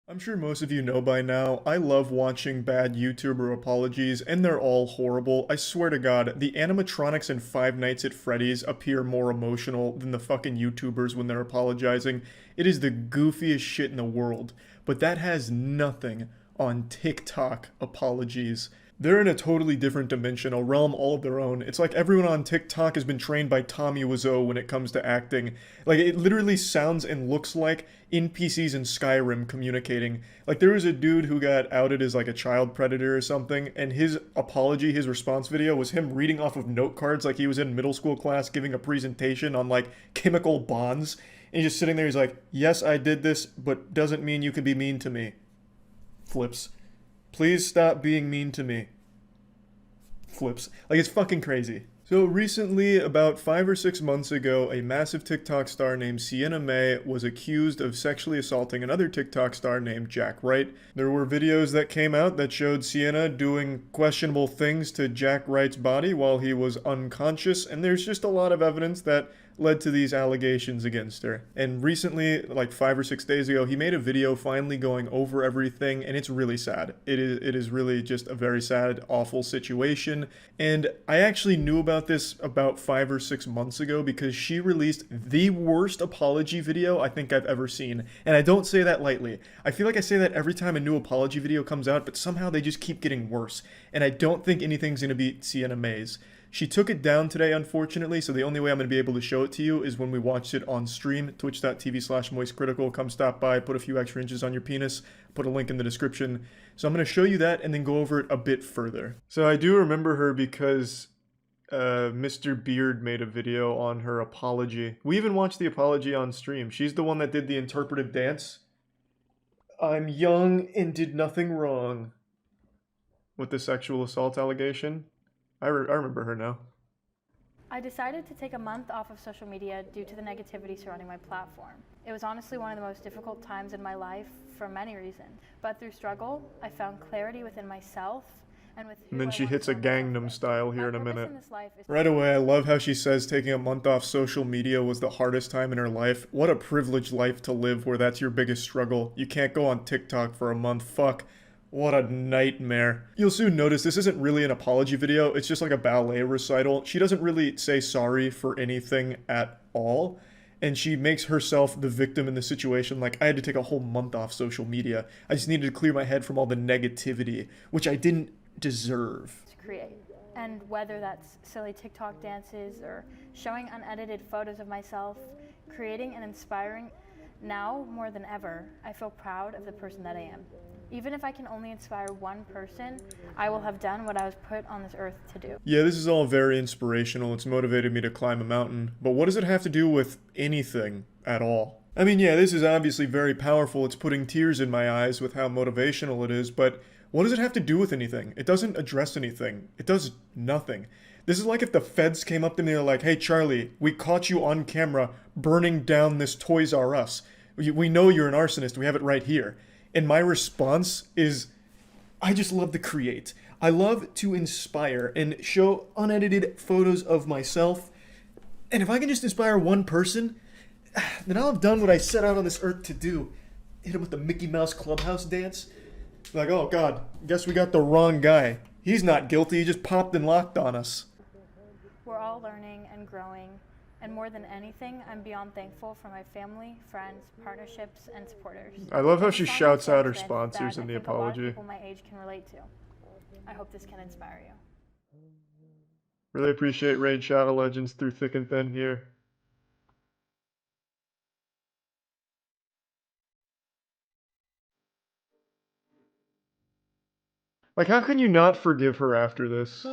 I'm sure most of you know by now, I love watching bad YouTuber apologies, and they're all horrible. I swear to God, the animatronics in Five Nights at Freddy's appear more emotional than the fucking YouTubers when they're apologizing. It is the goofiest shit in the world, but that has nothing on TikTok apologies. They're in a totally different dimension, a realm all of their own. It's like everyone on TikTok has been trained by Tommy Wiseau when it comes to acting. Like, it literally sounds and looks like NPCs in Skyrim communicating. Like, there was a dude who got outed as like a child predator or something, and his apology, his response video was him reading off of note cards like he was in middle school class giving a presentation on like chemical bonds. And he's just sitting there, he's like, yes, I did this, but doesn't mean you can be mean to me. Flips. Please stop being mean to me. Flips. Like, it's fucking crazy. So recently, about 5 or 6 months ago, a massive TikTok star named Sienna May was accused of sexually assaulting another TikTok star named Jack Wright. There were videos that came out that showed Sienna doing questionable things to Jack Wright's body while he was unconscious, and there's just a lot of evidence that led to these allegations against her. And recently, like 5 or 6 days ago, he made a video finally going over everything, and it's really sad. It is really just a very sad, awful situation. And I actually knew about this about 5 or 6 months ago because she released the worst apology video I think I've ever seen. And I don't say that lightly. I feel like I say that every time a new apology video comes out, but somehow they just keep getting worse. And I don't think anything's gonna beat Sienna May's. She took it down today, unfortunately, so the only way I'm going to be able to show it to you is when we watched it on stream, twitch.tv/moistcritical. Come stop by, put a few extra inches on your penis, put a link in the description. So I'm going to show you that and then go over it a bit further. So I do remember her because Mr. Beard made a video on her apology. We even watched the apology on stream. She's the one that did the interpretive dance. I'm young and did nothing wrong. With the sexual assault allegation. I remember her now. I decided to take a month off of social media due to the negativity surrounding my platform. It was honestly one of the most difficult times in my life for many reasons. But through struggle, I found clarity within myself and with who And then I she want hits to a surround myself Gangnam with. Style My here in a purpose minute. in this life is Right away, I love how she says taking a month off social media was the hardest time in her life. What a privileged life to live where that's your biggest struggle. You can't go on TikTok for a month. Fuck. What a nightmare. You'll soon notice this isn't really an apology video, it's just like a ballet recital. She doesn't really say sorry for anything at all, and she makes herself the victim in the situation. Like, I had to take a whole month off social media. I just needed to clear my head from all the negativity, which I didn't deserve. to create. And whether that's silly TikTok dances or showing unedited photos of myself, creating and inspiring, now more than ever, I feel proud of the person that I am. Even if I can only inspire one person, I will have done what I was put on this earth to do. Yeah, this is all very inspirational. It's motivated me to climb a mountain. But what does it have to do with anything at all? I mean, yeah, this is obviously very powerful. It's putting tears in my eyes with how motivational it is, but what does it have to do with anything? It doesn't address anything. It does nothing. This is like if the feds came up to me and they're like, hey, Charlie, we caught you on camera burning down this Toys R Us. We know you're an arsonist. We have it right here. And my response is, I just love to create. I love to inspire and show unedited photos of myself. And if I can just inspire one person, then I'll have done what I set out on this earth to do. Hit him with the Mickey Mouse Clubhouse dance. Like, oh God, guess we got the wrong guy. He's not guilty, he just popped and locked on us. We're all learning and growing, and more than anything, I'm beyond thankful for my family, friends, partnerships, and supporters. I love how she It's shouts out her something sponsors that in the I think a lot of apology. people my age can relate to. I hope this can inspire you. Really appreciate Raid Shadow Legends through thick and thin here. Like, how can you not forgive her after this?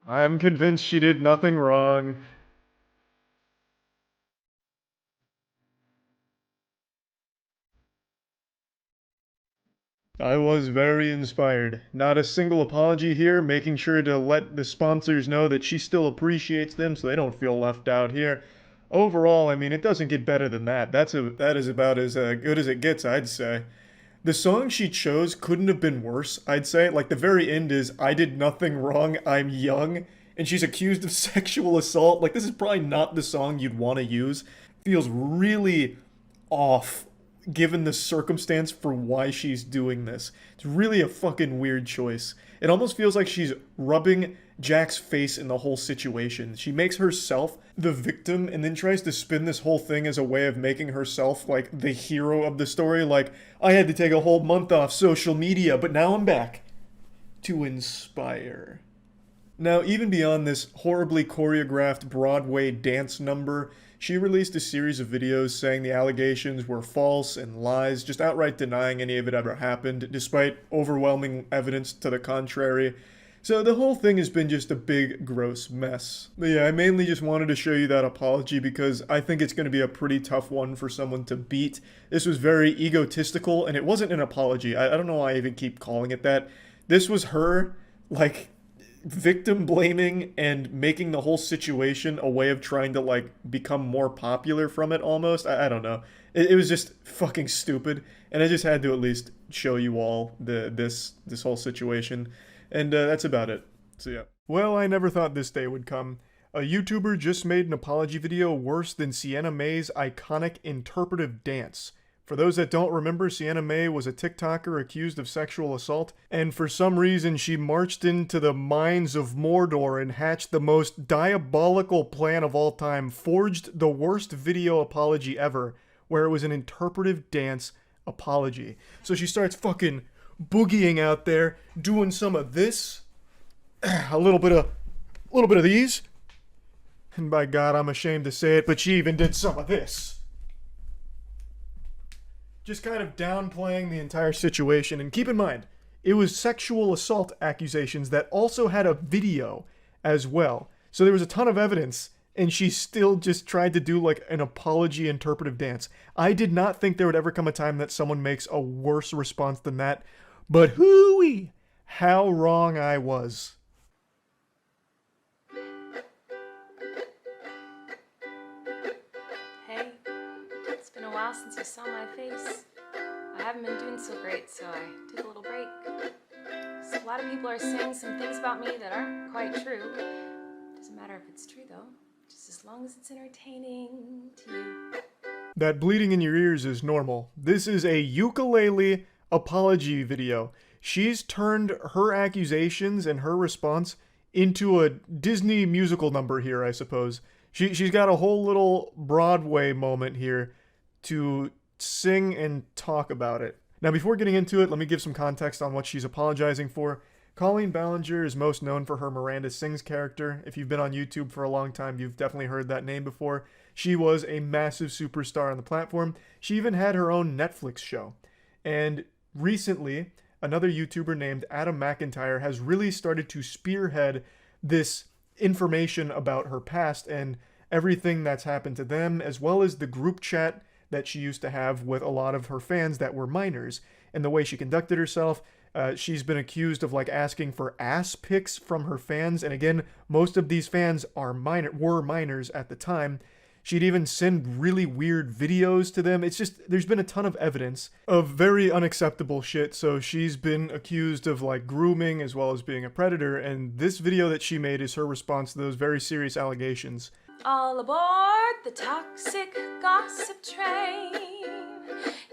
I am convinced she did nothing wrong. I was very inspired. Not a single apology here, making sure to let the sponsors know that she still appreciates them so they don't feel left out here. Overall, I mean, it doesn't get better than that. That is about as good as it gets, I'd say. The song she chose couldn't have been worse, I'd say. Like, the very end is, I did nothing wrong, I'm young, and she's accused of sexual assault. Like, this is probably not the song you'd want to use. Feels really off given the circumstance for why she's doing this. It's really a fucking weird choice. It almost feels like she's rubbing Jack's face in the whole situation. She makes herself the victim and then tries to spin this whole thing as a way of making herself like the hero of the story. Like, I had to take a whole month off social media, but now I'm back to inspire. Now, even beyond this horribly choreographed Broadway dance number, she released a series of videos saying the allegations were false and lies, just outright denying any of it ever happened, despite overwhelming evidence to the contrary. So the whole thing has been just a big, gross mess. But yeah, I mainly just wanted to show you that apology because I think it's going to be a pretty tough one for someone to beat. This was very egotistical, and it wasn't an apology. I don't know why I even keep calling it that. This was her, like, victim blaming and making the whole situation a way of trying to like become more popular from it almost. I don't know. It was just fucking stupid, and I just had to at least show you all this whole situation, and that's about it. So yeah. Well, I never thought this day would come. A YouTuber just made an apology video worse than Sienna May's iconic interpretive dance. For those that don't remember, Sienna May was a TikToker accused of sexual assault, and for some reason she marched into the mines of Mordor and hatched the most diabolical plan of all time, forged the worst video apology ever, where it was an interpretive dance apology. So she starts fucking boogieing out there, doing some of this, a little bit of these, and by God, I'm ashamed to say it, but she even did some of this. Just kind of downplaying the entire situation. And keep in mind, it was sexual assault accusations that also had a video as well. So there was a ton of evidence, and she still just tried to do like an apology interpretive dance. I did not think there would ever come a time that someone makes a worse response than that. But hooey, how wrong I was. Hey, it's been a while since you saw my face. I haven't been doing so great, so I took a little break. So a lot of people are saying some things about me that aren't quite true. Doesn't matter if it's true though, just as long as it's entertaining to you. That bleeding in your ears is normal. This is a ukulele apology video. She's turned her accusations and her response into a Disney musical number here, I suppose. She's got a whole little Broadway moment here to sing and talk about it. Now, before getting into it, let me give some context on what she's apologizing for. Colleen Ballinger is most known for her Miranda Sings character. If you've been on YouTube for a long time, you've definitely heard that name before. She was a massive superstar on the platform. She even had her own Netflix show. And recently, another YouTuber named Adam McIntyre has really started to spearhead this information about her past and everything that's happened to them, as well as the group chat that she used to have with a lot of her fans that were minors, and the way she conducted herself. She's been accused of like asking for ass pics from her fans, and again, most of these fans were minors at the time. She'd even send really weird videos to them. It's just, there's been a ton of evidence of very unacceptable shit, so she's been accused of like grooming as well as being a predator, and this video that she made is her response to those very serious allegations. All aboard the toxic gossip train.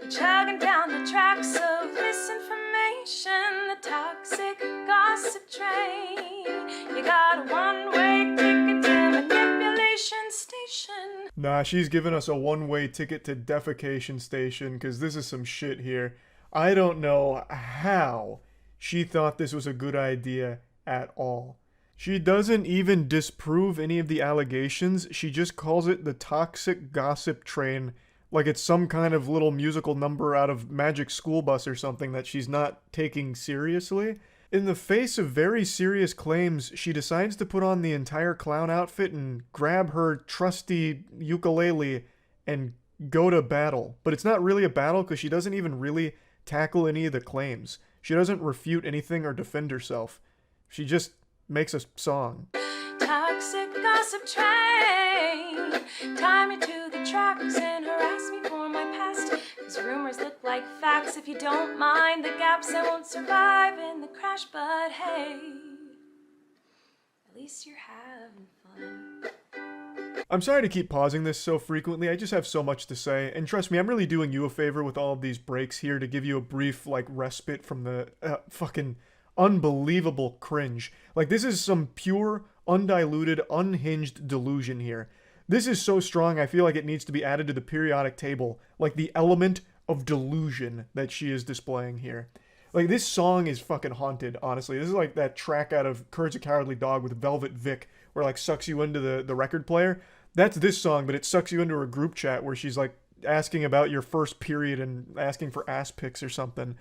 You're chugging down the tracks of misinformation. The toxic gossip train. You got a one-way ticket to manipulation station. Nah, she's giving us a one-way ticket to defecation station, because this is some shit here. I don't know how she thought this was a good idea at all. She doesn't even disprove any of the allegations. She just calls it the toxic gossip train, like it's some kind of little musical number out of Magic School Bus or something that she's not taking seriously. In the face of very serious claims, she decides to put on the entire clown outfit and grab her trusty ukulele and go to battle. But it's not really a battle because she doesn't even really tackle any of the claims. She doesn't refute anything or defend herself. She just makes a song. Toxic gossip train, tie me to the tracks and harass me for my past. Cause rumors look like facts. If you don't mind the gaps, I won't survive in the crash. But hey, at least you're having fun. I'm sorry to keep pausing this so frequently, I just have so much to say, and trust me, I'm really doing you a favor with all of these breaks here to give you a brief, respite from the fucking unbelievable cringe. This is some pure, undiluted, unhinged delusion here. This is so strong, I feel like it needs to be added to the periodic table, the element of delusion that she is displaying here. This song is fucking haunted, honestly. This is like that track out of Courage the Cowardly Dog with Velvet Vic, where sucks you into the record player. That's this song, but it sucks you into a group chat where she's asking about your first period and asking for ass pics or something.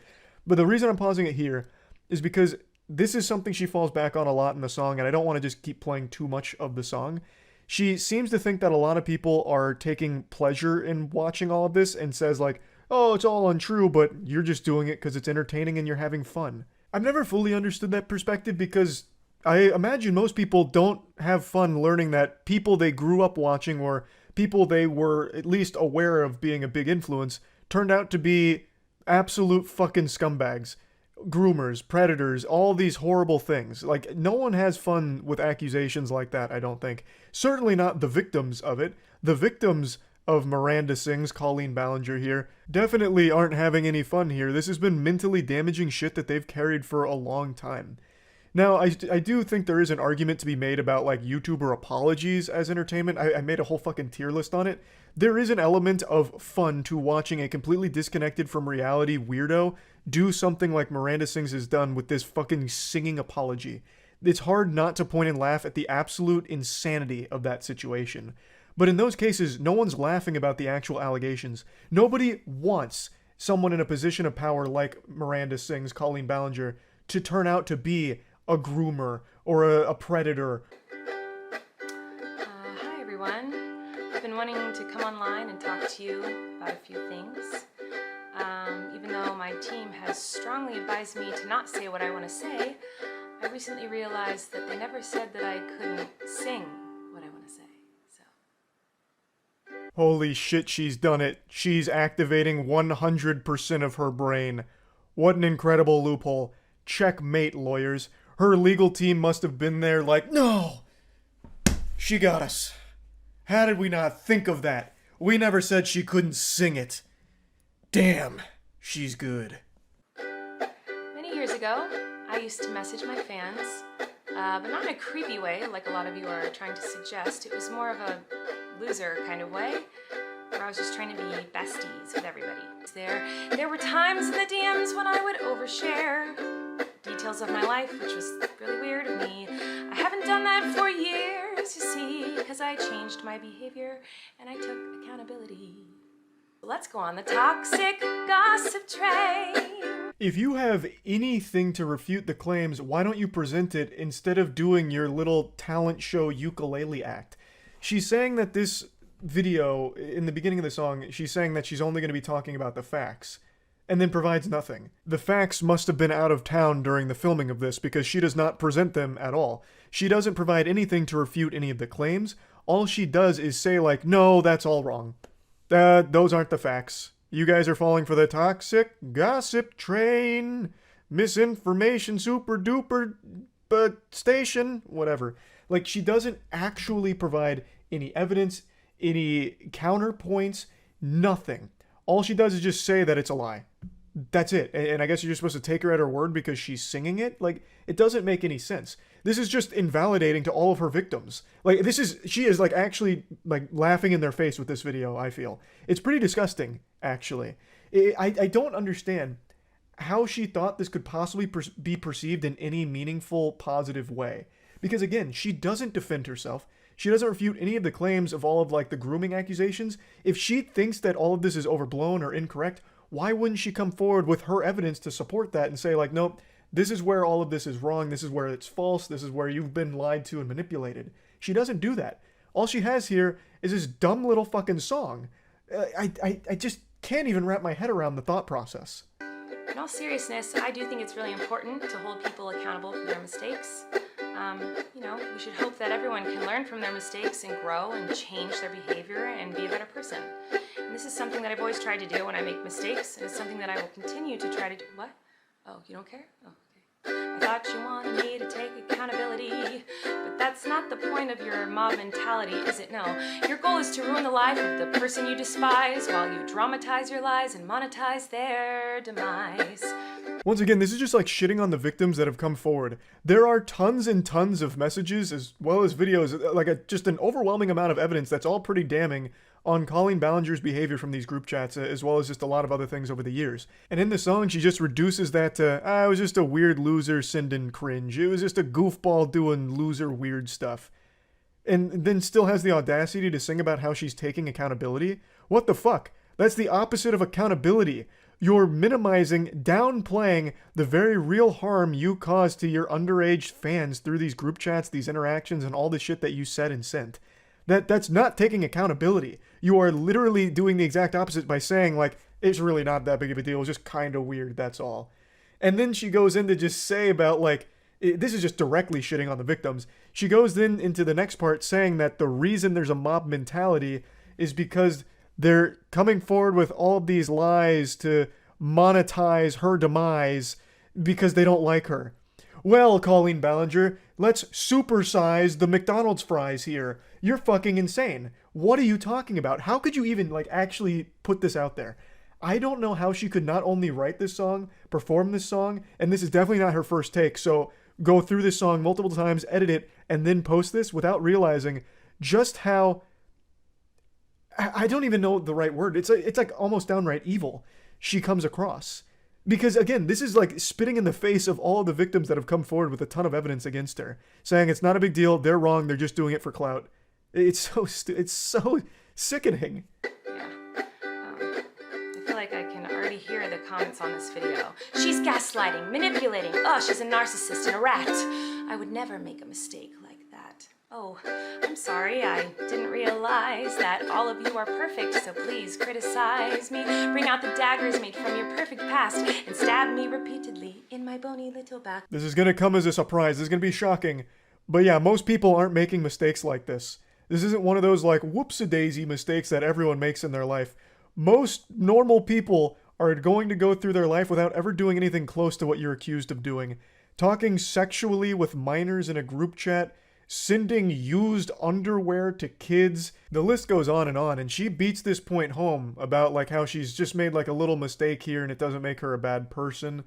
But the reason I'm pausing it here is because this is something she falls back on a lot in the song, and I don't want to just keep playing too much of the song. She seems to think that a lot of people are taking pleasure in watching all of this and says oh, it's all untrue, but you're just doing it because it's entertaining and you're having fun. I've never fully understood that perspective because I imagine most people don't have fun learning that people they grew up watching or people they were at least aware of being a big influence turned out to be absolute fucking scumbags. Groomers, predators, all these horrible things. No one has fun with accusations like that, I don't think. Certainly not the victims of it. The victims of Miranda Sings, Colleen Ballinger here, definitely aren't having any fun here. This has been mentally damaging shit that they've carried for a long time. Now, I do think there is an argument to be made about YouTuber apologies as entertainment. I made a whole fucking tier list on it. There is an element of fun to watching a completely disconnected from reality weirdo do something like Miranda Sings has done with this fucking singing apology. It's hard not to point and laugh at the absolute insanity of that situation. But in those cases, no one's laughing about the actual allegations. Nobody wants someone in a position of power like Miranda Sings, Colleen Ballinger, to turn out to be a groomer or a predator. Hi everyone. I've been wanting to come online and talk to you about a few things. Even though my team has strongly advised me to not say what I want to say, I recently realized that they never said that I couldn't sing what I want to say. So. Holy shit, she's done it. She's activating 100% of her brain. What an incredible loophole. Checkmate, lawyers. Her legal team must have been there no! She got us. How did we not think of that? We never said she couldn't sing it. Damn, she's good. Many years ago, I used to message my fans, but not in a creepy way like a lot of you are trying to suggest. It was more of a loser kind of way, where I was just trying to be besties with everybody. There were times in the DMs when I would overshare details of my life, which was really weird of me. I haven't done that for years, you see, because I changed my behavior and I took accountability. Let's go on the toxic gossip train. If you have anything to refute the claims, why don't you present it instead of doing your little talent show ukulele act? She's saying that this video, in the beginning of the song, she's saying that she's only going to be talking about the facts, and then provides nothing. The facts must have been out of town during the filming of this because she does not present them at all. She doesn't provide anything to refute any of the claims. All she does is say no, that's all wrong. Those aren't the facts. You guys are falling for the toxic gossip train. Misinformation super duper station. Whatever. She doesn't actually provide any evidence, any counterpoints, nothing. All she does is just say that it's a lie. That's it. And I guess you're just supposed to take her at her word because she's singing it? It doesn't make any sense. This is just invalidating to all of her victims. She is actually laughing in their face with this video, I feel. It's pretty disgusting, actually. I don't understand how she thought this could possibly be perceived in any meaningful, positive way. Because again, she doesn't defend herself. She doesn't refute any of the claims of all of the grooming accusations. If she thinks that all of this is overblown or incorrect, why wouldn't she come forward with her evidence to support that and say nope, this is where all of this is wrong, this is where it's false, this is where you've been lied to and manipulated. She doesn't do that. All she has here is this dumb little fucking song. I just can't even wrap my head around the thought process. In all seriousness, I do think it's really important to hold people accountable for their mistakes. We should hope that everyone can learn from their mistakes and grow and change their behavior and be a better person. And this is something that I've always tried to do when I make mistakes, and it's something that I will continue to try to do. What? Oh, you don't care? Oh, okay. I thought you wanted me to take accountability, but that's not the point of your mob mentality, is it? No. Your goal is to ruin the life of the person you despise while you dramatize your lies and monetize their demise. Once again, this is just like shitting on the victims that have come forward. There are tons and tons of messages as well as videos, like just an overwhelming amount of evidence that's all pretty damning on Colleen Ballinger's behavior from these group chats, as well as just a lot of other things over the years. And in the song, she just reduces that to, it was just a weird loser sending cringe. It was just a goofball doing loser weird stuff. And then still has the audacity to sing about how she's taking accountability? What the fuck? That's the opposite of accountability. You're minimizing, downplaying the very real harm you caused to your underage fans through these group chats, these interactions, and all the shit that you said and sent. That's not taking accountability. You are literally doing the exact opposite by saying, like, it's really not that big of a deal, it's just kind of weird, that's all. And then she goes in to just say about, like, this is just directly shitting on the victims. She goes then into the next part saying that the reason there's a mob mentality is because they're coming forward with all of these lies to monetize her demise because they don't like her. Well, Colleen Ballinger, let's supersize the McDonald's fries here. You're fucking insane. What are you talking about? How could you even, like, actually put this out there? I don't know how she could not only write this song, perform this song, and this is definitely not her first take, so go through this song multiple times, edit it, and then post this without realizing just how... I don't even know the right word. It's like almost downright evil she comes across. Because, again, this is like spitting in the face of all of the victims that have come forward with a ton of evidence against her, saying it's not a big deal, they're wrong, they're just doing it for clout. It's so sickening. Yeah. I feel like I can already hear the comments on this video. She's gaslighting, manipulating. Oh, she's a narcissist and a rat. I would never make a mistake like that. Oh, I'm sorry, I didn't realize that all of you are perfect, so please criticize me. Bring out the daggers made from your perfect past and stab me repeatedly in my bony little back. This is gonna come as a surprise, this is gonna be shocking. But yeah, most people aren't making mistakes like this. This isn't one of those like whoops-a-daisy mistakes that everyone makes in their life. Most normal people are going to go through their life without ever doing anything close to what you're accused of doing. Talking sexually with minors in a group chat, sending used underwear to kids. The list goes on, and she beats this point home about like how she's just made like a little mistake here and it doesn't make her a bad person.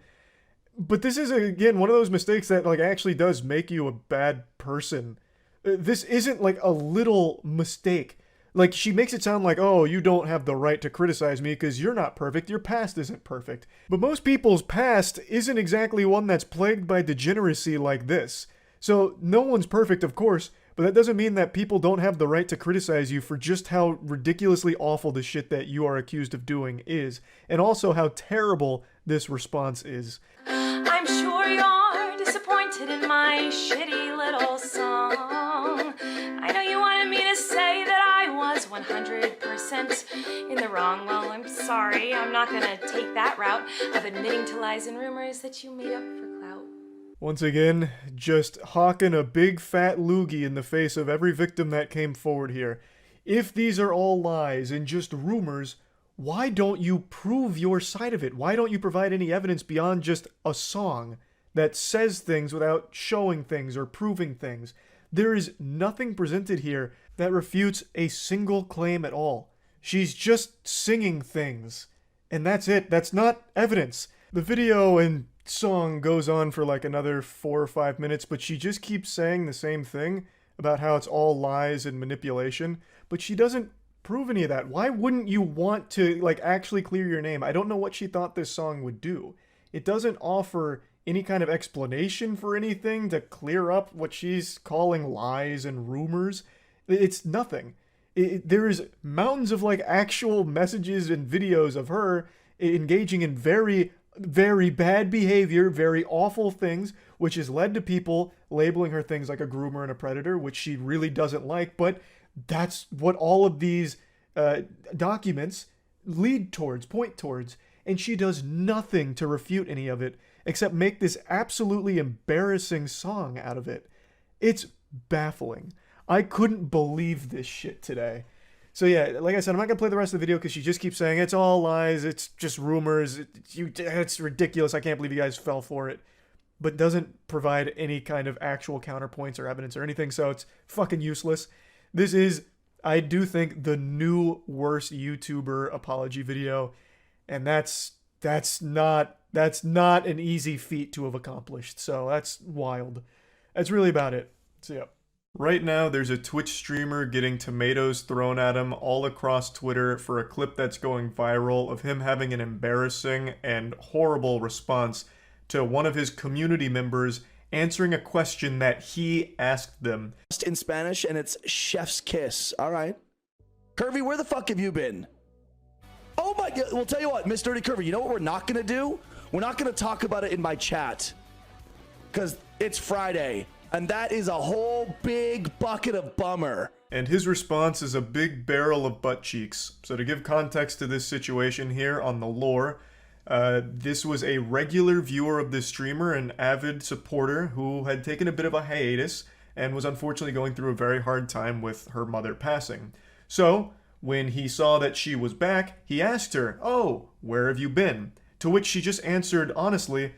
But this is, again, one of those mistakes that like actually does make you a bad person. This isn't like a little mistake. Like, she makes it sound like, oh, you don't have the right to criticize me because you're not perfect, your past isn't perfect. But most people's past isn't exactly one that's plagued by degeneracy like this. So, no one's perfect, of course, but that doesn't mean that people don't have the right to criticize you for just how ridiculously awful the shit that you are accused of doing is, and also how terrible this response is. I'm sure you're disappointed in my shitty little song. I know you wanted me to say that I was 100% in the wrong. Well, I'm sorry, I'm not gonna take that route of admitting to lies and rumors that you made up for clout. Once again, just hawking a big fat loogie in the face of every victim that came forward here. If these are all lies and just rumors, why don't you prove your side of it? Why don't you provide any evidence beyond just a song that says things without showing things or proving things? There is nothing presented here that refutes a single claim at all. She's just singing things. And that's it. That's not evidence. The video and song goes on for like another 4 or 5 minutes, but she just keeps saying the same thing about how it's all lies and manipulation, but she doesn't prove any of that. Why wouldn't you want to like actually clear your name? I don't know what she thought this song would do. It doesn't offer any kind of explanation for anything to clear up what she's calling lies and rumors. It's nothing. There is mountains of like actual messages and videos of her engaging in very, very bad behavior, very awful things, which has led to people labeling her things like a groomer and a predator, which she really doesn't like. But that's what all of these documents lead towards, point towards. and she does nothing to refute any of it except make this absolutely embarrassing song out of it. It's baffling. I couldn't believe this shit today. So yeah, like I said, I'm not going to play the rest of the video because she just keeps saying, it's all lies, it's just rumors, it's ridiculous, I can't believe you guys fell for it. But doesn't provide any kind of actual counterpoints or evidence or anything, so it's fucking useless. This is, I do think, the new worst YouTuber apology video, and that's not an easy feat to have accomplished, so that's wild. That's really about it. So yeah. Right now, there's a Twitch streamer getting tomatoes thrown at him all across Twitter for a clip that's going viral of him having an embarrassing and horrible response to one of his community members answering a question that he asked them. In Spanish, and it's chef's kiss. All right. Curvy, where the fuck have you been? Oh my God. Well, tell you what, Miss Dirty Curvy, you know what we're not going to do? We're not going to talk about it in my chat because it's Friday. And that is a whole big bucket of bummer. And his response is a big barrel of butt cheeks. So to give context to this situation here on the lore, this was a regular viewer of this streamer, an avid supporter who had taken a bit of a hiatus and was unfortunately going through a very hard time with her mother passing. So when he saw that she was back, he asked her, "Oh, where have you been?" To which she just answered honestly,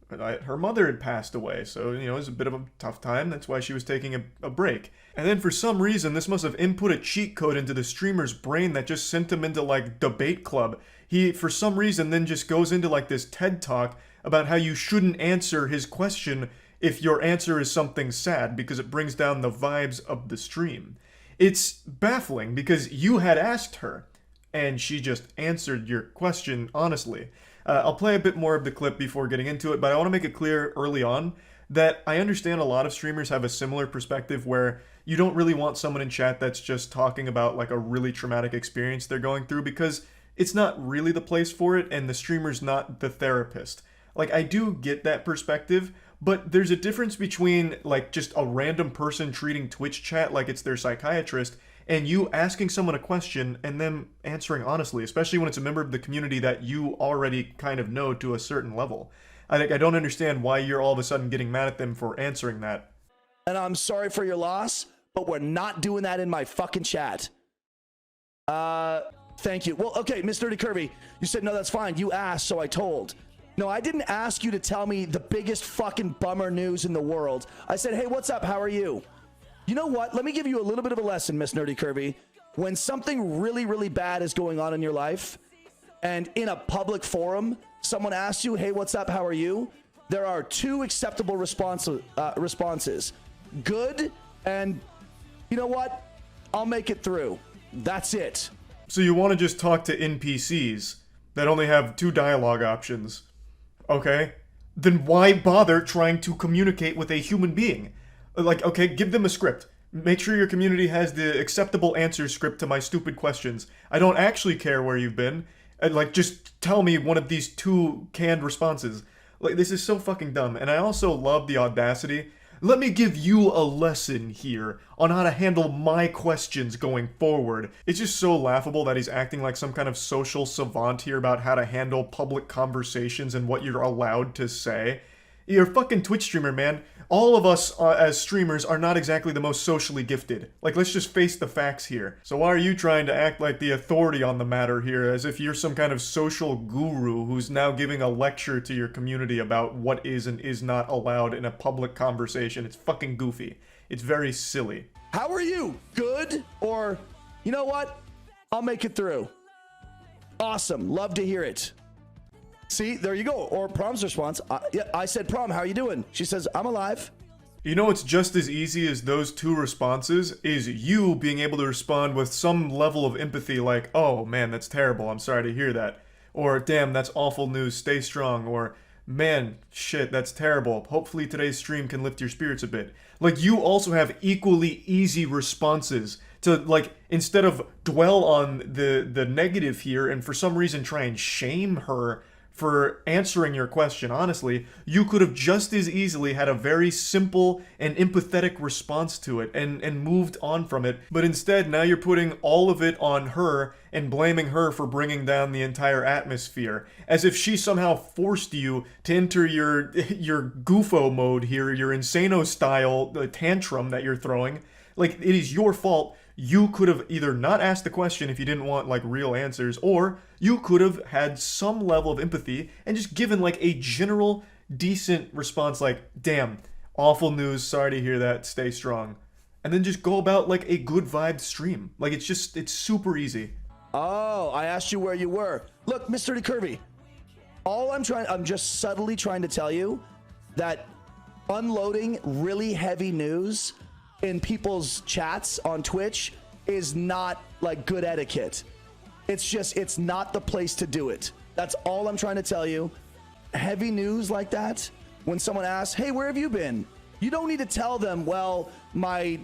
her mother had passed away, so, you know, it was a bit of a tough time. That's why she was taking a break. And then for some reason, this must have input a cheat code into the streamer's brain that just sent him into, like, debate club. He, for some reason, then just goes into, like, this TED Talk about how you shouldn't answer his question if your answer is something sad, because it brings down the vibes of the stream. It's baffling, because you had asked her, and she just answered your question honestly. I'll play a bit more of the clip before getting into it, but I want to make it clear early on that I understand a lot of streamers have a similar perspective where you don't really want someone in chat that's just talking about like a really traumatic experience they're going through because it's not really the place for it and the streamer's not the therapist. Like, I do get that perspective, but there's a difference between like just a random person treating Twitch chat like it's their psychiatrist and you asking someone a question and them answering honestly, especially when it's a member of the community that you already kind of know to a certain level. I don't understand why you're all of a sudden getting mad at them for answering that. And I'm sorry for your loss, but we're not doing that in my fucking chat. Thank you. Well, okay, Miss Dirty Curvy, you said, no, that's fine. You asked, so I told. No, I didn't ask you to tell me the biggest fucking bummer news in the world. I said, hey, what's up? How are you? You know what? Let me give you a little bit of a lesson, Miss Nerdy Curvy. When something really, really bad is going on in your life, and in a public forum, someone asks you, hey, what's up? How are you? There are two acceptable responses. Good, and you know what? I'll make it through. That's it. So you want to just talk to NPCs that only have two dialogue options. Okay? Then why bother trying to communicate with a human being? Like, okay, give them a script. Make sure your community has the acceptable answer script to my stupid questions. I don't actually care where you've been. Like, just tell me one of these two canned responses. Like, this is so fucking dumb. And I also love the audacity. Let me give you a lesson here on how to handle my questions going forward. It's just so laughable that he's acting like some kind of social savant here about how to handle public conversations and what you're allowed to say. You're a fucking Twitch streamer, man. All of us as streamers are not exactly the most socially gifted. Like, let's just face the facts here. So why are you trying to act like the authority on the matter here, as if you're some kind of social guru who's now giving a lecture to your community about what is and is not allowed in a public conversation? It's fucking goofy. It's very silly. How are you? Good? Or, you know what? I'll make it through. Awesome. Love to hear it. See, there you go. Or Prom's response. Yeah, I said, Prom, how are you doing? She says, I'm alive. You know what's just as easy as those two responses is you being able to respond with some level of empathy like, oh man, that's terrible, I'm sorry to hear that. Or, damn, that's awful news, stay strong. Or, man, shit, that's terrible, hopefully today's stream can lift your spirits a bit. Like, you also have equally easy responses to, like, instead of dwell on the negative here and for some reason try and shame her for answering your question honestly. You could have just as easily had a very simple and empathetic response to it and moved on from it. But instead, now you're putting all of it on her and blaming her for bringing down the entire atmosphere. As if she somehow forced you to enter your goofo mode here, your insano style tantrum that you're throwing. Like, it is your fault. You could have either not asked the question if you didn't want, like, real answers, or you could have had some level of empathy and just given, like, a general, decent response like, damn, awful news, sorry to hear that, stay strong. And then just go about, like, a good vibe stream. Like, it's super easy. Oh, I asked you where you were. Look, Mr. Curvy, I'm just subtly trying to tell you that unloading really heavy news in people's chats on Twitch is not like good etiquette. It's not the place to do it. That's all I'm trying to tell you. Heavy news like that, when someone asks, hey, where have you been? You don't need to tell them, well, my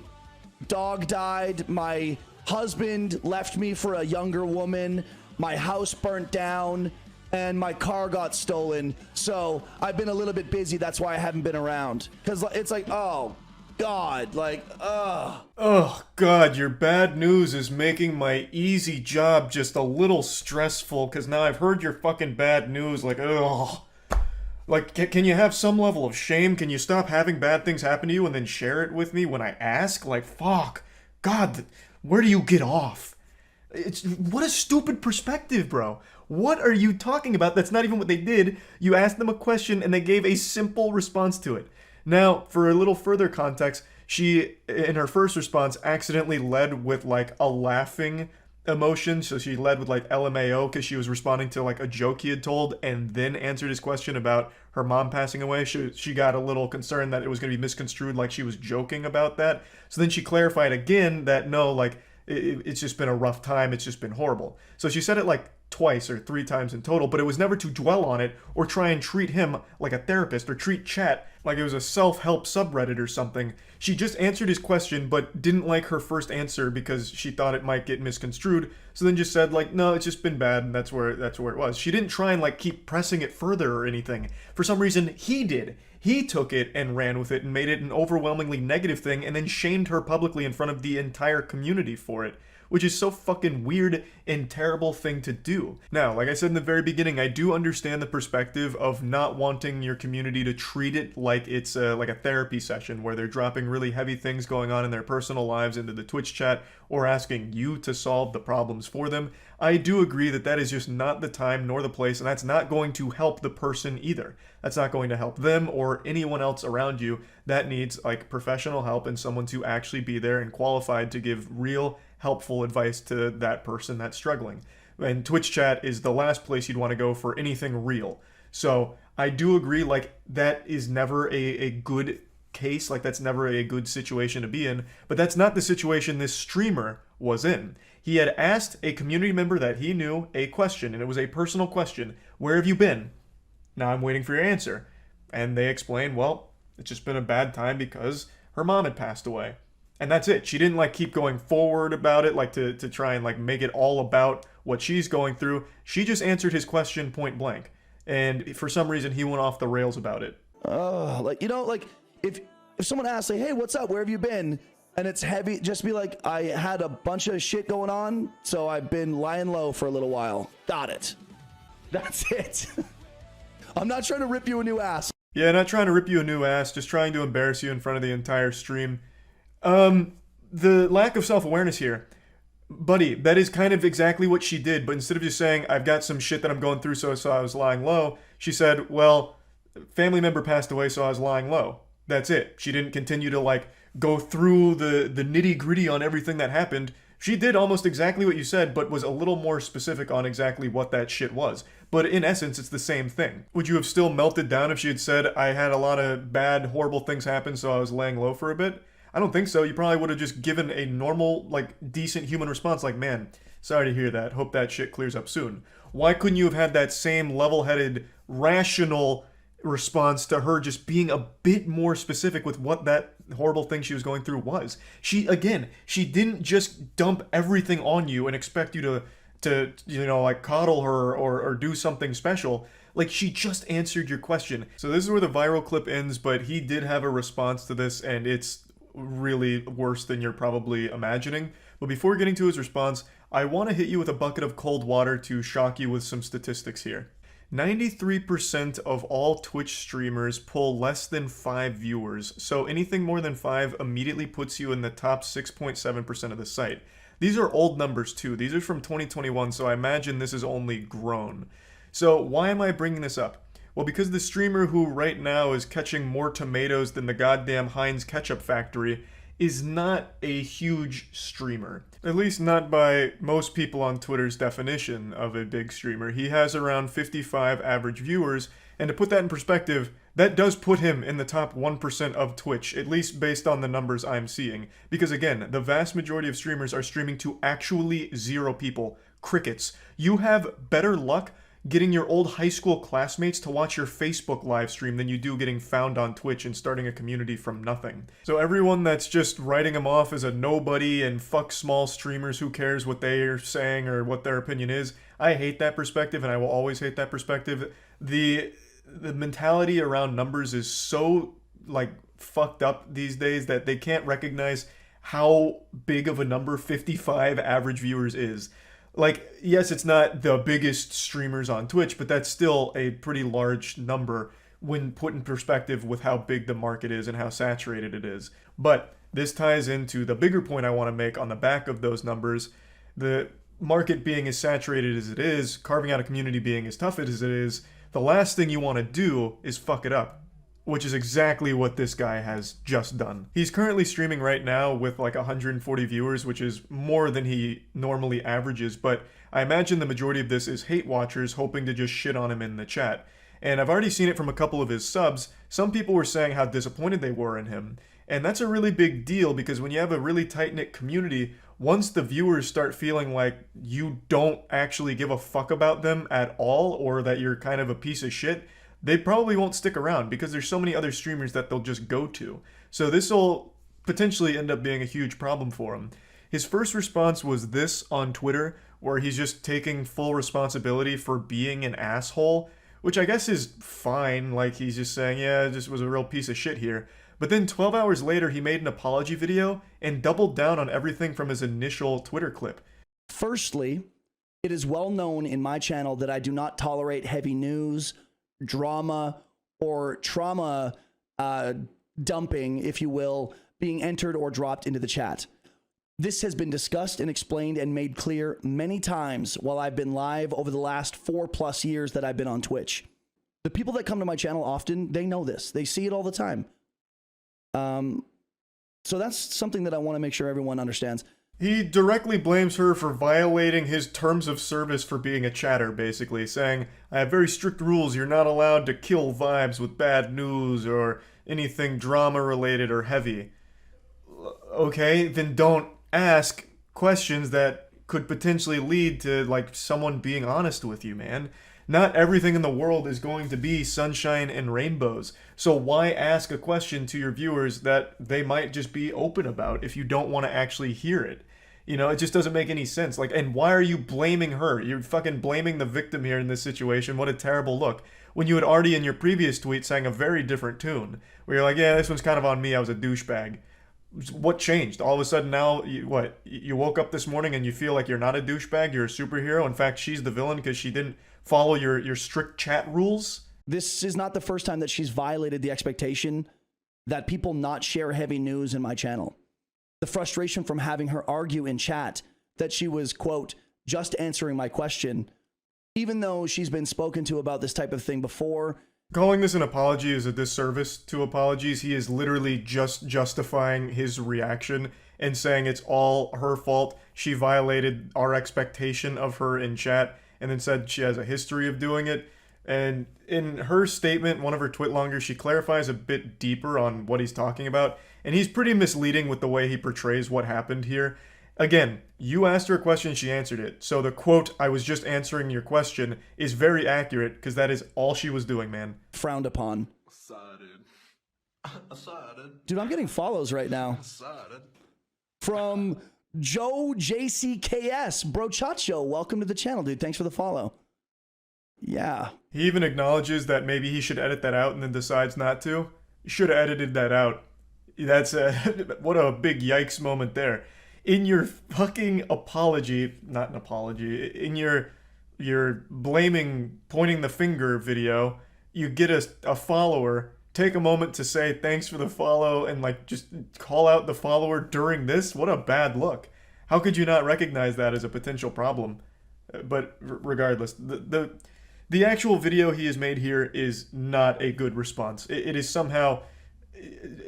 dog died, my husband left me for a younger woman, my house burnt down, and my car got stolen. So I've been a little bit busy. That's why I haven't been around. Because it's like, oh, God, like, ugh. Oh, God, your bad news is making my easy job just a little stressful, because now I've heard your fucking bad news, like, ugh. Like, can you have some level of shame? Can you stop having bad things happen to you and then share it with me when I ask? Like, fuck. God, where do you get off? What a stupid perspective, bro. What are you talking about? That's not even what they did. You asked them a question and they gave a simple response to it. Now, for a little further context, she, in her first response, accidentally led with, like, a laughing emotion. So she led with, like, LMAO because she was responding to, like, a joke he had told and then answered his question about her mom passing away. She got a little concerned that it was going to be misconstrued like she was joking about that. So then she clarified again that, no, like, it's just been a rough time. It's just been horrible. So she said it, like, twice or 3 times in total, but it was never to dwell on it or try and treat him like a therapist or treat chat like it was a self-help subreddit or something. She just answered his question but didn't like her first answer because she thought it might get misconstrued, so then just said, like, no, it's just been bad, and that's where it was. She didn't try and, like, keep pressing it further or anything. For some reason, he did. He took it and ran with it and made it an overwhelmingly negative thing and then shamed her publicly in front of the entire community for it, which is so fucking weird and terrible thing to do. Now, like I said in the very beginning, I do understand the perspective of not wanting your community to treat it like it's like a therapy session where they're dropping really heavy things going on in their personal lives into the Twitch chat or asking you to solve the problems for them. I do agree that that is just not the time nor the place, and that's not going to help the person either. That's not going to help them or anyone else around you that needs, like, professional help and someone to actually be there and qualified to give real helpful advice to that person that's struggling. And Twitch chat is the last place you'd want to go for anything real. So I do agree, like, that is never a good case, like, that's never a good situation to be in, but that's not the situation this streamer was in. He had asked a community member that he knew a question, and it was a personal question. Where have you been? Now I'm waiting for your answer. And they explained, well, it's just been a bad time because her mom had passed away. And that's it. She didn't, like, keep going forward about it, like, to try and, like, make it all about what she's going through. She just answered his question point blank. And for some reason, he went off the rails about it. Like, you know, like, if someone asks, like, hey, what's up? Where have you been? And it's heavy, just be like, I had a bunch of shit going on, so I've been lying low for a little while. Got it. That's it. I'm not trying to rip you a new ass. Yeah, not trying to rip you a new ass, just trying to embarrass you in front of the entire stream. The lack of self-awareness here. Buddy, that is kind of exactly what she did, but instead of just saying, I've got some shit that I'm going through, so I was lying low, she said, well, family member passed away, so I was lying low. That's it. She didn't continue to, like, go through the nitty-gritty on everything that happened. She did almost exactly what you said, but was a little more specific on exactly what that shit was. But in essence, it's the same thing. Would you have still melted down if she had said, I had a lot of bad, horrible things happen, so I was laying low for a bit? I don't think so. You probably would have just given a normal, like, decent human response like, man, sorry to hear that. Hope that shit clears up soon. Why couldn't you have had that same level-headed, rational response to her just being a bit more specific with what that horrible thing she was going through was? She didn't just dump everything on you and expect you to you know, like, coddle her or do something special. Like, she just answered your question. So this is where the viral clip ends, but he did have a response to this, and it's really worse than you're probably imagining. But before getting to his response, I want to hit you with a bucket of cold water to shock you with some statistics here. 93% of all Twitch streamers pull less than 5 viewers, so anything more than 5 immediately puts you in the top 6.7% of the site. These are old numbers too. These are from 2021, so I imagine this has only grown. So why am I bringing this up? Well, because the streamer who right now is catching more tomatoes than the goddamn Heinz ketchup factory is not a huge streamer. At least not by most people on Twitter's definition of a big streamer. He has around 55 average viewers, and to put that in perspective, that does put him in the top 1% of Twitch, at least based on the numbers I'm seeing. Because again, the vast majority of streamers are streaming to actually 0 people. Crickets. You have better luck getting your old high school classmates to watch your Facebook live stream than you do getting found on Twitch and starting a community from nothing. So everyone that's just writing him off as a nobody and fuck small streamers, who cares what they are saying or what their opinion is, I hate that perspective, and I will always hate that perspective. The mentality around numbers is so like fucked up these days that they can't recognize how big of a number 55 average viewers is. Like, yes, it's not the biggest streamers on Twitch, but that's still a pretty large number when put in perspective with how big the market is and how saturated it is. But this ties into the bigger point I want to make on the back of those numbers. The market being as saturated as it is, carving out a community being as tough as it is, the last thing you want to do is fuck it up, which is exactly what this guy has just done. He's currently streaming right now with like 140 viewers, which is more than he normally averages, but I imagine the majority of this is hate watchers hoping to just shit on him in the chat. And I've already seen it from a couple of his subs. Some people were saying how disappointed they were in him. And that's a really big deal, because when you have a really tight-knit community, once the viewers start feeling like you don't actually give a fuck about them at all, or that you're kind of a piece of shit, they probably won't stick around because there's so many other streamers that they'll just go to. So this will potentially end up being a huge problem for him. His first response was this on Twitter, where he's just taking full responsibility for being an asshole, which I guess is fine. Like, he's just saying, yeah, I just was a real piece of shit here. But then 12 hours later, he made an apology video and doubled down on everything from his initial Twitter clip. Firstly, it is well known in my channel that I do not tolerate heavy news, drama, or trauma dumping, if you will, being entered or dropped into the chat. This has been discussed and explained and made clear many times while I've been live over the last 4+ years that I've been on Twitch. The people that come to my channel often, they know this. They see it all the time. So that's something that I want to make sure everyone understands. He directly blames her for violating his terms of service for being a chatter, basically, saying, I have very strict rules, you're not allowed to kill vibes with bad news or anything drama-related or heavy. Okay, then don't ask questions that could potentially lead to, like, someone being honest with you, man. Not everything in the world is going to be sunshine and rainbows. So why ask a question to your viewers that they might just be open about if you don't want to actually hear it? You know, it just doesn't make any sense. Like, and why are you blaming her? You're fucking blaming the victim here in this situation. What a terrible look. When you had already in your previous tweet sang a very different tune, where you're like, yeah, this one's kind of on me, I was a douchebag. What changed? All of a sudden now, you woke up this morning and you feel like you're not a douchebag, you're a superhero. In fact, she's the villain because she didn't follow your strict chat rules. This is not the first time that she's violated the expectation that people not share heavy news in my channel. The frustration from having her argue in chat that she was, quote, just answering my question, even though she's been spoken to about this type of thing before. Calling this an apology is a disservice to apologies. He is literally just justifying his reaction and saying it's all her fault. She violated our expectation of her in chat and then said she has a history of doing it. And in her statement, one of her twit-longers, she clarifies a bit deeper on what he's talking about. And he's pretty misleading with the way he portrays what happened here. Again, you asked her a question, she answered it. So the quote, I was just answering your question, is very accurate because that is all she was doing, man. Frowned upon. Dude, I'm getting follows right now. From Joe JCKS. Bro Chacho, welcome to the channel, dude. Thanks for the follow. Yeah. He even acknowledges that maybe he should edit that out and then decides not to. You should have edited that out. That's a what a big yikes moment there. In your fucking apology, not an apology, in your blaming, pointing the finger video, you get a follower. Take a moment to say thanks for the follow and like just call out the follower during this. What a bad look. How could you not recognize that as a potential problem? But regardless, the actual video he has made here is not a good response. It is somehow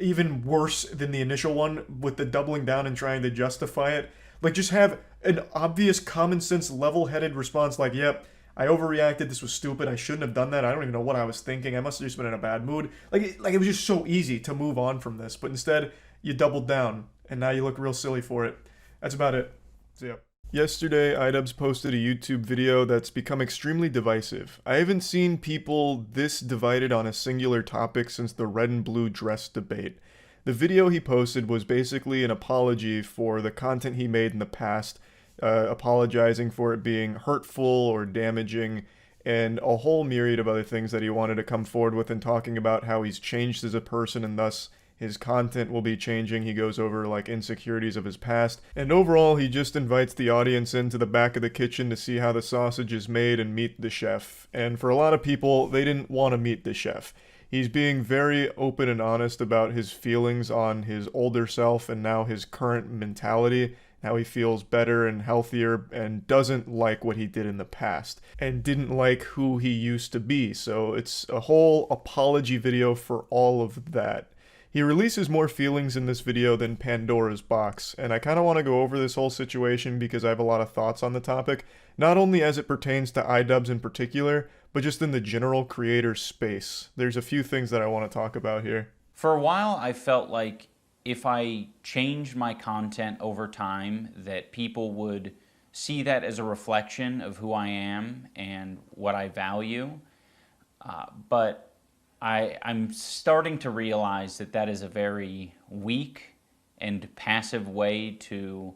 even worse than the initial one with the doubling down and trying to justify it. Like, just have an obvious common sense level-headed response like, yep, I overreacted, this was stupid, I shouldn't have done that, I don't even know what I was thinking, I must have just been in a bad mood. Like it was just so easy to move on from this, but instead you doubled down and now you look real silly for it. That's about it. So yeah. Yesterday, iDubbbz posted a YouTube video that's become extremely divisive. I haven't seen people this divided on a singular topic since the red and blue dress debate. The video he posted was basically an apology for the content he made in the past, apologizing for it being hurtful or damaging, and a whole myriad of other things that he wanted to come forward with, and talking about how he's changed as a person and thus his content will be changing. He goes over like insecurities of his past, and overall he just invites the audience into the back of the kitchen to see how the sausage is made and meet the chef. And for a lot of people, they didn't want to meet the chef. He's being very open and honest about his feelings on his older self and now his current mentality, how he feels better and healthier and doesn't like what he did in the past and didn't like who he used to be. So it's a whole apology video for all of that. He releases more feelings in this video than Pandora's box, and I kind of want to go over this whole situation because I have a lot of thoughts on the topic, not only as it pertains to iDubbbz in particular, but just in the general creator space. There's a few things that I want to talk about here. For a while, I felt like if I changed my content over time, that people would see that as a reflection of who I am and what I value, but I'm starting to realize that that is a very weak and passive way to,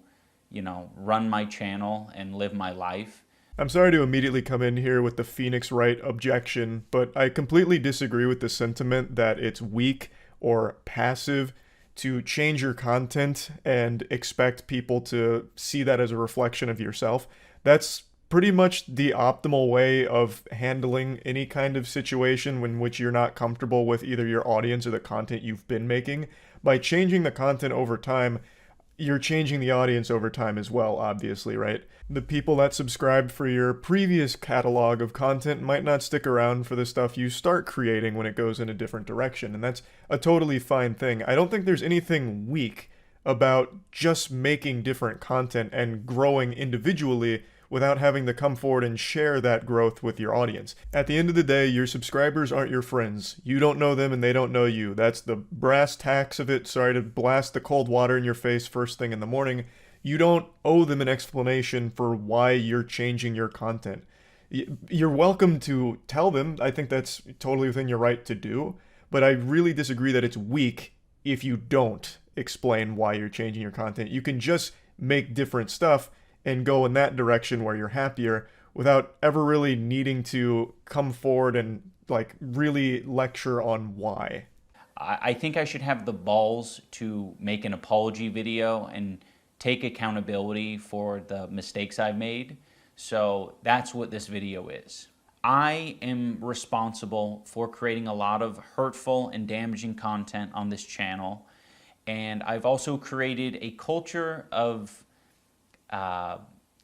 run my channel and live my life. I'm sorry to immediately come in here with the Phoenix Wright objection, but I completely disagree with the sentiment that it's weak or passive to change your content and expect people to see that as a reflection of yourself. That's pretty much the optimal way of handling any kind of situation in which you're not comfortable with either your audience or the content you've been making. By changing the content over time, you're changing the audience over time as well, obviously, right? The people that subscribed for your previous catalog of content might not stick around for the stuff you start creating when it goes in a different direction, and that's a totally fine thing. I don't think there's anything weak about just making different content and growing individually without having to come forward and share that growth with your audience. At the end of the day, your subscribers aren't your friends. You don't know them and they don't know you. That's the brass tacks of it. Sorry to blast the cold water in your face first thing in the morning. You don't owe them an explanation for why you're changing your content. You're welcome to tell them. I think that's totally within your right to do. But I really disagree that it's weak if you don't explain why you're changing your content. You can just make different stuff and go in that direction where you're happier without ever really needing to come forward and like really lecture on why. I think I should have the balls to make an apology video and take accountability for the mistakes I've made. So that's what this video is. I am responsible for creating a lot of hurtful and damaging content on this channel. And I've also created a culture of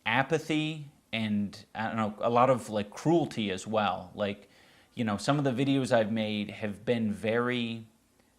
apathy and I don't know, a lot of like cruelty as well. Like, some of the videos I've made have been very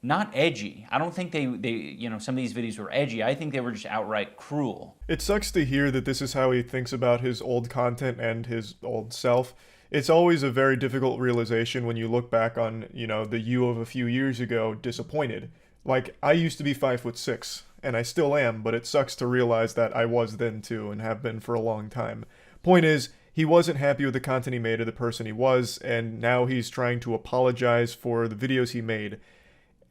not edgy. I don't think they some of these videos were edgy. I think they were just outright cruel. It sucks to hear that this is how he thinks about his old content and his old self. It's always a very difficult realization when you look back on, the you of a few years ago disappointed. Like, I used to be 5'6", and I still am, but it sucks to realize that I was then too, and have been for a long time. Point is, he wasn't happy with the content he made or the person he was, and now he's trying to apologize for the videos he made.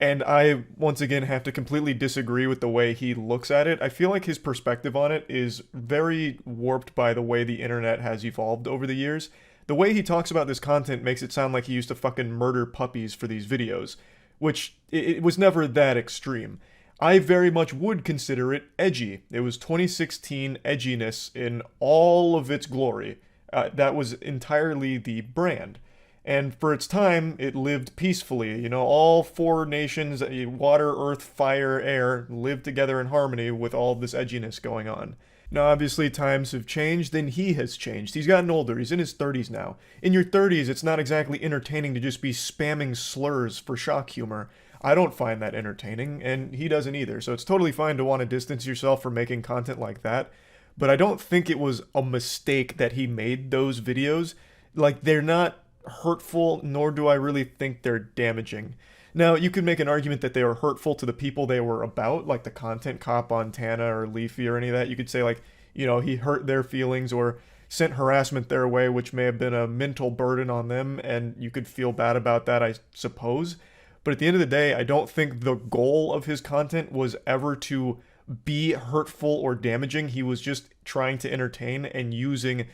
And I, once again, have to completely disagree with the way he looks at it. I feel like his perspective on it is very warped by the way the internet has evolved over the years. The way he talks about this content makes it sound like he used to fucking murder puppies for these videos, which it was never that extreme. I very much would consider it edgy. It was 2016 edginess in all of its glory. That was entirely the brand. And for its time, it lived peacefully. You know, all four nations, water, earth, fire, air, lived together in harmony with all this edginess going on. Now, obviously, times have changed, and he has changed. He's gotten older. He's in his 30s now. In your 30s, it's not exactly entertaining to just be spamming slurs for shock humor. I don't find that entertaining, and he doesn't either. So it's totally fine to want to distance yourself from making content like that. But I don't think it was a mistake that he made those videos. Like, they're not hurtful, nor do I really think they're damaging. Now, you could make an argument that they were hurtful to the people they were about, like the content cop on Tana or Leafy or any of that. You could say, like, you know, he hurt their feelings or sent harassment their way, which may have been a mental burden on them, and you could feel bad about that, I suppose. But at the end of the day, I don't think the goal of his content was ever to be hurtful or damaging. He was just trying to entertain and using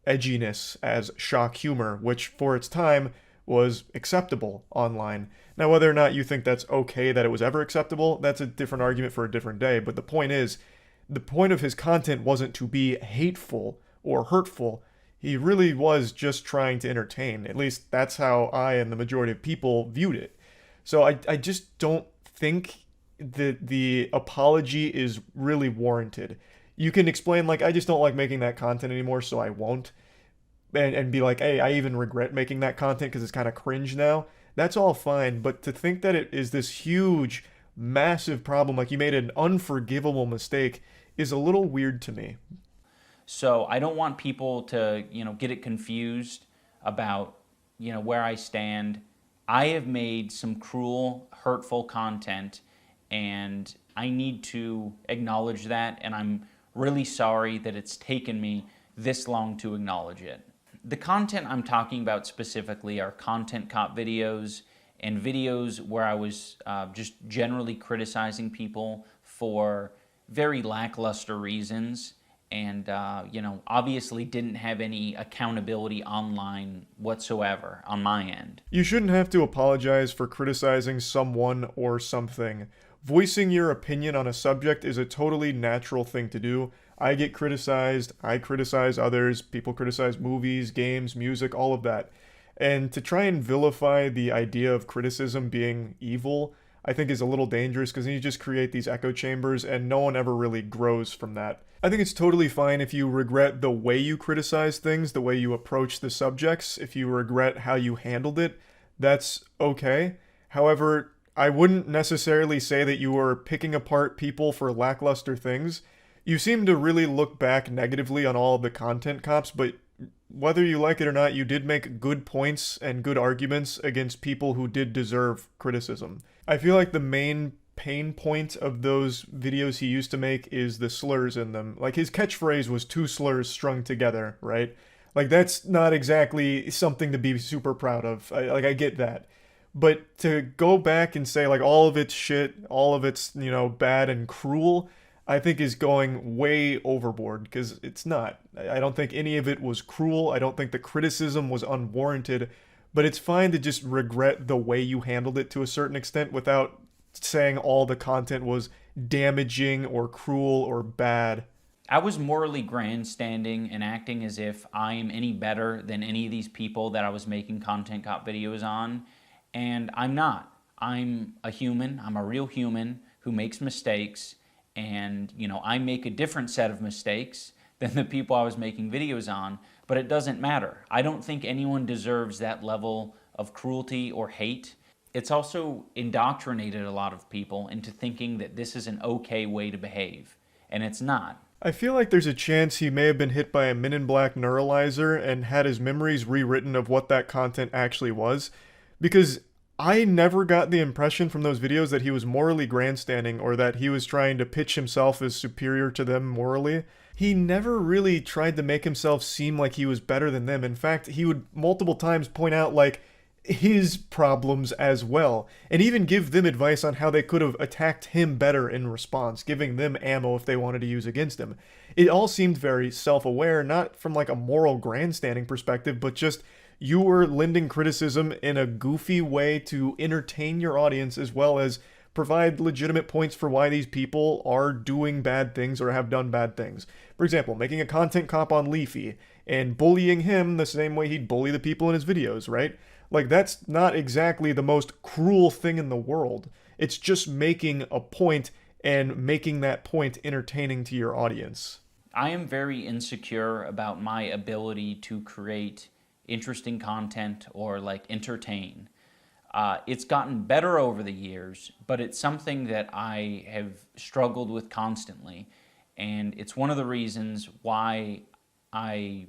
edginess as shock humor, which for its time was acceptable online. Now, whether or not you think that's okay that it was ever acceptable, that's a different argument for a different day. But the point is, the point of his content wasn't to be hateful or hurtful. He really was just trying to entertain. At least that's how I and the majority of people viewed it. So I just don't think that the apology is really warranted. You can explain, like, I just don't like making that content anymore, so I won't. And be like, hey, I even regret making that content because it's kind of cringe now. That's all fine. But to think that it is this huge, massive problem, like you made an unforgivable mistake, is a little weird to me. So I don't want people to, get it confused about, where I stand. I have made some cruel, hurtful content, and I need to acknowledge that, and I'm really sorry that it's taken me this long to acknowledge it. The content I'm talking about specifically are content cop videos and videos where I was just generally criticizing people for very lackluster reasons, and obviously didn't have any accountability online whatsoever on my end. You shouldn't have to apologize for criticizing someone or something. Voicing your opinion on a subject is a totally natural thing to do. I get criticized, I criticize others, people criticize movies, games, music, all of that. And to try and vilify the idea of criticism being evil, I think is a little dangerous, because then you just create these echo chambers and no one ever really grows from that. I think it's totally fine if you regret the way you criticize things, the way you approach the subjects. If you regret how you handled it, that's okay. However, I wouldn't necessarily say that you were picking apart people for lackluster things. You seem to really look back negatively on all of the content cops, but whether you like it or not, you did make good points and good arguments against people who did deserve criticism. I feel like the main pain point of those videos he used to make is the slurs in them. Like, his catchphrase was 2 slurs strung together, right? Like, that's not exactly something to be super proud of. I get that. But to go back and say, like, all of it's shit, all of it's, bad and cruel, I think is going way overboard, because it's not. I don't think any of it was cruel. I don't think the criticism was unwarranted, but it's fine to just regret the way you handled it to a certain extent without saying all the content was damaging or cruel or bad. I was morally grandstanding and acting as if I am any better than any of these people that I was making content cop videos on, and I'm not. I'm a human. I'm a real human who makes mistakes, and I make a different set of mistakes than the people I was making videos on, but it doesn't matter. I don't think anyone deserves that level of cruelty or hate. It's also indoctrinated a lot of people into thinking that this is an okay way to behave, and it's not. I feel like there's a chance he may have been hit by a Men in Black neuralizer and had his memories rewritten of what that content actually was, because I never got the impression from those videos that he was morally grandstanding or that he was trying to pitch himself as superior to them morally. He never really tried to make himself seem like he was better than them. In fact, he would multiple times point out, like, his problems as well, and even give them advice on how they could have attacked him better in response, giving them ammo if they wanted to use against him. It all seemed very self-aware, not from like a moral grandstanding perspective, but just you were lending criticism in a goofy way to entertain your audience as well as provide legitimate points for why these people are doing bad things or have done bad things. For example, making a content comp on Leafy and bullying him the same way he'd bully the people in his videos, right? Like, that's not exactly the most cruel thing in the world. It's just making a point and making that point entertaining to your audience. I am very insecure about my ability to create interesting content or like entertain. It's gotten better over the years, but it's something that I have struggled with constantly. And it's one of the reasons why I,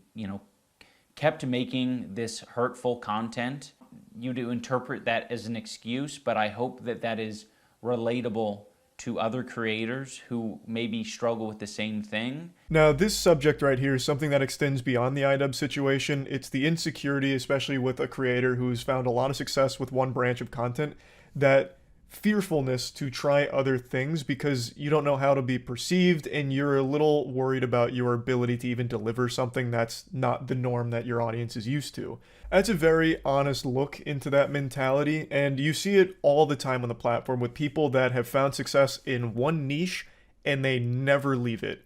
kept making this hurtful content. You do interpret that as an excuse, but I hope that that is relatable to other creators who maybe struggle with the same thing. Now, this subject right here is something that extends beyond the iDubbbz situation. It's the insecurity, especially with a creator who's found a lot of success with one branch of content, that fearfulness to try other things because you don't know how to be perceived and you're a little worried about your ability to even deliver something that's not the norm that your audience is used to. That's a very honest look into that mentality, and you see it all the time on the platform with people that have found success in one niche and they never leave it.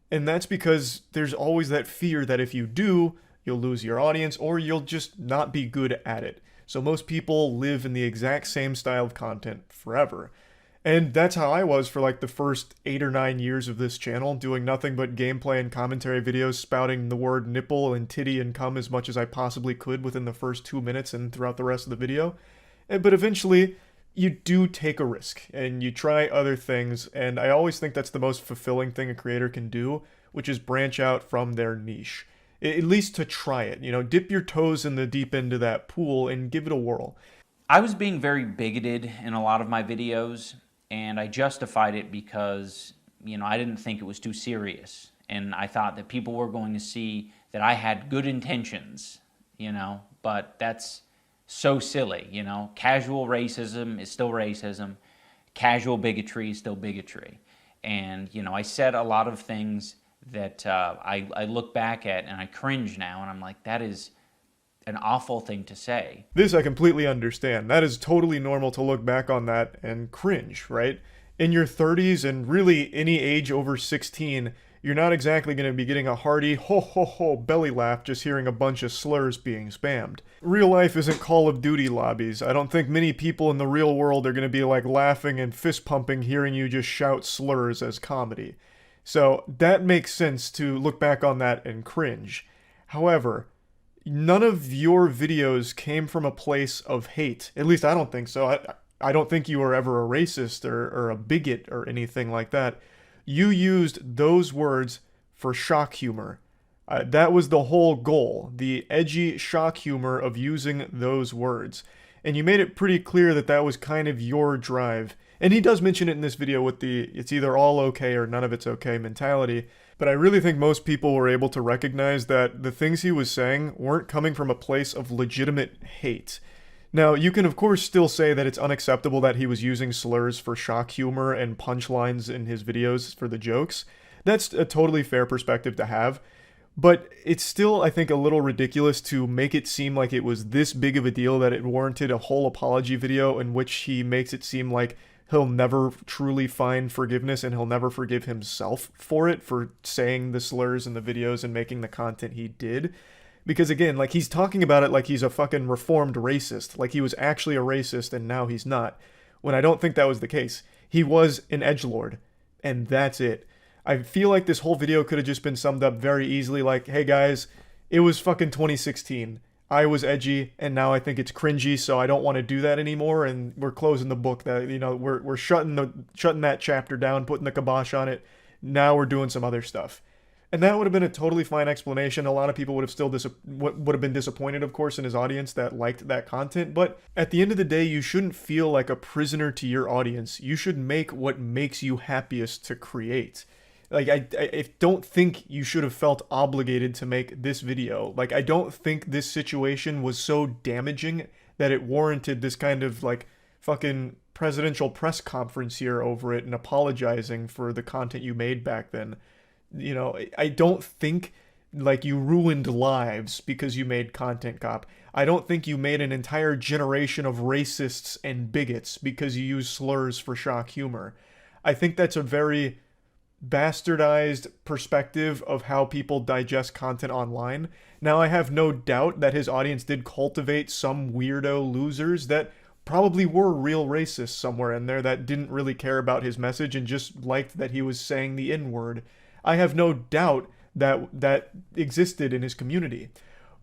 And that's because there's always that fear that if you do, you'll lose your audience or you'll just not be good at it. So most people live in the exact same style of content forever. And that's how I was for like the first 8 or 9 years of this channel, doing nothing but gameplay and commentary videos, spouting the word nipple and titty and cum as much as I possibly could within the first 2 minutes and throughout the rest of the video. But eventually, you do take a risk and you try other things, and I always think that's the most fulfilling thing a creator can do, which is branch out from their niche. At least to try it, dip your toes in the deep end of that pool and give it a whirl. I was being very bigoted in a lot of my videos, and I justified it because, I didn't think it was too serious. And I thought that people were going to see that I had good intentions, but that's so silly, Casual racism is still racism. Casual bigotry is still bigotry. And, I said a lot of things that I look back at and I cringe now, and I'm like, that is an awful thing to say. This I completely understand. That is totally normal to look back on that and cringe, right? In your 30s and really any age over 16, you're not exactly going to be getting a hearty ho ho ho belly laugh just hearing a bunch of slurs being spammed. Real life isn't Call of Duty lobbies. I don't think many people in the real world are going to be like laughing and fist pumping hearing you just shout slurs as comedy. So that makes sense to look back on that and cringe. However, none of your videos came from a place of hate. At least I don't think so. I don't think you were ever a racist or a bigot or anything like that. You used those words for shock humor. That was the whole goal, the edgy shock humor of using those words. And you made it pretty clear that that was kind of your drive. And he does mention it in this video with the it's either all okay or none of it's okay mentality. But I really think most people were able to recognize that the things he was saying weren't coming from a place of legitimate hate. Now, you can of course still say that it's unacceptable that he was using slurs for shock humor and punchlines in his videos for the jokes. That's a totally fair perspective to have. But it's still, I think, a little ridiculous to make it seem like it was this big of a deal that it warranted a whole apology video in which he makes it seem like he'll never truly find forgiveness and he'll never forgive himself for it, for saying the slurs in the videos and making the content he did. Because again, like, he's talking about it like he's a fucking reformed racist, like he was actually a racist and now he's not, when I don't think that was the case. He was an edgelord, and that's it. I feel like this whole video could have just been summed up very easily like, hey guys, it was fucking 2016. I was edgy, and now I think it's cringy, so I don't want to do that anymore, and we're closing the book. That we're shutting that chapter down, putting the kibosh on it. Now we're doing some other stuff. And that would have been a totally fine explanation. A lot of people would have still would have been disappointed, of course, in his audience that liked that content. But at the end of the day, you shouldn't feel like a prisoner to your audience. You should make what makes you happiest to create. Like, I don't think you should have felt obligated to make this video. Like, I don't think this situation was so damaging that it warranted this kind of like fucking presidential press conference here over it and apologizing for the content you made back then. You know, I don't think like you ruined lives because you made Content Cop. I don't think you made an entire generation of racists and bigots because you use slurs for shock humor. I think that's a very bastardized perspective of how people digest content online. Now, I have no doubt that his audience did cultivate some weirdo losers that probably were real racists somewhere in there that didn't really care about his message and just liked that he was saying the N-word. I have no doubt that existed in his community.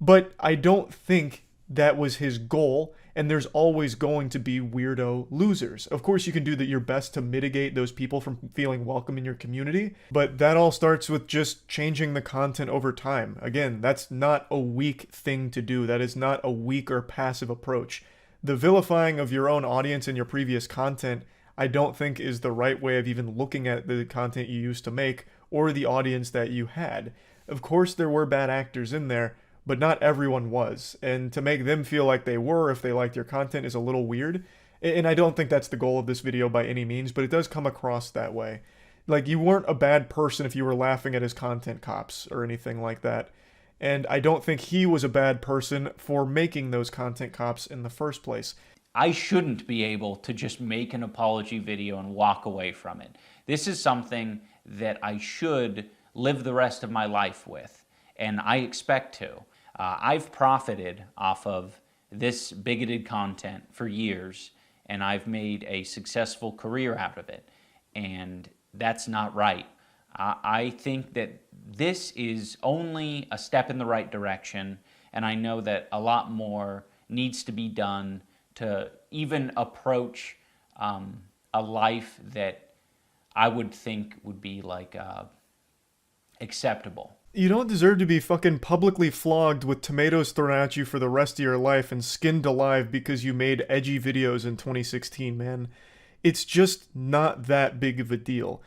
But I don't think that was his goal, and there's always going to be weirdo losers. Of course, you can do your best to mitigate those people from feeling welcome in your community, but that all starts with just changing the content over time. Again, that's not a weak thing to do. That is not a weak or passive approach. The vilifying of your own audience and your previous content, I don't think is the right way of even looking at the content you used to make or the audience that you had. Of course, there were bad actors in there, but not everyone was. And to make them feel like they were if they liked your content is a little weird. And I don't think that's the goal of this video by any means, but it does come across that way. Like, you weren't a bad person if you were laughing at his content cops or anything like that. And I don't think he was a bad person for making those content cops in the first place. I shouldn't be able to just make an apology video and walk away from it. This is something that I should live the rest of my life with, and I expect to. I've profited off of this bigoted content for years, and I've made a successful career out of it, and that's not right. I think that this is only a step in the right direction, and I know that a lot more needs to be done to even approach a life that I would think would be like acceptable. You don't deserve to be fucking publicly flogged with tomatoes thrown at you for the rest of your life and skinned alive because you made edgy videos in 2016, man. It's just not that big of a deal.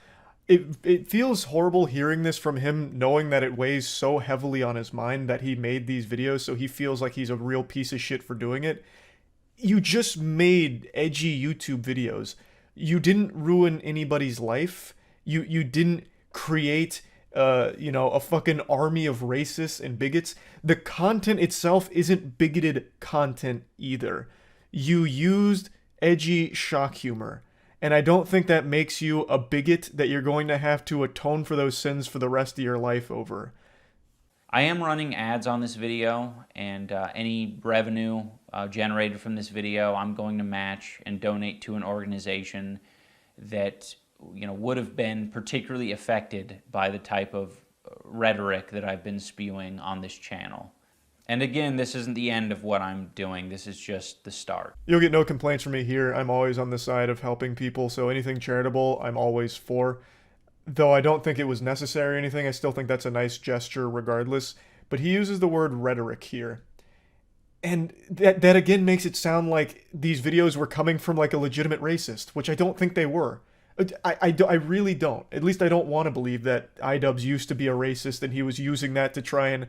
It feels horrible hearing this from him, knowing that it weighs so heavily on his mind that he made these videos, so he feels like he's a real piece of shit for doing it. You just made edgy YouTube videos. You didn't ruin anybody's life. You didn't create a fucking army of racists and bigots. The content itself isn't bigoted content either. You used edgy shock humor. And I don't think that makes you a bigot that you're going to have to atone for those sins for the rest of your life over. I am running ads on this video, and any revenue generated from this video I'm going to match and donate to an organization that would have been particularly affected by the type of rhetoric that I've been spewing on this channel. And again, this isn't the end of what I'm doing. This is just the start. You'll get no complaints from me here. I'm always on the side of helping people, so anything charitable, I'm always for. Though I don't think it was necessary or anything, I still think that's a nice gesture regardless. But he uses the word rhetoric here. And that again makes it sound like these videos were coming from like a legitimate racist, which I don't think they were. I really don't. At least I don't want to believe that iDubbbz used to be a racist and he was using that to try and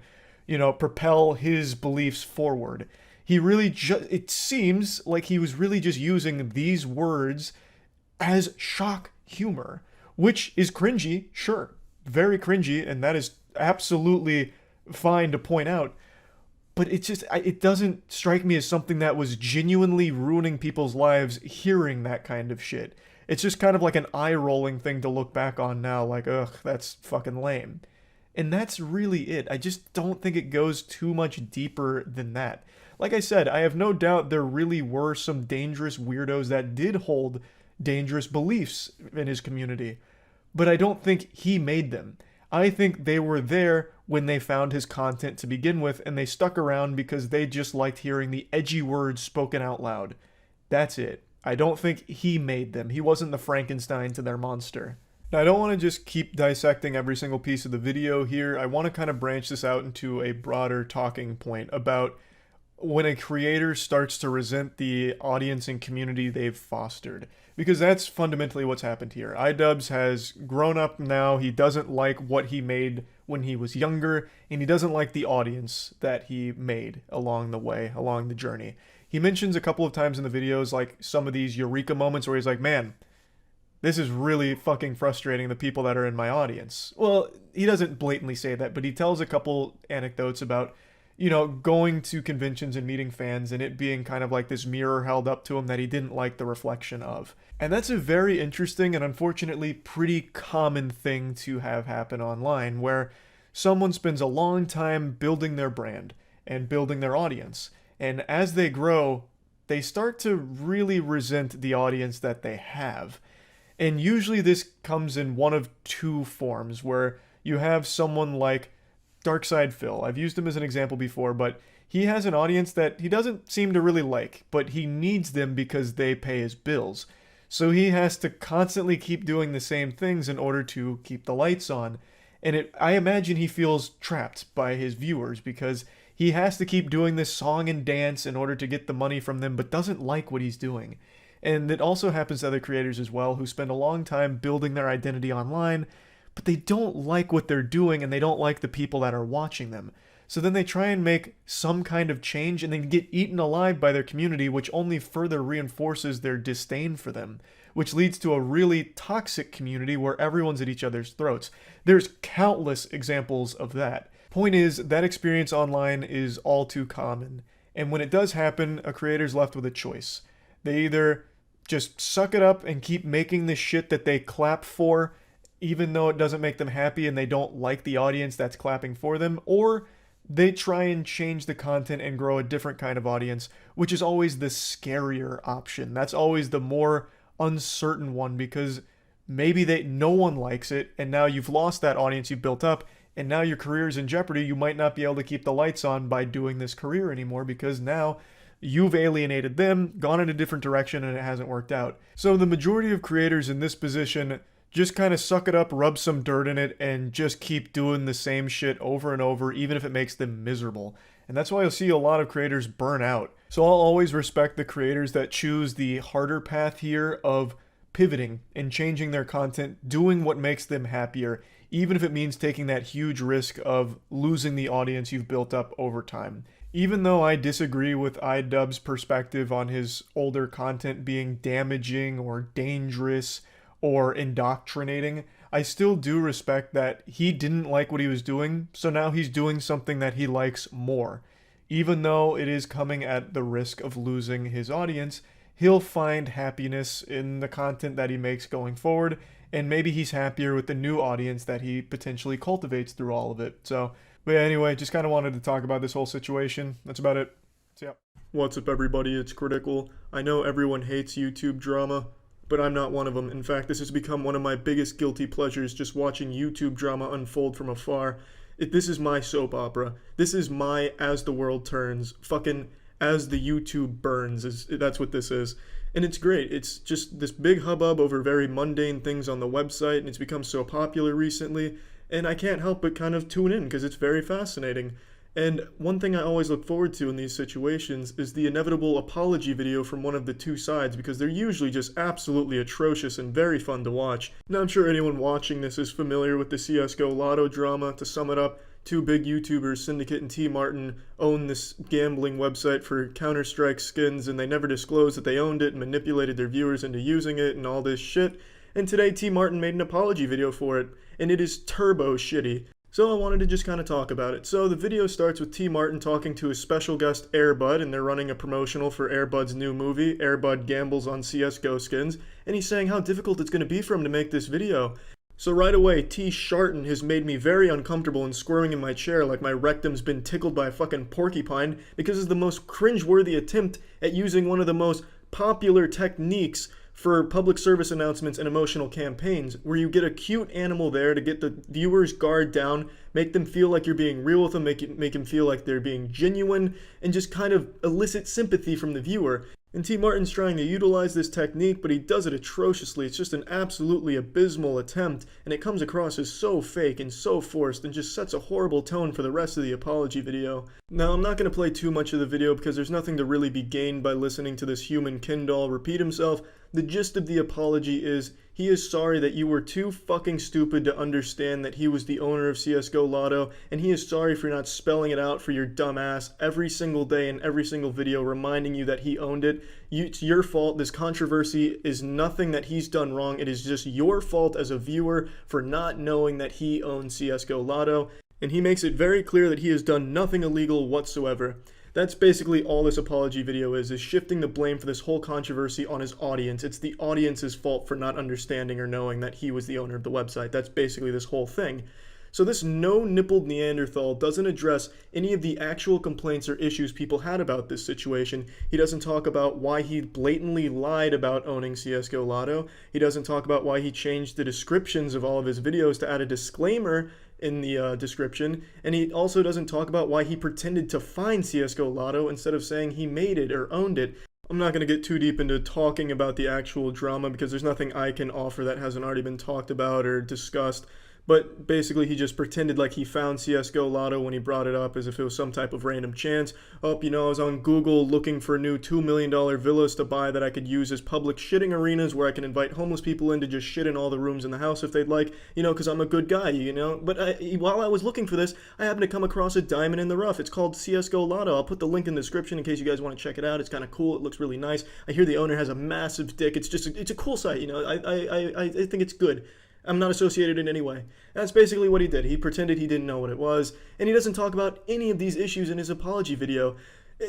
propel his beliefs forward. He really it seems like he was really just using these words as shock humor, which is cringy, sure, very cringy, and that is absolutely fine to point out. But it doesn't strike me as something that was genuinely ruining people's lives hearing that kind of shit. It's just kind of like an eye-rolling thing to look back on now, like, ugh, that's fucking lame. And that's really it. I just don't think it goes too much deeper than that. Like I said, I have no doubt there really were some dangerous weirdos that did hold dangerous beliefs in his community. But I don't think he made them. I think they were there when they found his content to begin with, and they stuck around because they just liked hearing the edgy words spoken out loud. That's it. I don't think he made them. He wasn't the Frankenstein to their monster. Now, I don't want to just keep dissecting every single piece of the video here. I want to kind of branch this out into a broader talking point about when a creator starts to resent the audience and community they've fostered. Because that's fundamentally what's happened here. iDubbbz has grown up now. He doesn't like what he made when he was younger, and he doesn't like the audience that he made along the way, along the journey. he mentions a couple of times in the videos, like, some of these eureka moments where he's like, man, this is really fucking frustrating, the people that are in my audience. Well, he doesn't blatantly say that, but he tells a couple anecdotes about, you know, going to conventions and meeting fans and it being kind of like this mirror held up to him that he didn't like the reflection of. And that's a very interesting and unfortunately pretty common thing to have happen online, where someone spends a long time building their brand and building their audience. And as they grow, they start to really resent the audience that they have. And usually this comes in one of two forms, where you have someone like Darkside Phil. I've used him as an example before, but he has an audience that he doesn't seem to really like, but he needs them because they pay his bills. So he has to constantly keep doing the same things in order to keep the lights on. And I imagine he feels trapped by his viewers because he has to keep doing this song and dance in order to get the money from them, but doesn't like what he's doing. And it also happens to other creators as well who spend a long time building their identity online, but they don't like what they're doing and they don't like the people that are watching them. So then they try and make some kind of change and then get eaten alive by their community, which only further reinforces their disdain for them, which leads to a really toxic community where everyone's at each other's throats. There's countless examples of that. Point is, that experience online is all too common. And when it does happen, a creator's left with a choice. They either just suck it up and keep making the shit that they clap for, even though it doesn't make them happy and they don't like the audience that's clapping for them, or they try and change the content and grow a different kind of audience, which is always the scarier option. That's always the more uncertain one, because maybe no one likes it, and now you've lost that audience you've built up, and now your career's in jeopardy. You might not be able to keep the lights on by doing this career anymore, because now you've alienated them, gone in a different direction, and it hasn't worked out. So the majority of creators in this position just kind of suck it up, rub some dirt in it, and just keep doing the same shit over and over, even if it makes them miserable. And that's why you'll see a lot of creators burn out. So I'll always respect the creators that choose the harder path here of pivoting and changing their content, doing what makes them happier, even if it means taking that huge risk of losing the audience you've built up over time. Even though I disagree with iDubbbz' perspective on his older content being damaging or dangerous or indoctrinating, I still do respect that he didn't like what he was doing, so now he's doing something that he likes more. Even though it is coming at the risk of losing his audience, he'll find happiness in the content that he makes going forward, and maybe he's happier with the new audience that he potentially cultivates through all of it. So, but yeah, anyway, just kind of wanted to talk about this whole situation. That's about it. So yeah. What's up, everybody? It's Critical. I know everyone hates YouTube drama, but I'm not one of them. In fact, this has become one of my biggest guilty pleasures, just watching YouTube drama unfold from afar. This is my soap opera. This is my As the World Turns, fucking As the YouTube Burns, that's what this is. And it's great. It's just this big hubbub over very mundane things on the website, and it's become so popular recently, and I can't help but kind of tune in because it's very fascinating. And one thing I always look forward to in these situations is the inevitable apology video from one of the two sides, because they're usually just absolutely atrocious and very fun to watch. Now, I'm sure anyone watching this is familiar with the CSGO Lotto drama. To sum it up, two big YouTubers, Syndicate and Tmartn, own this gambling website for Counter-Strike skins, and they never disclosed that they owned it and manipulated their viewers into using it and all this shit. And today, Tmartn made an apology video for it, and it is turbo shitty. So I wanted to just kind of talk about it. So the video starts with Tmartn talking to his special guest Airbud, and they're running a promotional for Airbud's new movie, Airbud Gambles on CSGO Skins, and he's saying how difficult it's going to be for him to make this video. So right away, T-Sharton has made me very uncomfortable and squirming in my chair like my rectum's been tickled by a fucking porcupine, because it's the most cringeworthy attempt at using one of the most popular techniques for public service announcements and emotional campaigns, where you get a cute animal there to get the viewer's guard down, make them feel like you're being real with them, make them feel like they're being genuine, and just kind of elicit sympathy from the viewer. And Tmartn's trying to utilize this technique, but he does it atrociously. It's just an absolutely abysmal attempt, and it comes across as so fake and so forced and just sets a horrible tone for the rest of the apology video. Now, I'm not going to play too much of the video because there's nothing to really be gained by listening to this human Ken doll repeat himself. The gist of the apology is he is sorry that you were too fucking stupid to understand that he was the owner of CSGO Lotto, and he is sorry for not spelling it out for your dumb ass every single day in every single video, reminding you that he owned it. It's your fault. This controversy is nothing that he's done wrong. It is just your fault as a viewer for not knowing that he owns CSGO Lotto, and he makes it very clear that he has done nothing illegal whatsoever. That's basically all this apology video is shifting the blame for this whole controversy on his audience. It's the audience's fault for not understanding or knowing that he was the owner of the website. That's basically this whole thing. So this no-nippled Neanderthal doesn't address any of the actual complaints or issues people had about this situation. He doesn't talk about why he blatantly lied about owning CSGO Lotto. He doesn't talk about why he changed the descriptions of all of his videos to add a disclaimer in the description, and he also doesn't talk about why he pretended to find CSGO Lotto instead of saying he made it or owned it. I'm not going to get too deep into talking about the actual drama because there's nothing I can offer that hasn't already been talked about or discussed. But basically, he just pretended like he found CSGO Lotto when he brought it up as if it was some type of random chance. Oh, you know, I was on Google looking for new $2 million villas to buy that I could use as public shitting arenas where I can invite homeless people in to just shit in all the rooms in the house if they'd like, you know, because I'm a good guy, you know. But while I was looking for this, I happened to come across a diamond in the rough. It's called CSGO Lotto. I'll put the link in the description in case you guys want to check it out. It's kind of cool. It looks really nice. I hear the owner has a massive dick. It's just, it's a cool site, you know. I think it's good. I'm not associated in any way. That's basically what he did. He pretended he didn't know what it was, and he doesn't talk about any of these issues in his apology video.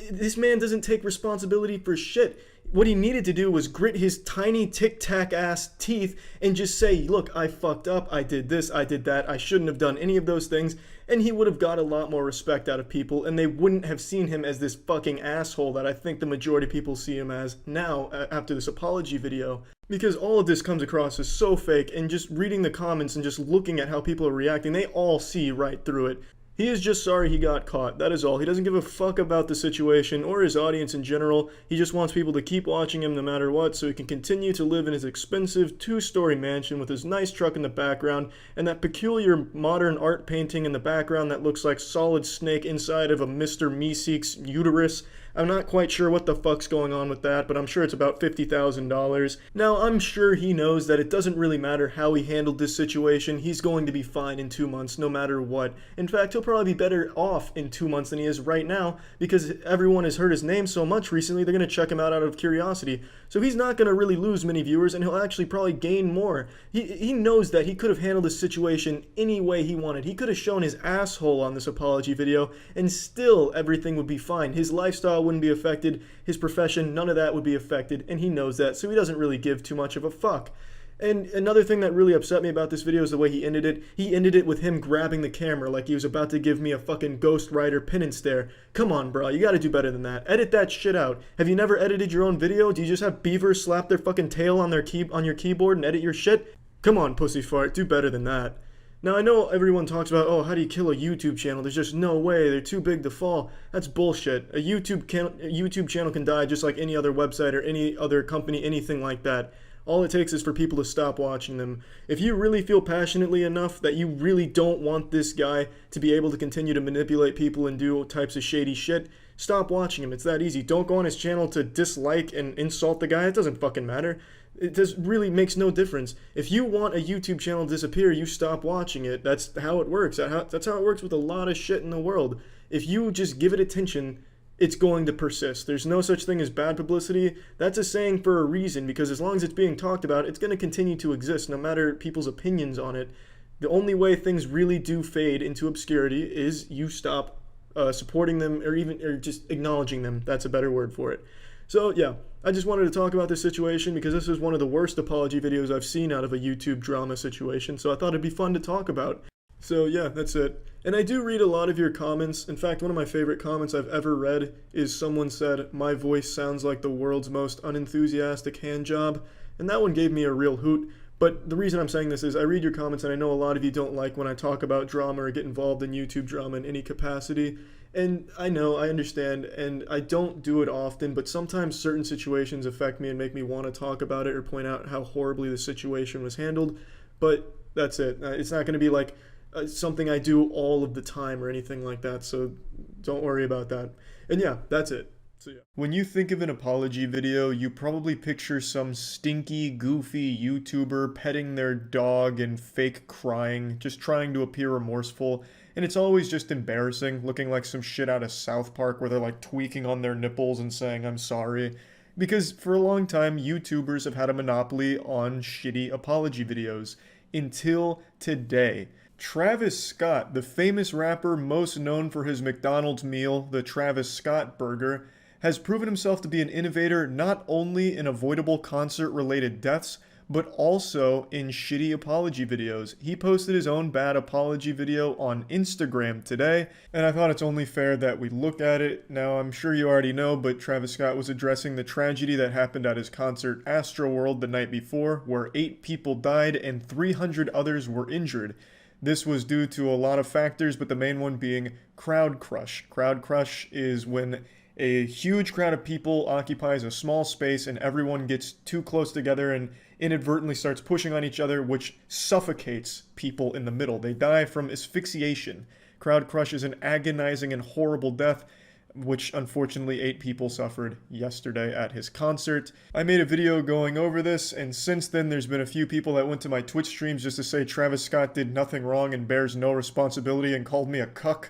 This man doesn't take responsibility for shit. What he needed to do was grit his tiny tic-tac ass teeth and just say, look, I fucked up, I did this, I did that, I shouldn't have done any of those things, and he would have got a lot more respect out of people, and they wouldn't have seen him as this fucking asshole that I think the majority of people see him as now after this apology video. Because all of this comes across as so fake, and just reading the comments and just looking at how people are reacting, they all see right through it. He is just sorry he got caught, that is all. He doesn't give a fuck about the situation or his audience in general. He just wants people to keep watching him no matter what so he can continue to live in his expensive 2-story mansion with his nice truck in the background and that peculiar modern art painting in the background that looks like Solid Snake inside of a Mr. Meeseek's uterus. I'm not quite sure what the fuck's going on with that, but I'm sure it's about $50,000. Now, I'm sure he knows that it doesn't really matter how he handled this situation. He's going to be fine in 2 months, no matter what. In fact, he'll probably be better off in 2 months than he is right now, because everyone has heard his name so much recently, they're going to check him out of curiosity. So he's not going to really lose many viewers, and he'll actually probably gain more. He knows that he could have handled this situation any way he wanted. He could have shown his asshole on this apology video, and still everything would be fine. His lifestyle wouldn't be affected, his profession, none of that would be affected, and he knows that, so he doesn't really give too much of a fuck. And another thing that really upset me about this video is the way he ended it. He ended it with him grabbing the camera like he was about to give me a fucking Ghost Rider penance stare. Come on, bro, you gotta do better than that. Edit that shit out. Have you never edited your own video? Do you just have beavers slap their fucking tail on your keyboard and edit your shit? Come on, pussy fart, do better than that. Now, I know everyone talks about, oh, how do you kill a YouTube channel? There's just no way. They're too big to fall. That's bullshit. A YouTube channel can die just like any other website or any other company, anything like that. All it takes is for people to stop watching them. If you really feel passionately enough that you really don't want this guy to be able to continue to manipulate people and do types of shady shit, stop watching him. It's that easy. Don't go on his channel to dislike and insult the guy. It doesn't fucking matter. It just really makes no difference. If you want a YouTube channel to disappear, you stop watching it. That's how it works. That's how it works with a lot of shit in the world. If you just give it attention, it's going to persist. There's no such thing as bad publicity. That's a saying for a reason, because as long as it's being talked about, it's going to continue to exist no matter people's opinions on it. The only way things really do fade into obscurity is you stop supporting them or just acknowledging them. That's a better word for it. So yeah, I just wanted to talk about this situation because this is one of the worst apology videos I've seen out of a YouTube drama situation, so I thought it'd be fun to talk about. So yeah, that's it. And I do read a lot of your comments. In fact, one of my favorite comments I've ever read is someone said, "My voice sounds like the world's most unenthusiastic hand job," and that one gave me a real hoot. But the reason I'm saying this is I read your comments and I know a lot of you don't like when I talk about drama or get involved in YouTube drama in any capacity. And I know, I understand, and I don't do it often, but sometimes certain situations affect me and make me want to talk about it or point out how horribly the situation was handled. But that's it. It's not going to be like something I do all of the time or anything like that, so don't worry about that. And yeah, that's it. So yeah. When you think of an apology video, you probably picture some stinky, goofy YouTuber petting their dog and fake crying, just trying to appear remorseful. And it's always just embarrassing, looking like some shit out of South Park where they're like tweaking on their nipples and saying, I'm sorry. Because for a long time, YouTubers have had a monopoly on shitty apology videos. Until today. Travis Scott, the famous rapper most known for his McDonald's meal, the Travis Scott Burger, has proven himself to be an innovator not only in avoidable concert-related deaths, but also in shitty apology videos. He posted his own bad apology video on Instagram today, and I thought it's only fair that we look at it. Now, I'm sure you already know, but Travis Scott was addressing the tragedy that happened at his concert Astroworld the night before, where 8 people died and 300 others were injured. This was due to a lot of factors, but the main one being crowd crush. Crowd crush is when a huge crowd of people occupies a small space and everyone gets too close together and inadvertently starts pushing on each other, which suffocates people in the middle. They die from asphyxiation. Crowd crush is an agonizing and horrible death, which unfortunately 8 people suffered yesterday at his concert. I made a video going over this, and since then there's been a few people that went to my Twitch streams just to say Travis Scott did nothing wrong and bears no responsibility and called me a cuck.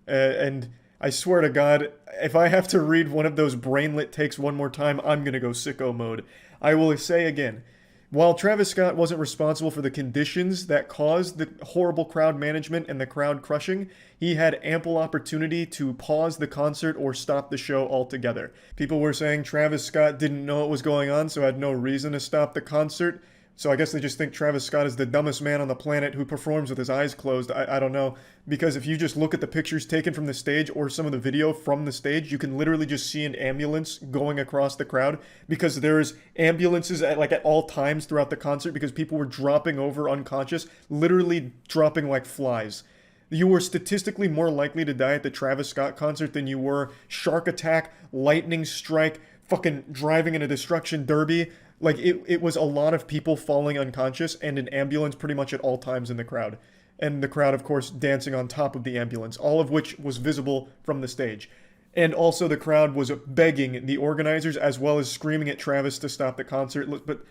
And I swear to God, if I have to read one of those brainlet takes one more time, I'm gonna go sicko mode. I will say again, while Travis Scott wasn't responsible for the conditions that caused the horrible crowd management and the crowd crushing, he had ample opportunity to pause the concert or stop the show altogether. People were saying Travis Scott didn't know what was going on, so had no reason to stop the concert. So I guess they just think Travis Scott is the dumbest man on the planet who performs with his eyes closed. I don't know. Because if you just look at the pictures taken from the stage or some of the video from the stage, you can literally just see an ambulance going across the crowd because there's ambulances at all times throughout the concert because people were dropping over unconscious, literally dropping like flies. You were statistically more likely to die at the Travis Scott concert than you were shark attack, lightning strike, fucking driving in a destruction derby. Like, it was a lot of people falling unconscious and an ambulance pretty much at all times in the crowd. And the crowd, of course, dancing on top of the ambulance, all of which was visible from the stage. And also the crowd was begging the organizers as well as screaming at Travis to stop the concert. But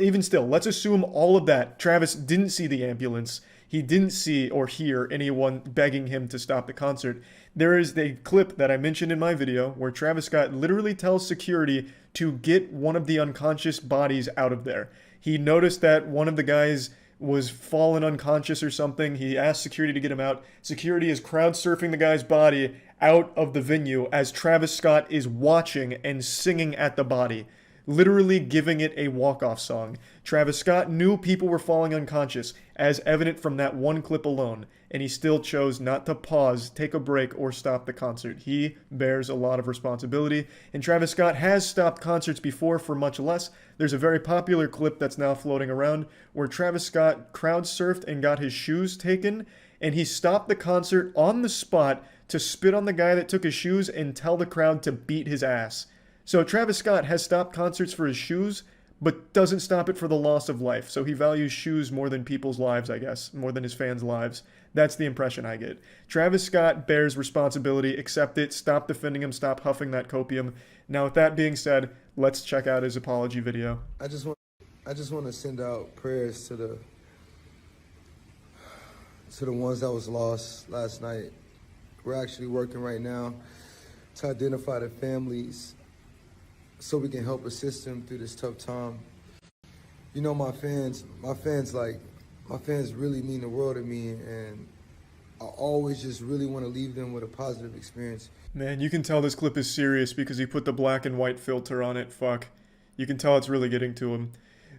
even still, let's assume all of that. Travis didn't see the ambulance. He didn't see or hear anyone begging him to stop the concert. There is a clip that I mentioned in my video where Travis Scott literally tells security to get one of the unconscious bodies out of there. He noticed that one of the guys was fallen unconscious or something. He asked security to get him out. Security is crowd surfing the guy's body out of the venue as Travis Scott is watching and singing at the body, literally giving it a walk-off song. Travis Scott knew people were falling unconscious, as evident from that one clip alone, and he still chose not to pause, take a break, or stop the concert. He bears a lot of responsibility, and Travis Scott has stopped concerts before for much less. There's a very popular clip that's now floating around where Travis Scott crowd surfed and got his shoes taken, and he stopped the concert on the spot to spit on the guy that took his shoes and tell the crowd to beat his ass. So Travis Scott has stopped concerts for his shoes, but doesn't stop it for the loss of life. So he values shoes more than people's lives, I guess, more than his fans' lives. That's the impression I get. Travis Scott bears responsibility, accept it, stop defending him, stop huffing that copium. Now with that being said, let's check out his apology video. I just want to send out prayers to the ones that was lost last night. We're actually working right now to identify the families so we can help assist them through this tough time. You know, my fans really mean the world to me, and I always just really want to leave them with a positive experience. Man, you can tell this clip is serious because he put the black and white filter on it. Fuck. You can tell it's really getting to him.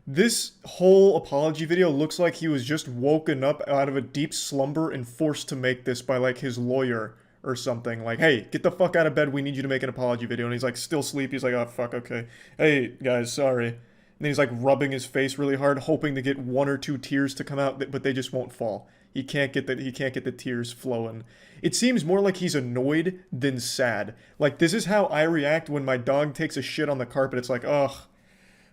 This whole apology video looks like he was just woken up out of a deep slumber and forced to make this by, like, his lawyer or something. Like, hey, get the fuck out of bed, we need you to make an apology video. And he's like, still sleepy. He's like, oh, fuck, okay. Hey, guys, sorry. And then he's like rubbing his face really hard, hoping to get 1 or 2 tears to come out, but they just won't fall. He can't get the tears flowing. It seems more like he's annoyed than sad. Like, this is how I react when my dog takes a shit on the carpet. It's like, ugh,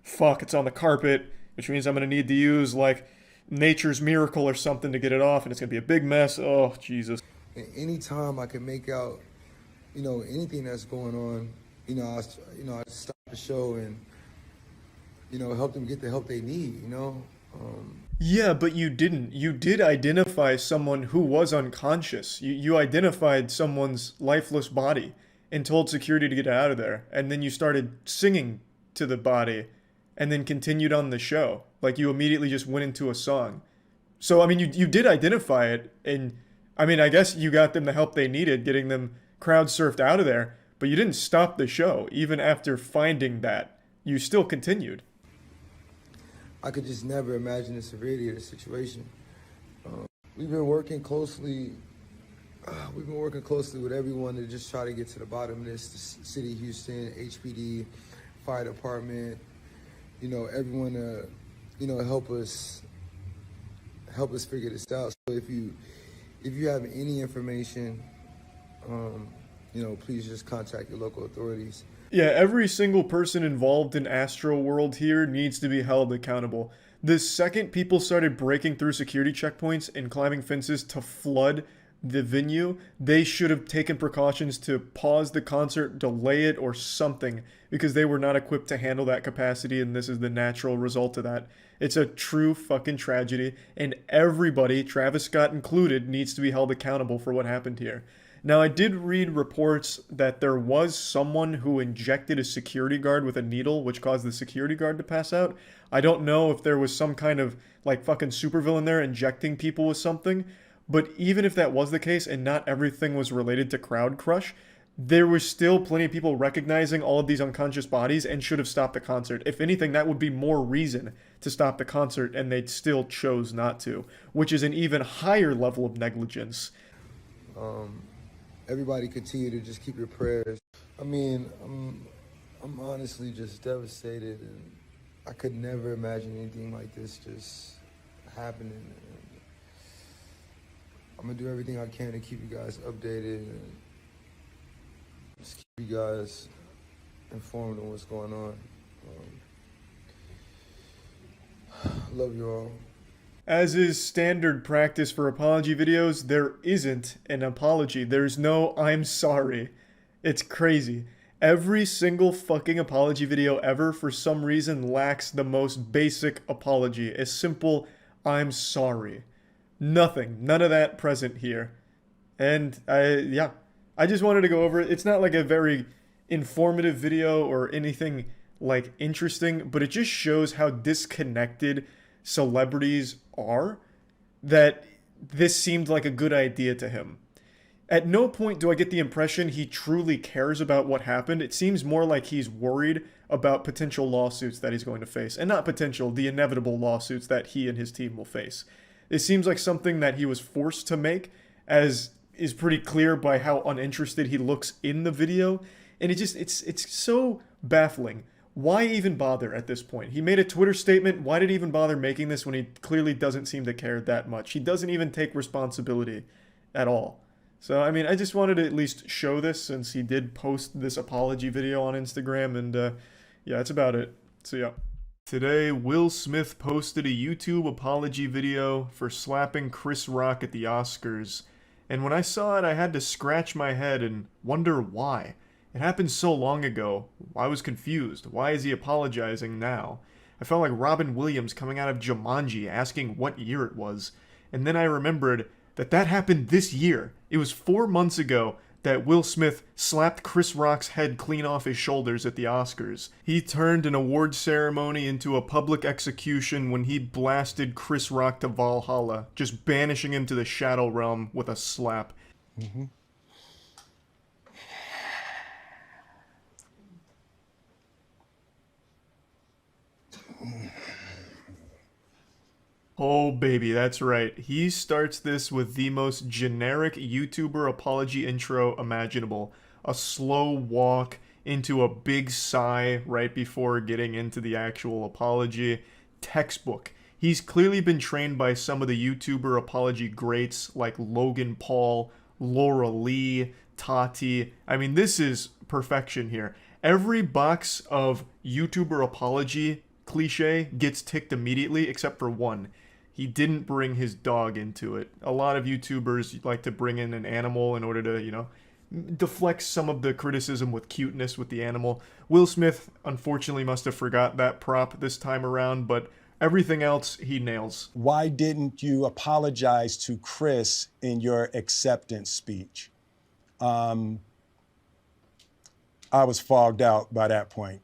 fuck, it's on the carpet, which means I'm gonna need to use, like, nature's miracle or something to get it off, and it's gonna be a big mess. Oh, Jesus. And anytime I can make out, you know, anything that's going on, I stopped the show and, help them get the help they need, Yeah, but you didn't. You did identify someone who was unconscious. You identified someone's lifeless body and told security to get out of there. And then you started singing to the body and then continued on the show. Like you immediately just went into a song. So, I mean, you did identify it. And, I mean, I guess you got them the help they needed, getting them crowd surfed out of there. But you didn't stop the show. Even after finding that, you still continued. I could just never imagine the severity of the situation. We've been working closely. We've been working closely with everyone to just try to get to the bottom of this. The City of Houston, HPD, Fire Department. Everyone to help us figure this out. So if you have any information, please just contact your local authorities. Yeah, every single person involved in Astro World here needs to be held accountable. The second people started breaking through security checkpoints and climbing fences to flood the venue, they should have taken precautions to pause the concert, delay it, or something, because they were not equipped to handle that capacity, and this is the natural result of that. It's a true fucking tragedy, and everybody, Travis Scott included, needs to be held accountable for what happened here. Now, I did read reports that there was someone who injected a security guard with a needle, which caused the security guard to pass out. I don't know if there was some kind of, like, fucking supervillain there injecting people with something, but even if that was the case and not everything was related to crowd crush, there was still plenty of people recognizing all of these unconscious bodies and should have stopped the concert. If anything, that would be more reason to stop the concert, and they still chose not to, which is an even higher level of negligence. Everybody continue to just keep your prayers. I mean, I'm honestly just devastated, and I could never imagine anything like this just happening. And I'm gonna do everything I can to keep you guys updated and just keep you guys informed on what's going on. Love you all. As is standard practice for apology videos, there isn't an apology. There's no "I'm sorry." It's crazy. Every single fucking apology video ever, for some reason, lacks the most basic apology. A simple "I'm sorry." Nothing. None of that present here. And I just wanted to go over it. It's not like a very informative video or anything like interesting, but it just shows how disconnected celebrities are, that this seemed like a good idea to him. At no point do I get the impression he truly cares about what happened. It seems more like he's worried about potential lawsuits that he's going to face. And not potential, the inevitable lawsuits that he and his team will face. It seems like something that he was forced to make, as is pretty clear by how uninterested he looks in the video. And it's so baffling. Why even bother at this point? He made a Twitter statement. Why did he even bother making this when he clearly doesn't seem to care that much? He doesn't even take responsibility at all. So, I mean, I just wanted to at least show this since he did post this apology video on Instagram. And, yeah, that's about it. So, yeah. Today, Will Smith posted a YouTube apology video for slapping Chris Rock at the Oscars. And when I saw it, I had to scratch my head and wonder why. It happened so long ago. I was confused. Why is he apologizing now? I felt like Robin Williams coming out of Jumanji asking what year it was. And then I remembered that that happened this year. It was 4 months ago that Will Smith slapped Chris Rock's head clean off his shoulders at the Oscars. He turned an award ceremony into a public execution when he blasted Chris Rock to Valhalla, just banishing him to the Shadow Realm with a slap. Oh baby, that's right. He starts this with the most generic YouTuber apology intro imaginable. A slow walk into a big sigh right before getting into the actual apology. Textbook. He's clearly been trained by some of the YouTuber apology greats like Logan Paul, Laura Lee, Tati. I mean, this is perfection here. Every box of YouTuber apology cliche gets ticked immediately except for one. He didn't bring his dog into it. A lot of YouTubers like to bring in an animal in order to, deflects some of the criticism with cuteness with the animal. Will Smith unfortunately must have forgot that prop this time around, but everything else he nails. Why didn't you apologize to Chris in your acceptance speech? I was fogged out by that point.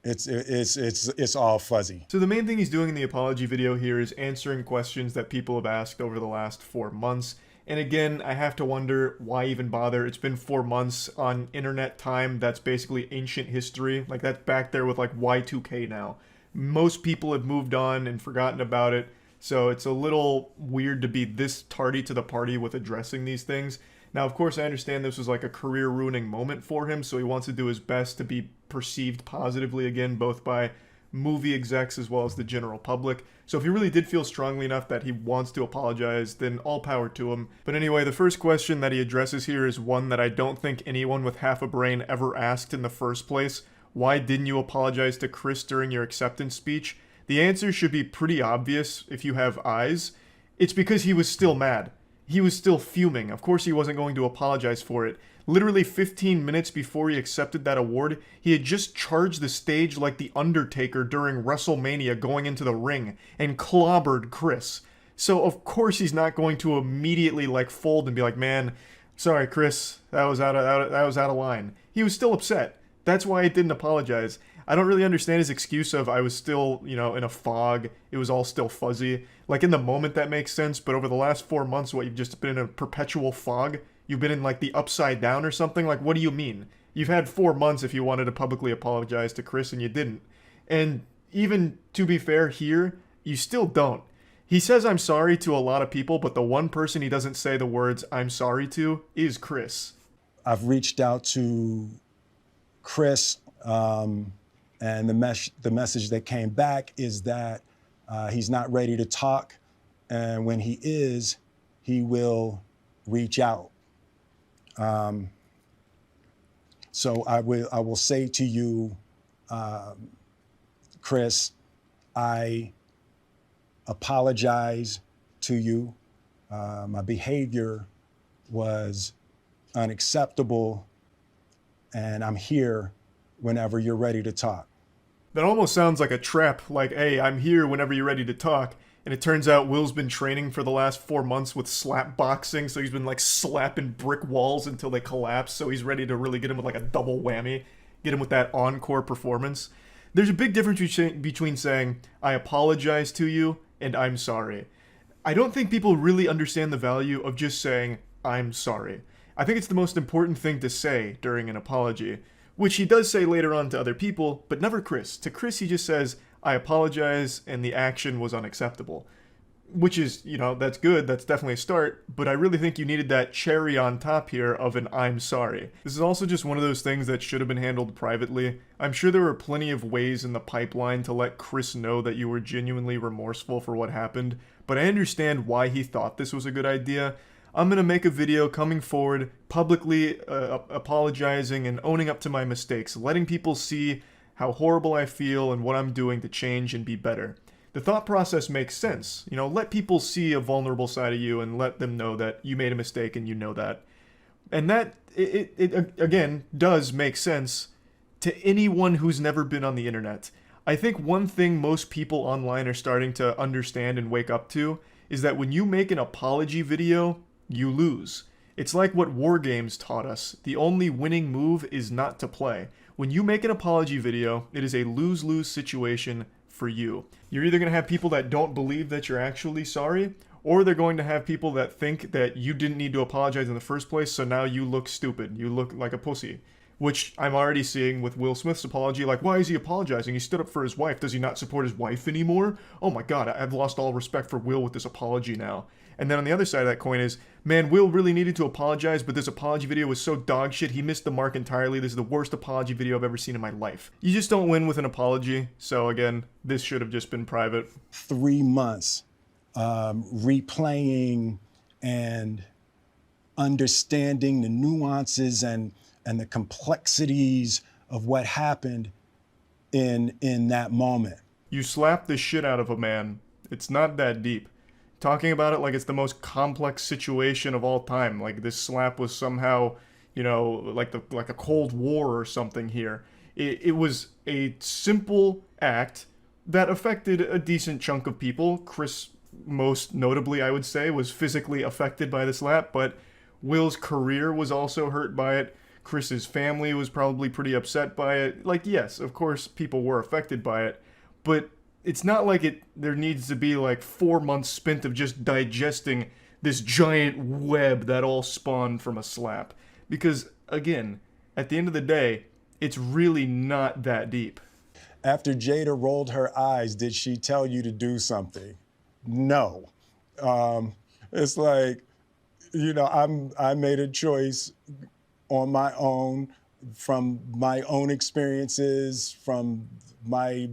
It's all fuzzy. So the main thing he's doing in the apology video here is answering questions that people have asked over the last 4 months. And again, I have to wonder, why even bother? It's been 4 months on internet time. That's basically ancient history. Like, that's back there with like Y2K now. Most people have moved on and forgotten about it. So it's a little weird to be this tardy to the party with addressing these things. Now, of course, I understand this was like a career-ruining moment for him, so he wants to do his best to be perceived positively again, both by movie execs as well as the general public. So if he really did feel strongly enough that he wants to apologize, then all power to him. But anyway, the first question that he addresses here is one that I don't think anyone with half a brain ever asked in the first place. Why didn't you apologize to Chris during your acceptance speech? The answer should be pretty obvious if you have eyes. It's because he was still mad. He was still fuming. Of course he wasn't going to apologize for it. Literally 15 minutes before he accepted that award, he had just charged the stage like The Undertaker during WrestleMania going into the ring and clobbered Chris. So of course he's not going to immediately like fold and be like, man, sorry Chris, that was out of line. He was still upset. That's why he didn't apologize. I don't really understand his excuse of I was still, in a fog. It was all still fuzzy. Like in the moment that makes sense, but over the last 4 months, what, you've just been in a perpetual fog? You've been in like the upside down or something? Like, what do you mean? You've had 4 months if you wanted to publicly apologize to Chris and you didn't. And even to be fair here, you still don't. He says I'm sorry to a lot of people, but the one person he doesn't say the words I'm sorry to is Chris. I've reached out to Chris, and the message that came back is that he's not ready to talk, and when he is, he will reach out. So I will say to you, Chris, I apologize to you. My behavior was unacceptable, and I'm here whenever you're ready to talk. That almost sounds like a trap, like, hey, I'm here whenever you're ready to talk. And it turns out Will's been training for the last 4 months with slap boxing, so he's been like slapping brick walls until they collapse, so he's ready to really get him with like a double whammy, get him with that encore performance. There's a big difference between saying, I apologize to you, and I'm sorry. I don't think people really understand the value of just saying, I'm sorry. I think it's the most important thing to say during an apology, which he does say later on to other people, but never Chris. To Chris, he just says, I apologize, and the action was unacceptable. Which is, that's good, that's definitely a start, but I really think you needed that cherry on top here of an I'm sorry. This is also just one of those things that should have been handled privately. I'm sure there were plenty of ways in the pipeline to let Chris know that you were genuinely remorseful for what happened, but I understand why he thought this was a good idea. I'm going to make a video coming forward, publicly apologizing and owning up to my mistakes, letting people see how horrible I feel and what I'm doing to change and be better. The thought process makes sense. Let people see a vulnerable side of you and let them know that you made a mistake and you know that. And that, it again, does make sense to anyone who's never been on the internet. I think one thing most people online are starting to understand and wake up to is that when you make an apology video, you lose. It's like what war games taught us. The only winning move is not to play. When you make an apology video, it is a lose-lose situation for you. You're either going to have people that don't believe that you're actually sorry, or they're going to have people that think that you didn't need to apologize in the first place, so now you look stupid. You look like a pussy. Which I'm already seeing with Will Smith's apology, like, why is he apologizing? He stood up for his wife. Does he not support his wife anymore? Oh my god, I've lost all respect for Will with this apology now. And then on the other side of that coin is, man, Will really needed to apologize, but this apology video was so dog shit, he missed the mark entirely. This is the worst apology video I've ever seen in my life. You just don't win with an apology, so again, this should have just been private. 3 months replaying and understanding the nuances and the complexities of what happened in that moment. You slap the shit out of a man. It's not that deep. talking about it like it's the most complex situation of all time. Like this slap was somehow, like a Cold War or something here. It was a simple act that affected a decent chunk of people. Chris, most notably, I would say, was physically affected by the slap, but Will's career was also hurt by it. Chris's family was probably pretty upset by it. Like, yes, of course, people were affected by it, but it's not like there needs to be like 4 months spent of just digesting this giant web that all spawned from a slap. Because, again, at the end of the day, it's really not that deep. After Jada rolled her eyes, did she tell you to do something? No. It's like, I made a choice on my own, from my own experiences, from my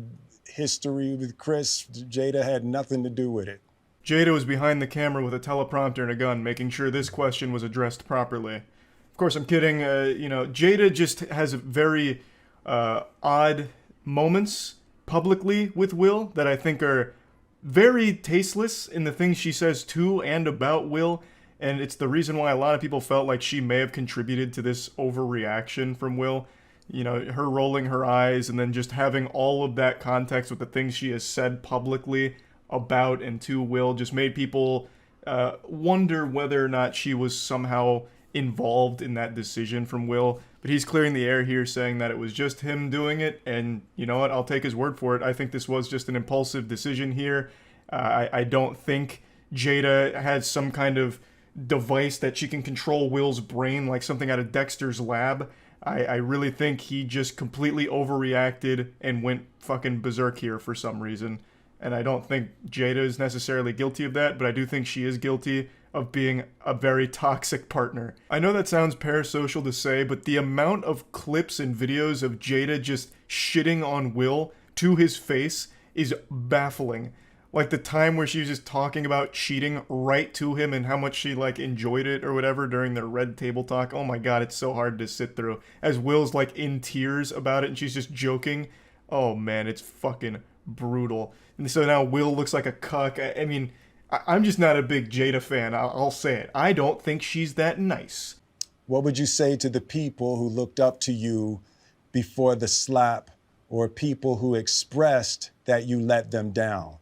history with Chris. Jada had nothing to do with it. Jada was behind the camera with a teleprompter and a gun, making sure this question was addressed properly. Of course, I'm kidding. Jada just has very odd moments publicly with Will that I think are very tasteless in the things she says to and about Will. And it's the reason why a lot of people felt like she may have contributed to this overreaction from Will. Her rolling her eyes and then just having all of that context with the things she has said publicly about and to Will just made people wonder whether or not she was somehow involved in that decision from Will. But he's clearing the air here, saying that it was just him doing it. And you know what? I'll take his word for it. I think this was just an impulsive decision here. I don't think Jada had some kind of device that she can control Will's brain like something out of Dexter's lab. I really think he just completely overreacted and went fucking berserk here for some reason. And I don't think Jada is necessarily guilty of that, but I do think she is guilty of being a very toxic partner. I know that sounds parasocial to say, but the amount of clips and videos of Jada just shitting on Will to his face is baffling. Like the time where she was just talking about cheating right to him and how much she enjoyed it or whatever during their red table talk. Oh my god, it's so hard to sit through. As Will's in tears about it and she's just joking. Oh man, it's fucking brutal. And so now Will looks like a cuck. I mean, I'm just not a big Jada fan. I'll say it. I don't think she's that nice. What would you say to the people who looked up to you before the slap, or people who expressed that you let them down?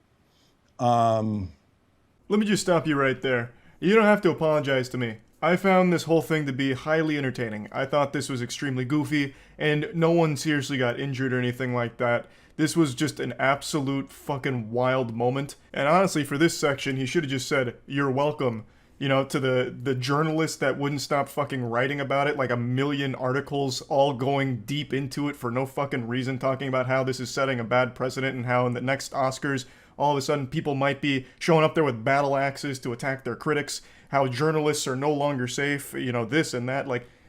Let me just stop you right there. You don't have to apologize to me. I found this whole thing to be highly entertaining. I thought this was extremely goofy, and no one seriously got injured or anything like that. This was just an absolute fucking wild moment. And honestly, for this section, he should have just said, "You're welcome." To the journalist that wouldn't stop fucking writing about it, like a million articles all going deep into it for no fucking reason, talking about how this is setting a bad precedent and how in the next Oscars, all of a sudden people might be showing up there with battle axes to attack their critics, how journalists are no longer safe, this and that.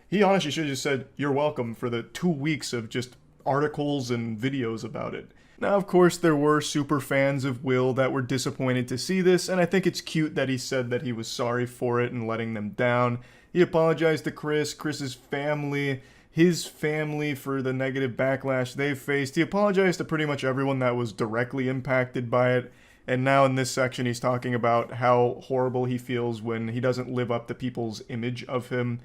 He honestly should have just said, "You're welcome," for the 2 weeks of just articles and videos about it. Now, of course, there were super fans of Will that were disappointed to see this, and I think it's cute that he said that he was sorry for it and letting them down. He apologized to Chris's family, his family for the negative backlash they've faced. He apologized to pretty much everyone that was directly impacted by it. And now in this section, he's talking about how horrible he feels when he doesn't live up to people's image of him.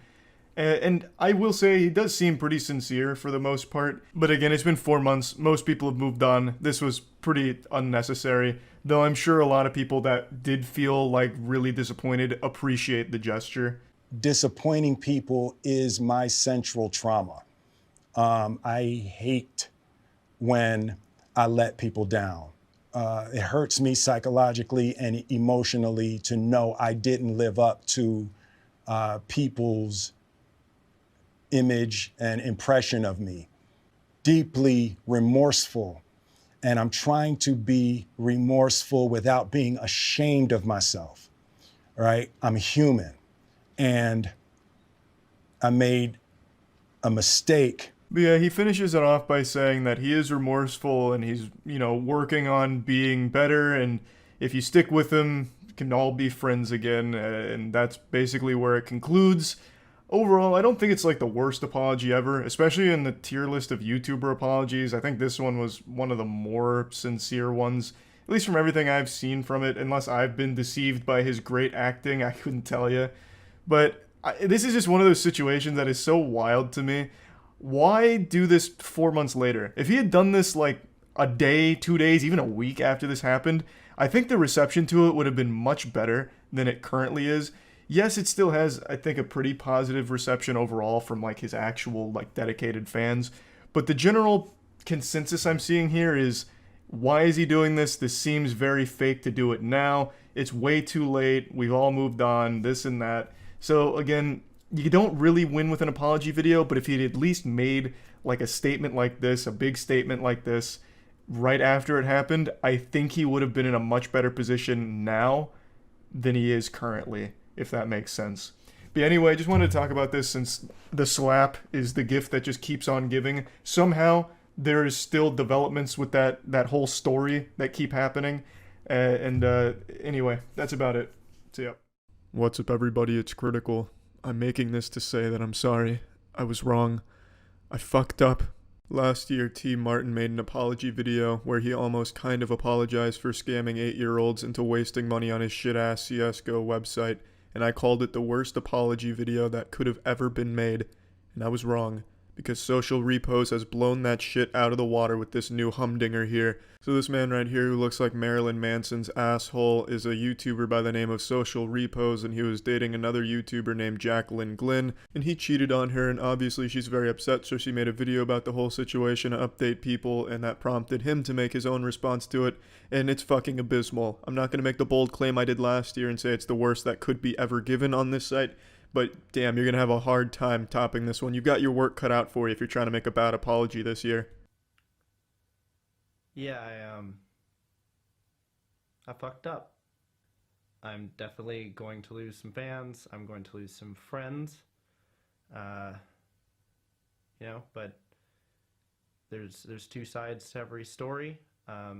And I will say he does seem pretty sincere for the most part. But again, it's been 4 months. Most people have moved on. This was pretty unnecessary. Though I'm sure a lot of people that did feel really disappointed appreciate the gesture. Disappointing people is my central trauma. I hate when I let people down. It hurts me psychologically and emotionally to know I didn't live up to people's image and impression of me. Deeply remorseful. And I'm trying to be remorseful without being ashamed of myself, right? I'm human. And I made a mistake. But yeah, he finishes it off by saying that he is remorseful and he's, working on being better. And if you stick with him, you can all be friends again. And that's basically where it concludes. Overall, I don't think it's the worst apology ever, especially in the tier list of YouTuber apologies. I think this one was one of the more sincere ones. At least from everything I've seen from it, unless I've been deceived by his great acting, I couldn't tell you. But this is just one of those situations that is so wild to me. Why do this 4 months later? If he had done this like a day, 2 days, even a week after this happened, I think the reception to it would have been much better than it currently is. Yes, it still has, I think, a pretty positive reception overall from like his actual like dedicated fans. But the general consensus I'm seeing here is, why is he doing this? This seems very fake to do it now. It's way too late. We've all moved on, this and that. So again, you don't really win with an apology video, but if he'd at least made like a statement like this, a big statement like this, right after it happened, I think he would have been in a much better position now than he is currently, if that makes sense. But anyway, I just wanted to talk about this since the slap is the gift that just keeps on giving. Somehow, there is still developments with that whole story that keep happening. Anyway, that's about it. See ya. What's up, everybody? It's Critical. I'm making this to say that I'm sorry. I was wrong. I fucked up. Last year, Tmartn made an apology video where he almost kind of apologized for scamming 8-year-olds into wasting money on his shit-ass CSGO website, and I called it the worst apology video that could have ever been made, and I was wrong, because Social Repos has blown that shit out of the water with this new humdinger here. So this man right here who looks like Marilyn Manson's asshole is a YouTuber by the name of Social Repos, and he was dating another YouTuber named Jacqueline Glynn, and he cheated on her, and obviously she's very upset, so she made a video about the whole situation to update people, and that prompted him to make his own response to it, and it's fucking abysmal. I'm not going to make the bold claim I did last year and say it's the worst that could be ever given on this site, but damn, you're going to have a hard time topping this one. You've got your work cut out for you if you're trying to make a bad apology this year. Yeah, I fucked up. I'm definitely going to lose some fans. I'm going to lose some friends. But there's two sides to every story. I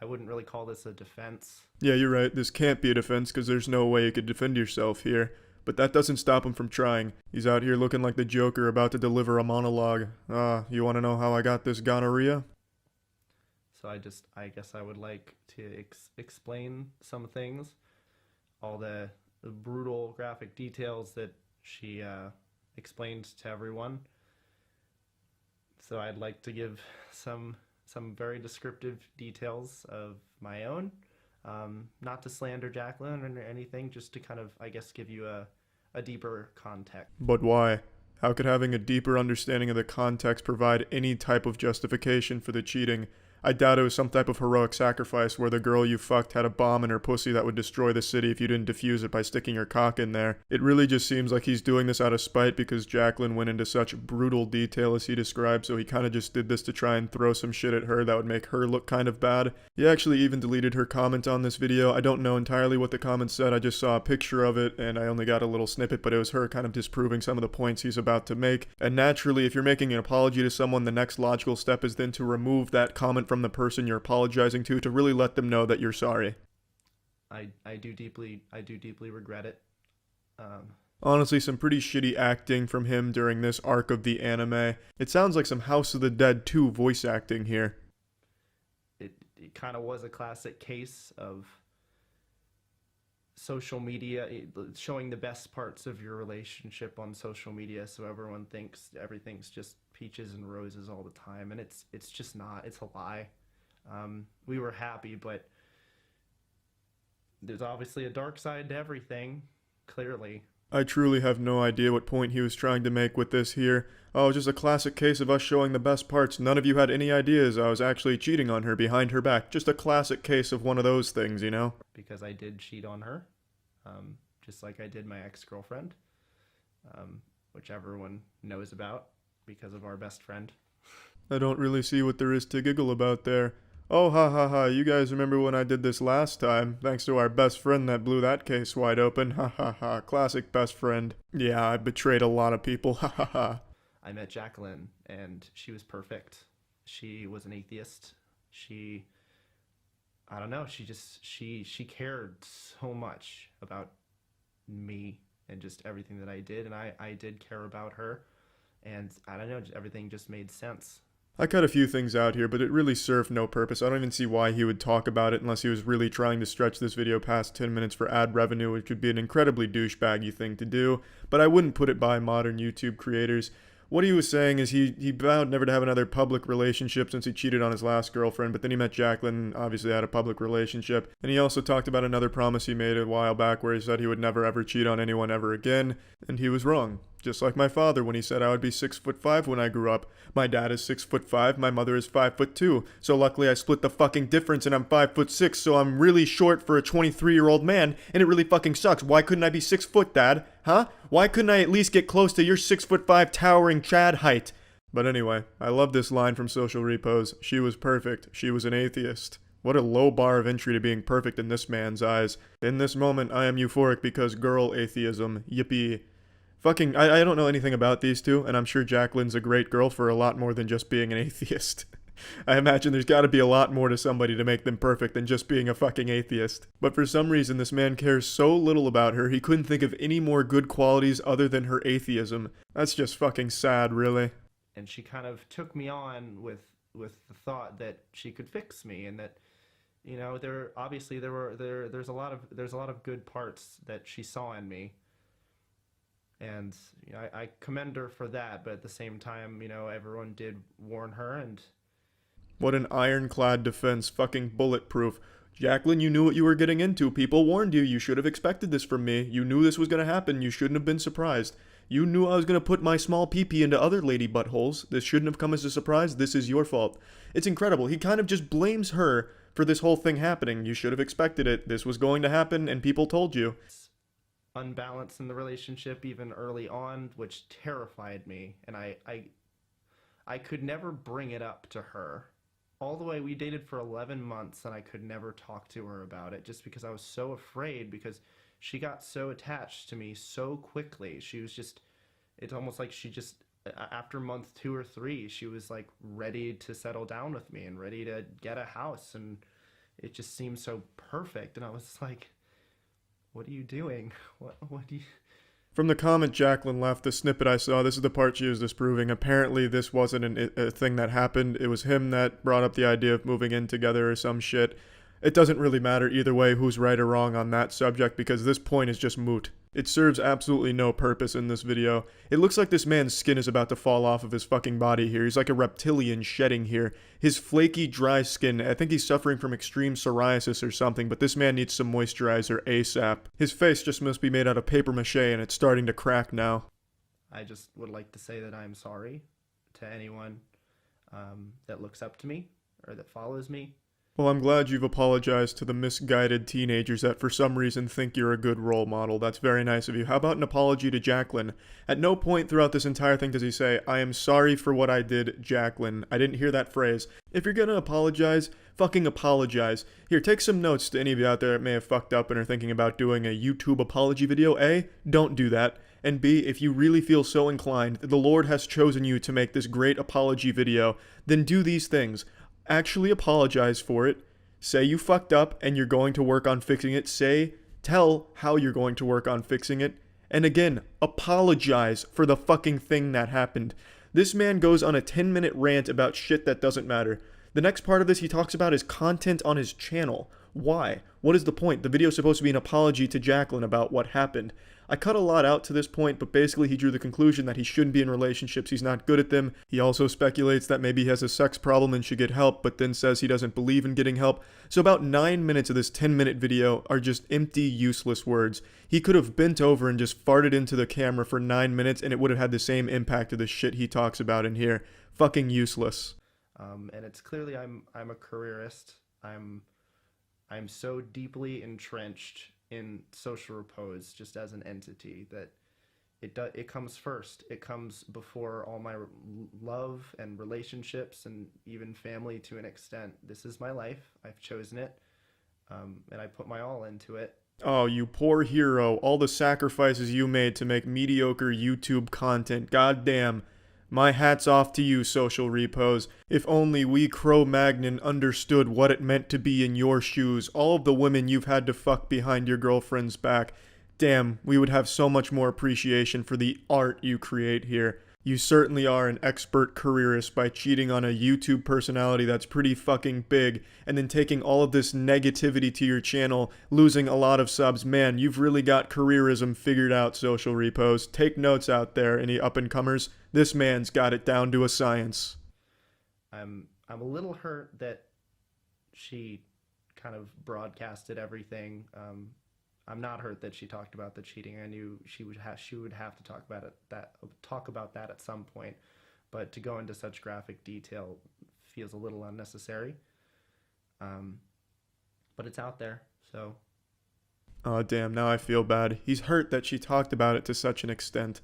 wouldn't really call this a defense. Yeah, you're right. This can't be a defense because there's no way you could defend yourself here. But that doesn't stop him from trying. He's out here looking like the Joker about to deliver a monologue. You want to know how I got this gonorrhea? So I guess I would like to explain some things. All the brutal graphic details that she explained to everyone. So I'd like to give some very descriptive details of my own. Not to slander Jacqueline or anything, just to kind of, I guess, give you a deeper context. But why? How could having a deeper understanding of the context provide any type of justification for the cheating? I doubt it was some type of heroic sacrifice where the girl you fucked had a bomb in her pussy that would destroy the city if you didn't defuse it by sticking your cock in there. It really just seems like he's doing this out of spite because Jacqueline went into such brutal detail as he described, so he kind of just did this to try and throw some shit at her that would make her look kind of bad. He actually even deleted her comment on this video. I don't know entirely what the comment said, I just saw a picture of it and I only got a little snippet, but it was her kind of disproving some of the points he's about to make. And naturally, if you're making an apology to someone, the next logical step is then to remove that comment from the person you're apologizing to really let them know that you're sorry. I do deeply regret it. Honestly, some pretty shitty acting from him during this arc of the anime. It sounds like some House of the Dead 2 voice acting here. It kind of was a classic case of social media showing the best parts of your relationship on social media, so everyone thinks everything's just peaches and roses all the time, and it's just not. It's a lie. We were happy, but there's obviously a dark side to everything, clearly. I truly have no idea what point he was trying to make with this here. Oh, just a classic case of us showing the best parts. None of you had any ideas I was actually cheating on her behind her back. Just a classic case of one of those things, you know? Because I did cheat on her, just like I did my ex-girlfriend, which everyone knows about because of our best friend. I don't really see what there is to giggle about there. Oh, ha ha ha, you guys remember when I did this last time? Thanks to our best friend that blew that case wide open. Ha ha ha, classic best friend. Yeah, I betrayed a lot of people. Ha ha ha. I met Jacqueline, and she was perfect. She was an atheist. I don't know, she cared so much about me and just everything that I did, and I did care about her. And I don't know, everything just made sense. I cut a few things out here, but it really served no purpose. I don't even see why he would talk about it unless he was really trying to stretch this video past 10 minutes for ad revenue, which would be an incredibly douchebaggy thing to do, but I wouldn't put it by modern YouTube creators. What he was saying is he vowed never to have another public relationship since he cheated on his last girlfriend, but then he met Jacqueline, obviously had a public relationship. And he also talked about another promise he made a while back where he said he would never ever cheat on anyone ever again, and he was wrong. Just like my father when he said I would be 6'5" when I grew up. My dad is 6'5", my mother is 5'2", so luckily I split the fucking difference and I'm 5'6", so I'm really short for a 23-year-old man, and it really fucking sucks. Why couldn't I be 6 foot, Dad? Huh? Why couldn't I at least get close to your 6'5" towering Chad height? But anyway, I love this line from Social Repos. She was perfect. She was an atheist. What a low bar of entry to being perfect in this man's eyes. In this moment, I am euphoric because girl atheism. Yippee. Fucking, I don't know anything about these two, and I'm sure Jacqueline's a great girl for a lot more than just being an atheist. I imagine there's gotta be a lot more to somebody to make them perfect than just being a fucking atheist. But for some reason, this man cares so little about her, he couldn't think of any more good qualities other than her atheism. That's just fucking sad, really. And she kind of took me on with the thought that she could fix me, and that, you know, there's a lot of good parts that she saw in me. And you know, I commend her for that, but at the same time, you know, everyone did warn her, and... What an ironclad defense, fucking bulletproof. Jacqueline, you knew what you were getting into. People warned you. You should have expected this from me. You knew this was going to happen. You shouldn't have been surprised. You knew I was going to put my small pee-pee into other lady buttholes. This shouldn't have come as a surprise. This is your fault. It's incredible. He kind of just blames her for this whole thing happening. You should have expected it. This was going to happen, and people told you. Unbalance in the relationship even early on, which terrified me, and I could never bring it up to her. All the way, we dated for 11 months, and I could never talk to her about it just because I was so afraid, because she got so attached to me so quickly. She was just, it's almost like she just, after month 2 or 3, she was like ready to settle down with me and ready to get a house, and it just seemed so perfect, and I was like, what are you doing? What do you... From the comment Jacqueline left, the snippet I saw, this is the part she was disproving. Apparently this wasn't a thing that happened. It was him that brought up the idea of moving in together or some shit. It doesn't really matter either way who's right or wrong on that subject, because this point is just moot. It serves absolutely no purpose in this video. It looks like this man's skin is about to fall off of his fucking body here. He's like a reptilian shedding here. His flaky, dry skin, I think he's suffering from extreme psoriasis or something, but this man needs some moisturizer ASAP. His face just must be made out of paper mache, and it's starting to crack now. I just would like to say that I'm sorry to anyone that looks up to me or that follows me. Well, I'm glad you've apologized to the misguided teenagers that for some reason think you're a good role model. That's very nice of you. How about an apology to Jacqueline? At no point throughout this entire thing does he say, I am sorry for what I did, Jacqueline. I didn't hear that phrase. If you're gonna apologize, fucking apologize. Here, take some notes to any of you out there that may have fucked up and are thinking about doing a YouTube apology video. A, don't do that. And B, if you really feel so inclined, the Lord has chosen you to make this great apology video, then do these things. Actually apologize for it. Say you fucked up and you're going to work on fixing it. Tell how you're going to work on fixing it. And again, apologize for the fucking thing that happened. This man goes on a 10-minute rant about shit that doesn't matter. The next part of this he talks about is content on his channel. Why? What is the point? The video is supposed to be an apology to Jacqueline about what happened. I cut a lot out to this point, but basically he drew the conclusion that he shouldn't be in relationships, he's not good at them. He also speculates that maybe he has a sex problem and should get help, but then says he doesn't believe in getting help. So about 9 minutes of this 10-minute video are just empty, useless words. He could have bent over and just farted into the camera for 9 minutes and it would have had the same impact of the shit he talks about in here. Fucking useless. And it's clearly I'm a careerist. I'm so deeply entrenched in Social Repos just as an entity that it comes first. It comes before all my love and relationships and even family to an extent. This is my life. I've chosen it, and I put my all into it. Oh, you poor hero. All the sacrifices you made to make mediocre YouTube content. God damn. My hat's off to you, Social Repos. If only we Cro-Magnon understood what it meant to be in your shoes, all of the women you've had to fuck behind your girlfriend's back. Damn, we would have so much more appreciation for the art you create here. You certainly are an expert careerist by cheating on a YouTube personality that's pretty fucking big, and then taking all of this negativity to your channel, losing a lot of subs. Man, you've really got careerism figured out, Social Repos. Take notes out there, any up-and-comers. This man's got it down to a science. I'm a little hurt that she kind of broadcasted everything. I'm not hurt that she talked about the cheating. I knew she would have to talk about that at some point, but to go into such graphic detail feels a little unnecessary. But it's out there, so. Oh damn, now I feel bad. He's hurt that she talked about it to such an extent.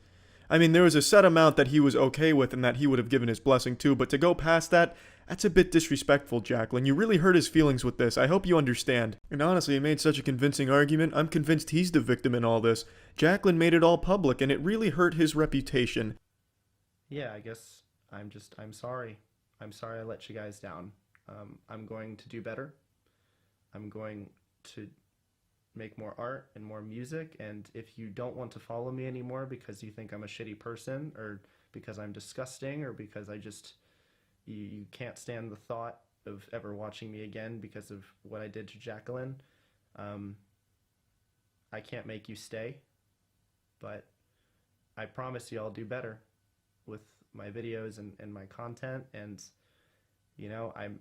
I mean, there was a set amount that he was okay with and that he would have given his blessing to, but to go past that, that's a bit disrespectful, Jacqueline. You really hurt his feelings with this. I hope you understand. And honestly, he made such a convincing argument, I'm convinced he's the victim in all this. Jacqueline made it all public, and it really hurt his reputation. Yeah, I guess I'm sorry. I'm sorry I let you guys down. I'm going to do better. I'm going to make more art and more music, and if you don't want to follow me anymore because you think I'm a shitty person, or because I'm disgusting, or because you can't stand the thought of ever watching me again because of what I did to Jacqueline, I can't make you stay, but I promise you I'll do better with my videos and my content, and I'm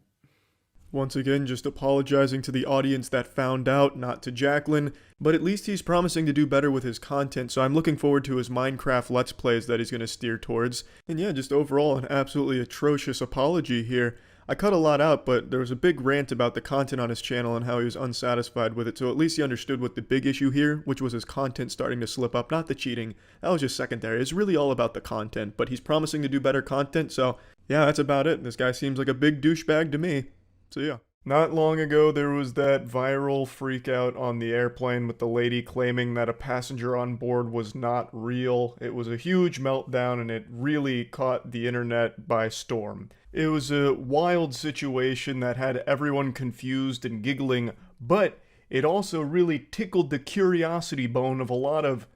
Once again, just apologizing to the audience that found out, not to Jacqueline, but at least he's promising to do better with his content, so I'm looking forward to his Minecraft Let's Plays that he's going to steer towards. And yeah, just overall an absolutely atrocious apology here. I cut a lot out, but there was a big rant about the content on his channel and how he was unsatisfied with it, so at least he understood what the big issue here, which was his content starting to slip up, not the cheating. That was just secondary. It's really all about the content, but he's promising to do better content, so yeah, that's about it. This guy seems like a big douchebag to me. So yeah. Not long ago, there was that viral freakout on the airplane with the lady claiming that a passenger on board was not real. It was a huge meltdown and it really caught the internet by storm. It was a wild situation that had everyone confused and giggling, but it also really tickled the curiosity bone of a lot of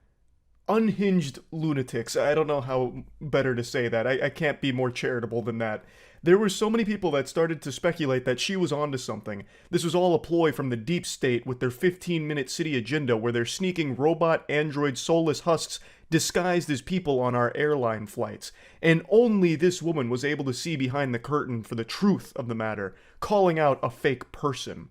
unhinged lunatics. I don't know how better to say that. I can't be more charitable than that. There were so many people that started to speculate that she was onto something. This was all a ploy from the deep state with their 15-minute city agenda where they're sneaking robot, android, soulless husks disguised as people on our airline flights. And only this woman was able to see behind the curtain for the truth of the matter, calling out a fake person.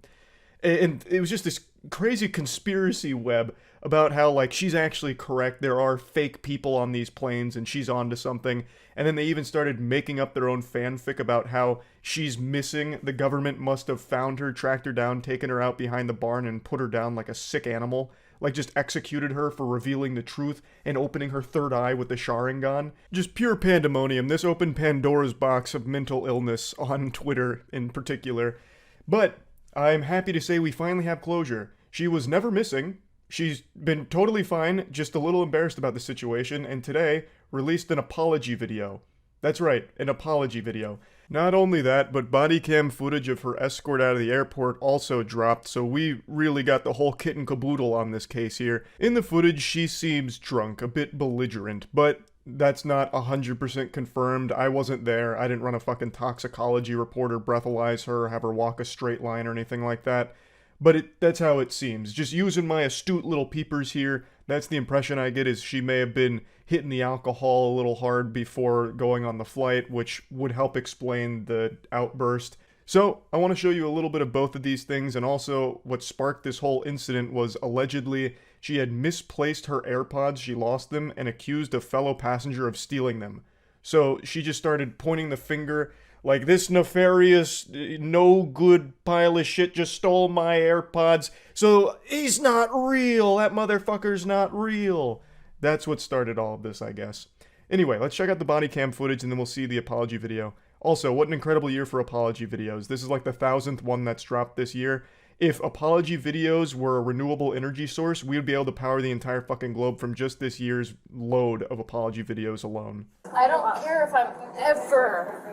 And it was just this crazy conspiracy web about how, like, she's actually correct, there are fake people on these planes and she's onto something. And then they even started making up their own fanfic about how she's missing, the government must have found her, tracked her down, taken her out behind the barn and put her down like a sick animal. Like, just executed her for revealing the truth and opening her third eye with the Sharingan. Just pure pandemonium. This opened Pandora's box of mental illness on Twitter in particular. But I'm happy to say we finally have closure. She was never missing. She's been totally fine, just a little embarrassed about the situation, and today released an apology video. That's right, an apology video. Not only that, but body cam footage of her escort out of the airport also dropped, so we really got the whole kit and caboodle on this case here. In the footage, she seems drunk, a bit belligerent, but that's not 100% confirmed. I wasn't there. I didn't run a fucking toxicology report or breathalyze her or have her walk a straight line or anything like that. But that's how it seems. Just using my astute little peepers here, that's the impression I get, is she may have been hitting the alcohol a little hard before going on the flight, which would help explain the outburst. So, I want to show you a little bit of both of these things, and also what sparked this whole incident was allegedly she had misplaced her AirPods, she lost them, and accused a fellow passenger of stealing them. So, she just started pointing the finger, like, this nefarious, no good pile of shit just stole my AirPods, so he's not real, that motherfucker's not real. That's what started all of this, I guess. Anyway, let's check out the body cam footage and then we'll see the apology video. Also, what an incredible year for apology videos. This is like the 1,000th one that's dropped this year. If apology videos were a renewable energy source, we would be able to power the entire fucking globe from just this year's load of apology videos alone. I don't care if I'm ever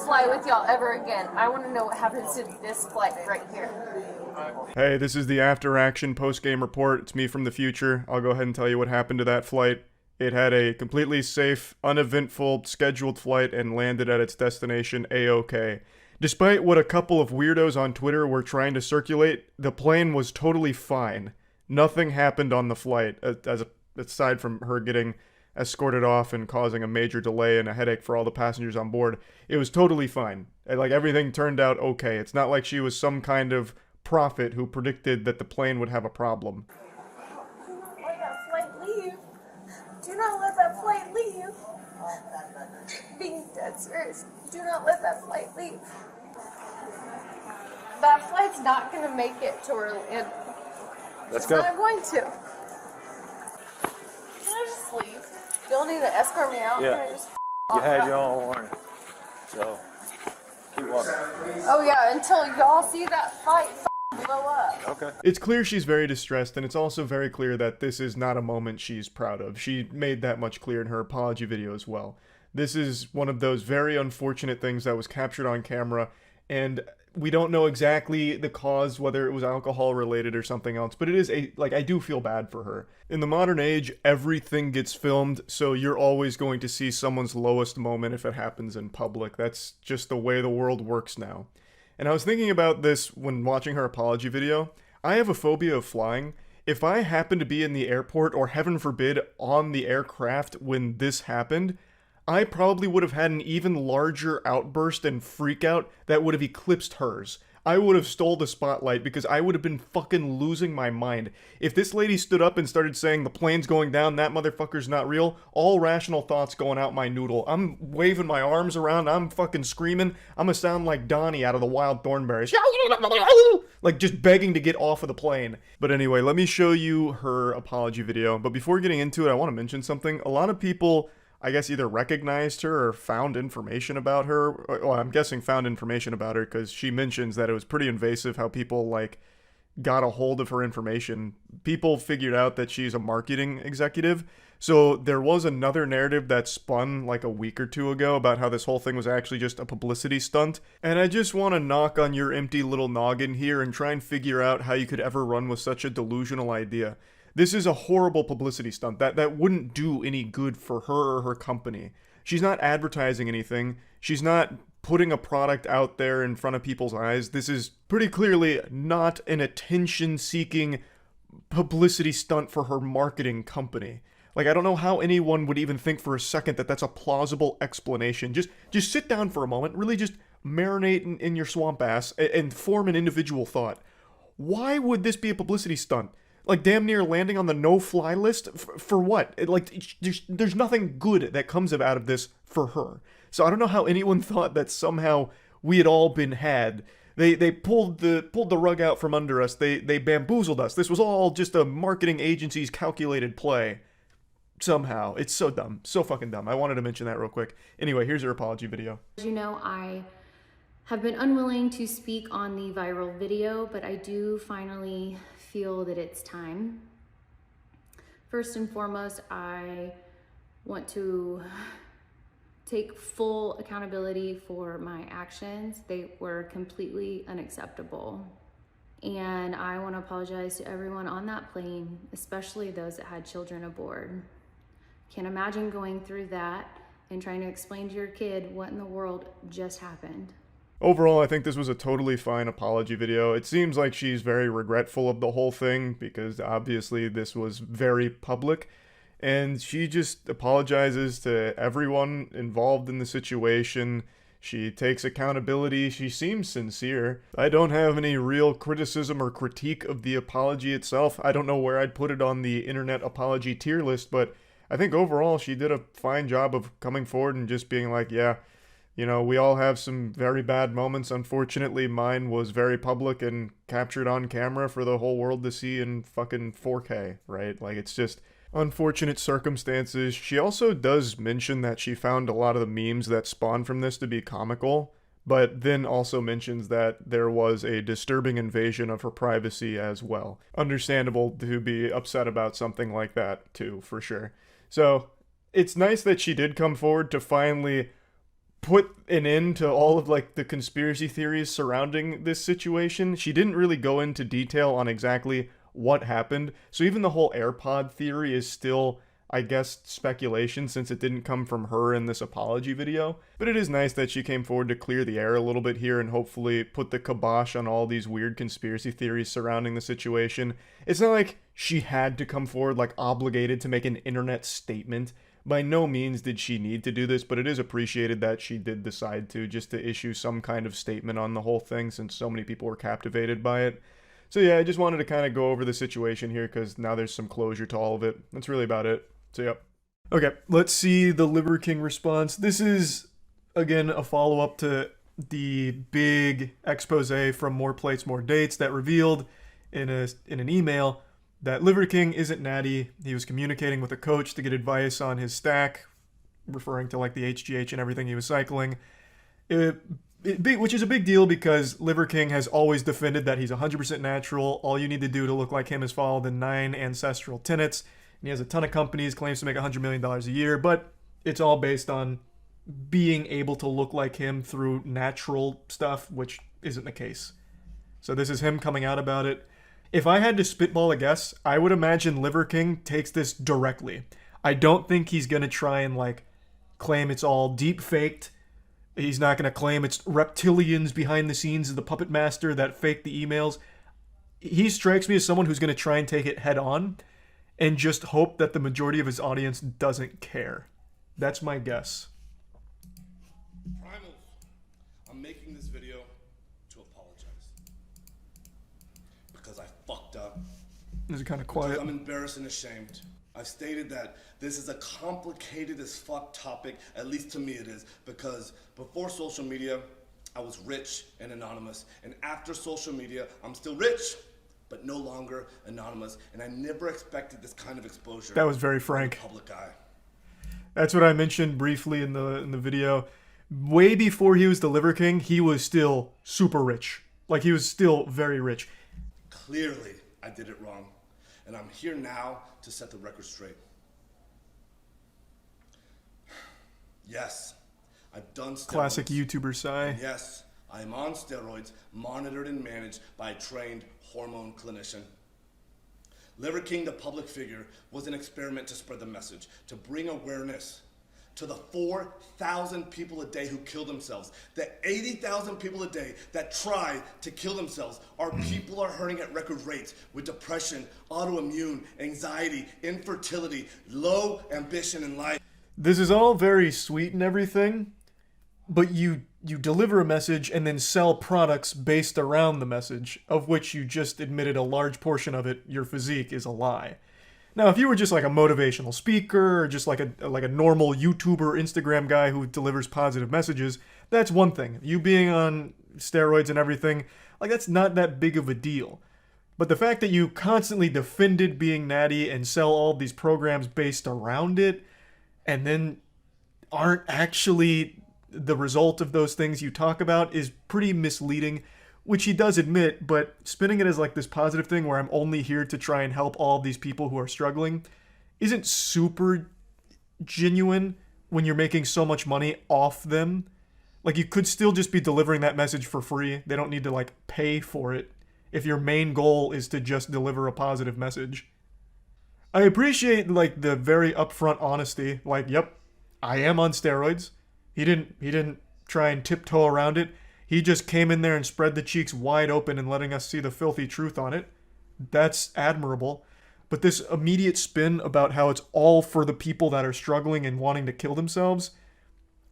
fly with y'all ever again. I want to know what happens to this flight right here. Hey, this is the after action post-game report. It's me from the future. I'll go ahead and tell you what happened to that flight. It had a completely safe, uneventful, scheduled flight and landed at its destination A-OK. Despite what a couple of weirdos on Twitter were trying to circulate, the plane was totally fine. Nothing happened on the flight, aside from her getting escorted off and causing a major delay and a headache for all the passengers on board. It was totally fine. Like, everything turned out okay. It's not like she was some kind of prophet who predicted that the plane would have a problem. Do not let that flight leave. Do not let that flight leave. Being dead serious. Do not let that flight leave. That flight's not going to make it to Orlando. Let's It's go. not going to. Can I just leave? You'll need to escort me out. Yeah. Can I just You had your own warning. So, keep walking. Oh yeah, until y'all see that fight blow up. Okay. It's clear she's very distressed, and it's also very clear that this is not a moment she's proud of. She made that much clear in her apology video as well. This is one of those very unfortunate things that was captured on camera, and we don't know exactly the cause, whether it was alcohol related or something else, but it is I do feel bad for her. In the modern age, everything gets filmed, so you're always going to see someone's lowest moment if it happens in public. That's just the way the world works now. And I was thinking about this when watching her apology video. I have a phobia of flying. If I happened to be in the airport, or heaven forbid, on the aircraft when this happened, I probably would have had an even larger outburst and freakout that would have eclipsed hers. I would have stole the spotlight because I would have been fucking losing my mind. If this lady stood up and started saying the plane's going down, that motherfucker's not real, all rational thoughts going out my noodle. I'm waving my arms around, I'm fucking screaming. I'm gonna sound like Donnie out of the Wild Thornberrys. Like just begging to get off of the plane. But anyway, let me show you her apology video. But before getting into it, I want to mention something. A lot of people, I guess, either recognized her or found information about her. Well, I'm guessing found information about her because she mentions that it was pretty invasive how people, like, got a hold of her information. People figured out that she's a marketing executive. So there was another narrative that spun like a week or two ago about how this whole thing was actually just a publicity stunt. And I just want to knock on your empty little noggin here and try and figure out how you could ever run with such a delusional idea. This is a horrible publicity stunt that wouldn't do any good for her or her company. She's not advertising anything. She's not putting a product out there in front of people's eyes. This is pretty clearly not an attention-seeking publicity stunt for her marketing company. Like, I don't know how anyone would even think for a second that that's a plausible explanation. Just sit down for a moment, really just marinate in your swamp ass and form an individual thought. Why would this be a publicity stunt? Like, damn near landing on the no-fly list? For what? There's nothing good that comes out of this for her. So I don't know how anyone thought that somehow we had all been had. They pulled the rug out from under us. They bamboozled us. This was all just a marketing agency's calculated play. Somehow. It's so dumb. So fucking dumb. I wanted to mention that real quick. Anyway, here's her apology video. As you know, I have been unwilling to speak on the viral video, but I do finally feel that it's time. First and foremost, I want to take full accountability for my actions. They were completely unacceptable. And I want to apologize to everyone on that plane, especially those that had children aboard. Can't imagine going through that and trying to explain to your kid what in the world just happened. Overall, I think this was a totally fine apology video. It seems like she's very regretful of the whole thing because obviously this was very public. And she just apologizes to everyone involved in the situation. She takes accountability. She seems sincere. I don't have any real criticism or critique of the apology itself. I don't know where I'd put it on the internet apology tier list, but I think overall she did a fine job of coming forward and just being like, yeah, you know, we all have some very bad moments. Unfortunately, mine was very public and captured on camera for the whole world to see in fucking 4K, right? Like, it's just unfortunate circumstances. She also does mention that she found a lot of the memes that spawned from this to be comical, but then also mentions that there was a disturbing invasion of her privacy as well. Understandable to be upset about something like that too, for sure. So it's nice that she did come forward to finally put an end to all of like the conspiracy theories surrounding this situation. She didn't really go into detail on exactly what happened. So even the whole AirPod theory is still I guess, speculation since it didn't come from her in this apology video. But it is nice that she came forward to clear the air a little bit here and hopefully put the kibosh on all these weird conspiracy theories surrounding the situation. It's not like she had to come forward, like obligated to make an internet statement. By no means did she need to do this, but it is appreciated that she did decide to, just to issue some kind of statement on the whole thing since so many people were captivated by it. So yeah, I just wanted to kind of go over the situation here because now there's some closure to all of it. That's really about it. So yep. Okay, let's see the Liver King response. This is, again, a follow-up to the big expose from More Plates, More Dates that revealed in an email that Liver King isn't natty. He was communicating with a coach to get advice on his stack, referring to like the HGH and everything he was cycling. Which is a big deal because Liver King has always defended that he's 100% natural. All you need to do to look like him is follow the 9 ancestral tenets. And he has a ton of companies, claims to make $100 million a year, but it's all based on being able to look like him through natural stuff, which isn't the case. So this is him coming out about it. If I had to spitball a guess, I would imagine Liver King takes this directly. I don't think he's going to try and like claim it's all deep faked. He's not going to claim it's reptilians behind the scenes of the puppet master that faked the emails. He strikes me as someone who's going to try and take it head on and just hope that the majority of his audience doesn't care. That's my guess. Primals, I'm making this video to apologize. Because I fucked up. This is kind of quiet. Because I'm embarrassed and ashamed. I've stated that this is a complicated as fuck topic, at least to me it is, because before social media, I was rich and anonymous, and after social media, I'm still rich, but no longer anonymous, and I never expected this kind of exposure. That was very frank. In the public eye. That's what I mentioned briefly in the video. Way before he was the Liver King, he was still super rich. Like, he was still very rich. Clearly, I did it wrong. And I'm here now to set the record straight. Yes, I've done steroids. Classic YouTuber sigh. And yes, I am on steroids, monitored and managed by a trained hormone clinician. Liver King, the public figure, was an experiment to spread the message, to bring awareness to the 4,000 people a day who kill themselves. The 80,000 people a day that try to kill themselves. Our people are hurting at record rates with depression, autoimmune, anxiety, infertility, low ambition in life. This is all very sweet and everything, but you deliver a message and then sell products based around the message, of which you just admitted a large portion of it, your physique, is a lie. Now, if you were just like a motivational speaker or just like a normal YouTuber, Instagram guy who delivers positive messages, that's one thing. You being on steroids and everything, like, that's not that big of a deal. But the fact that you constantly defended being natty and sell all these programs based around it, and then aren't actually the result of those things you talk about, is pretty misleading. Which he does admit, but spinning it as like this positive thing where I'm only here to try and help all of these people who are struggling isn't super genuine when you're making so much money off them. Like, you could still just be delivering that message for free. They don't need to like pay for it if your main goal is to just deliver a positive message. I appreciate like the very upfront honesty. Like, yep, I am on steroids. He didn't try and tiptoe around it. He just came in there and spread the cheeks wide open and letting us see the filthy truth on it. That's admirable. But this immediate spin about how it's all for the people that are struggling and wanting to kill themselves,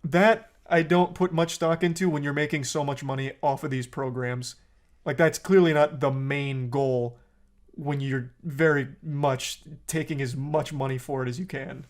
that I don't put much stock into when you're making so much money off of these programs. Like, that's clearly not the main goal when you're very much taking as much money for it as you can.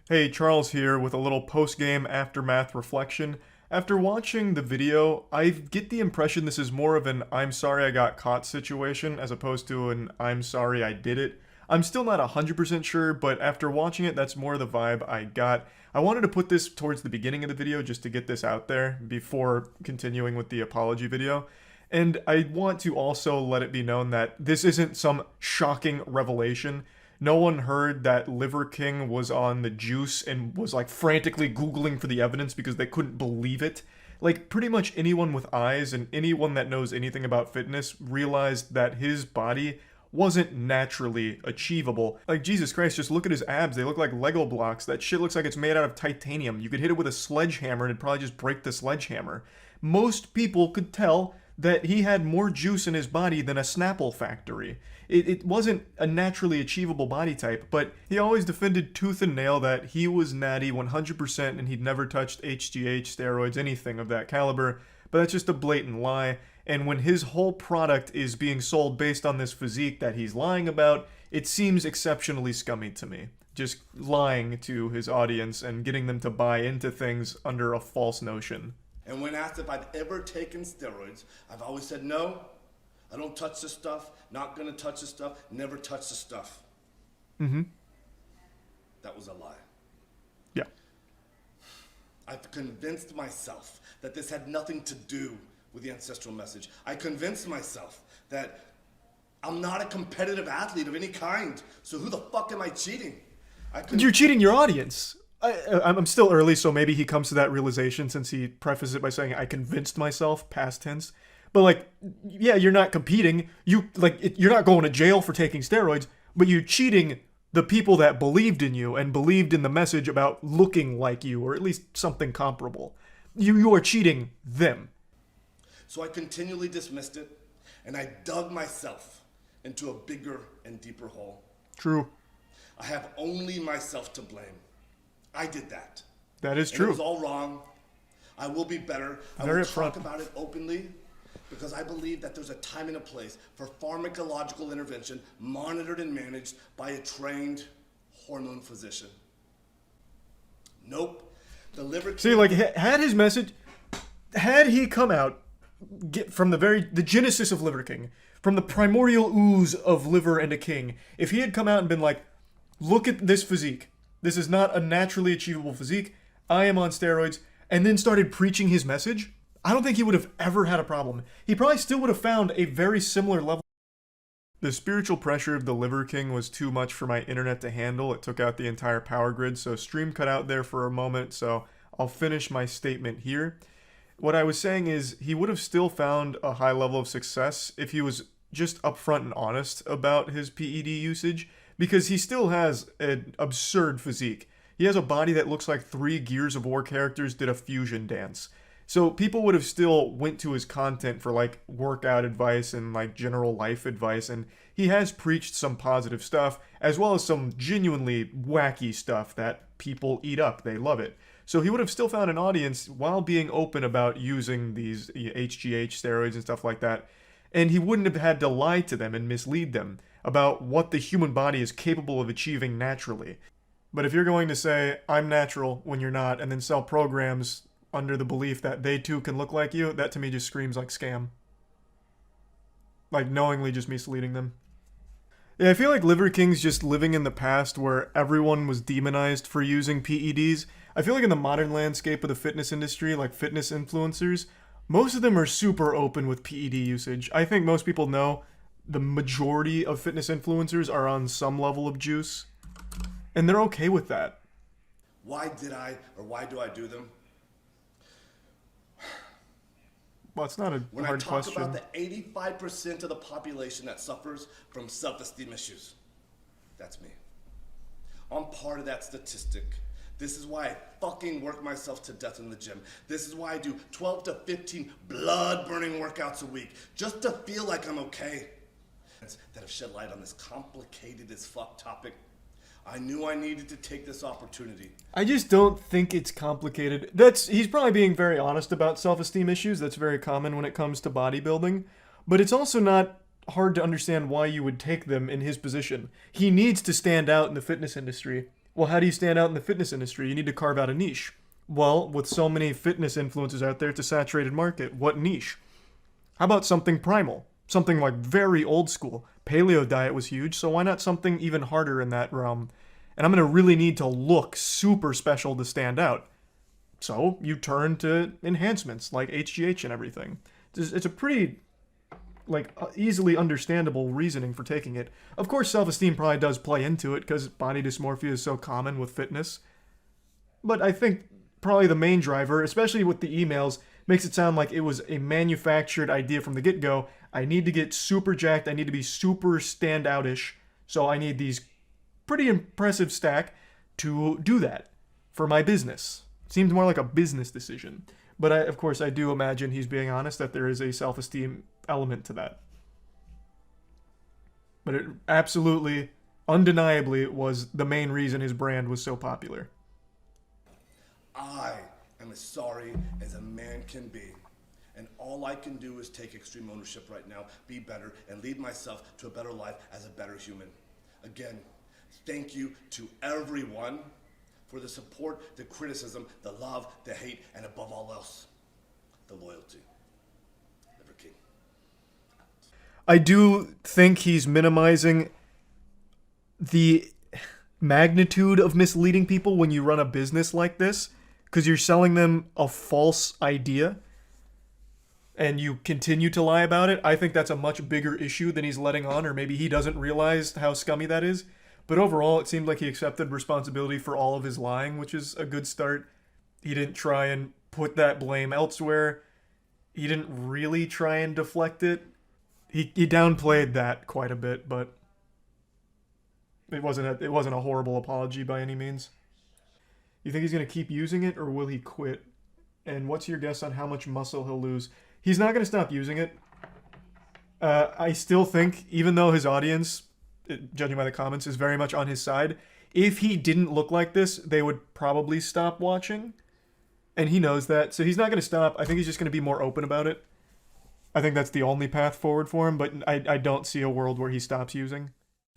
Hey, Charles here with a little post-game aftermath reflection. After watching the video, I get the impression this is more of an I'm sorry I got caught situation as opposed to an I'm sorry I did it. I'm still not 100% sure, but after watching it, that's more the vibe I got. I wanted to put this towards the beginning of the video just to get this out there before continuing with the apology video. And I want to also let it be known that this isn't some shocking revelation. No one heard that Liver King was on the juice and was like frantically Googling for the evidence because they couldn't believe it. Like, pretty much anyone with eyes and anyone that knows anything about fitness realized that his body wasn't naturally achievable. Like, Jesus Christ, just look at his abs. They look like Lego blocks. That shit looks like it's made out of titanium. You could hit it with a sledgehammer and it'd probably just break the sledgehammer. Most people could tell that he had more juice in his body than a Snapple factory. It wasn't a naturally achievable body type, but he always defended tooth and nail that he was natty 100% and he'd never touched HGH, steroids, anything of that caliber. But that's just a blatant lie. And when his whole product is being sold based on this physique that he's lying about, it seems exceptionally scummy to me. Just lying to his audience and getting them to buy into things under a false notion. And when asked if I'd ever taken steroids, I've always said no. I don't touch this stuff, not gonna touch this stuff, never touch the stuff. Mm-hmm. That was a lie. Yeah. I've convinced myself that this had nothing to do with the ancestral message. I convinced myself that I'm not a competitive athlete of any kind, so who the fuck am I cheating? You're cheating your audience. I'm still early, so maybe he comes to that realization since he prefaces it by saying, I convinced myself, past tense. But, like, yeah, you're not competing. You're not going to jail for taking steroids, but you're cheating the people that believed in you and believed in the message about looking like you, or at least something comparable. You are cheating them. So I continually dismissed it, and I dug myself into a bigger and deeper hole. True. I have only myself to blame. I did that. That is And true. it was all wrong. I will be better. I will talk about it openly because I believe that there's a time and a place for pharmacological intervention monitored and managed by a trained hormone physician. Nope. The liver... See, like, had his message... Had he come out from the genesis of Liver King, from the primordial ooze of Liver and a King, if he had come out and been like, look at this physique. This is not a naturally achievable physique. I am on steroids. And then started preaching his message, I don't think he would have ever had a problem. He probably still would have found a very similar level. The spiritual pressure of the Liver King was too much for my internet to handle. It took out the entire power grid, so stream cut out there for a moment, so I'll finish my statement here. What I was saying is he would have still found a high level of success if he was just upfront and honest about his PED usage, because he still has an absurd physique. He has a body that looks like 3 Gears of War characters did a fusion dance. So people would have still went to his content for like workout advice and like general life advice, and he has preached some positive stuff as well as some genuinely wacky stuff that people eat up. They love it. So he would have still found an audience while being open about using these HGH steroids and stuff like that. And he wouldn't have had to lie to them and mislead them about what the human body is capable of achieving naturally. But if you're going to say, I'm natural when you're not, and then sell programs under the belief that they too can look like you, that to me just screams like scam. Like knowingly just misleading them. Yeah, I feel like Liver King's just living in the past where everyone was demonized for using PEDs. I feel like in the modern landscape of the fitness industry, like fitness influencers, most of them are super open with PED usage. I think most people know the majority of fitness influencers are on some level of juice, and they're okay with that. Why did I, or why do I do them? Well, it's not a When hard I talk question. about the 85% of the population that suffers from self-esteem issues, that's me. I'm part of that statistic. This is why I fucking work myself to death in the gym. This is why I do 12 to 15 blood-burning workouts a week, just to feel like I'm okay. That have shed light on this complicated as fuck topic. I knew I needed to take this opportunity. I just don't think it's complicated. He's probably being very honest about self-esteem issues. That's very common when it comes to bodybuilding. But it's also not hard to understand why you would take them in his position. He needs to stand out in the fitness industry. Well, how do you stand out in the fitness industry? You need to carve out a niche. Well, with so many fitness influencers out there, it's a saturated market. What niche? How about something primal? Something like very old school. Paleo diet was huge, so why not something even harder in that realm? And I'm going to really need to look super special to stand out. So you turn to enhancements like HGH and everything. It's a pretty easily understandable reasoning for taking it. Of course, self-esteem probably does play into it because body dysmorphia is so common with fitness. But I think probably the main driver, especially with the emails, makes it sound like it was a manufactured idea from the get-go. I need to get super jacked. I need to be super standoutish. So I need these pretty impressive stack to do that for my business. Seems more like a business decision. But of course, I do imagine he's being honest that there is a self-esteem element to that. But it absolutely, undeniably, was the main reason his brand was so popular. I am as sorry as a man can be. And all I can do is take extreme ownership right now, be better, and lead myself to a better life as a better human. Again, thank you to everyone for the support, the criticism, the love, the hate, and above all else, the loyalty. Liver King. I do think he's minimizing the magnitude of misleading people when you run a business like this, because you're selling them a false idea and you continue to lie about it. I think that's a much bigger issue than he's letting on, or maybe he doesn't realize how scummy that is. But overall, it seemed like he accepted responsibility for all of his lying, which is a good start. He didn't try and put that blame elsewhere. He didn't really try and deflect it. He downplayed that quite a bit, but it wasn't a horrible apology by any means. You think he's going to keep using it, or will he quit? And what's your guess on how much muscle he'll lose? He's not going to stop using it. I still think, even though his audience, judging by the comments, is very much on his side, if he didn't look like this, they would probably stop watching. And he knows that, so he's not going to stop. I think he's just going to be more open about it. I think that's the only path forward for him, but I don't see a world where he stops using.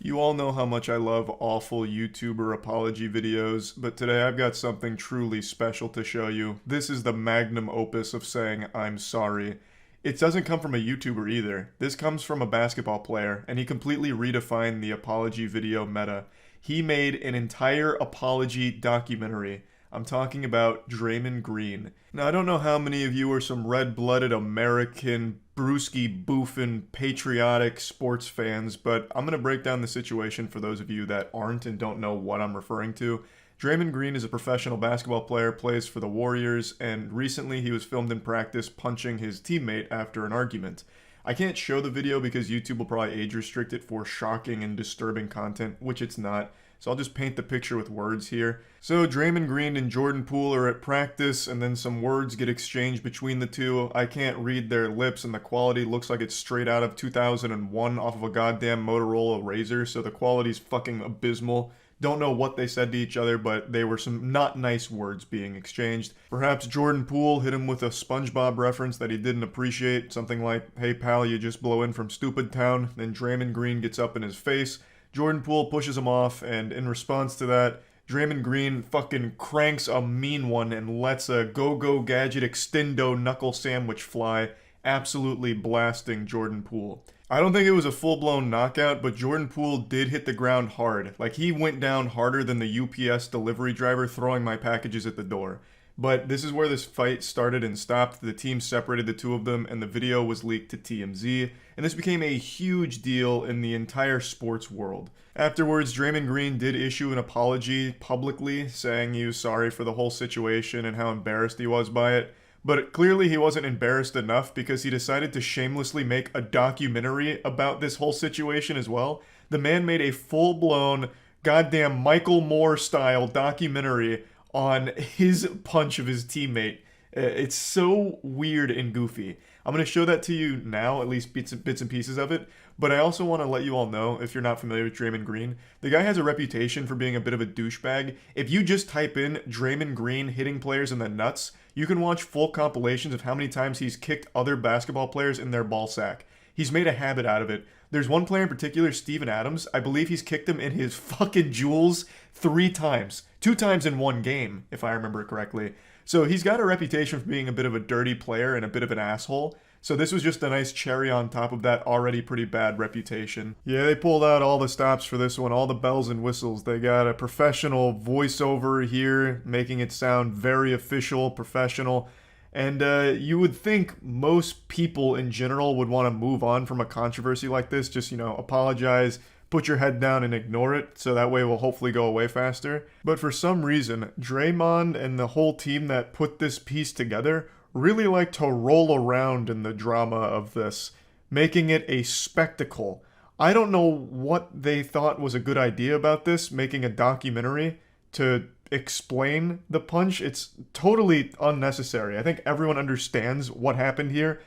You all know how much I love awful YouTuber apology videos, but today I've got something truly special to show you. This is the magnum opus of saying I'm sorry. It doesn't come from a YouTuber either. This comes from a basketball player, and he completely redefined the apology video meta. He made an entire apology documentary. I'm talking about Draymond Green. Now, I don't know how many of you are some red-blooded American, brewski boofing, patriotic sports fans, but I'm going to break down the situation for those of you that aren't and don't know what I'm referring to. Draymond Green is a professional basketball player, plays for the Warriors, and recently he was filmed in practice punching his teammate after an argument. I can't show the video because YouTube will probably age restrict it for shocking and disturbing content, which it's not. So I'll just paint the picture with words here. So Draymond Green and Jordan Poole are at practice, and then some words get exchanged between the two. I can't read their lips, and the quality looks like it's straight out of 2001 off of a goddamn Motorola Razr, so the quality's fucking abysmal. Don't know what they said to each other, but they were some not nice words being exchanged. Perhaps Jordan Poole hit him with a SpongeBob reference that he didn't appreciate, something like, "Hey pal, you just blow in from Stupid Town." Then Draymond Green gets up in his face. Jordan Poole pushes him off, and in response to that, Draymond Green fucking cranks a mean one and lets a go-go gadget extendo knuckle sandwich fly, absolutely blasting Jordan Poole. I don't think it was a full-blown knockout, but Jordan Poole did hit the ground hard. Like, he went down harder than the UPS delivery driver throwing my packages at the door. But this is where this fight started and stopped. The team separated the two of them, and the video was leaked to TMZ, and this became a huge deal in the entire sports world. Afterwards, Draymond Green did issue an apology publicly, saying he was sorry for the whole situation and how embarrassed he was by it. But clearly he wasn't embarrassed enough, because he decided to shamelessly make a documentary about this whole situation as well. The man made a full-blown, goddamn Michael Moore-style documentary on his punch of his teammate. It's so weird and goofy. I'm going to show that to you now, at least bits and pieces of it. But I also want to let you all know, if you're not familiar with Draymond Green, the guy has a reputation for being a bit of a douchebag. If you just type in Draymond Green hitting players in the nuts, you can watch full compilations of how many times he's kicked other basketball players in their ball sack. He's made a habit out of it. There's one player in particular, Steven Adams. I believe he's kicked him in his fucking jewels 3 times. 2 times in one game, if I remember correctly. So he's got a reputation for being a bit of a dirty player and a bit of an asshole. So this was just a nice cherry on top of that already pretty bad reputation. Yeah, they pulled out all the stops for this one, all the bells and whistles. They got a professional voiceover here, making it sound very official, professional. And you would think most people in general would want to move on from a controversy like this. Just, apologize, put your head down and ignore it, so that way it will hopefully go away faster. But for some reason, Draymond and the whole team that put this piece together really like to roll around in the drama of this. making it a spectacle. I don't know what they thought was a good idea about this, making a documentary to explain the punch. It's totally unnecessary. I think everyone understands what happened here.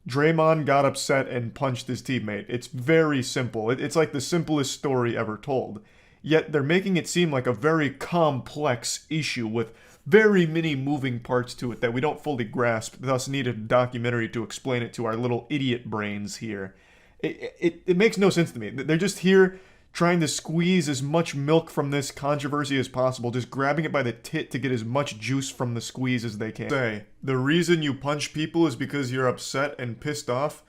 Draymond got upset and punched his teammate. It's very simple. It's like the simplest story ever told. Yet they're making it seem like a very complex issue with very many moving parts to it that we don't fully grasp, thus need a documentary to explain it to our little idiot brains here. It makes no sense to me. They're just here trying to squeeze as much milk from this controversy as possible, just grabbing it by the tit to get as much juice from the squeeze as they can. Say, the reason you punch people is because you're upset and pissed off?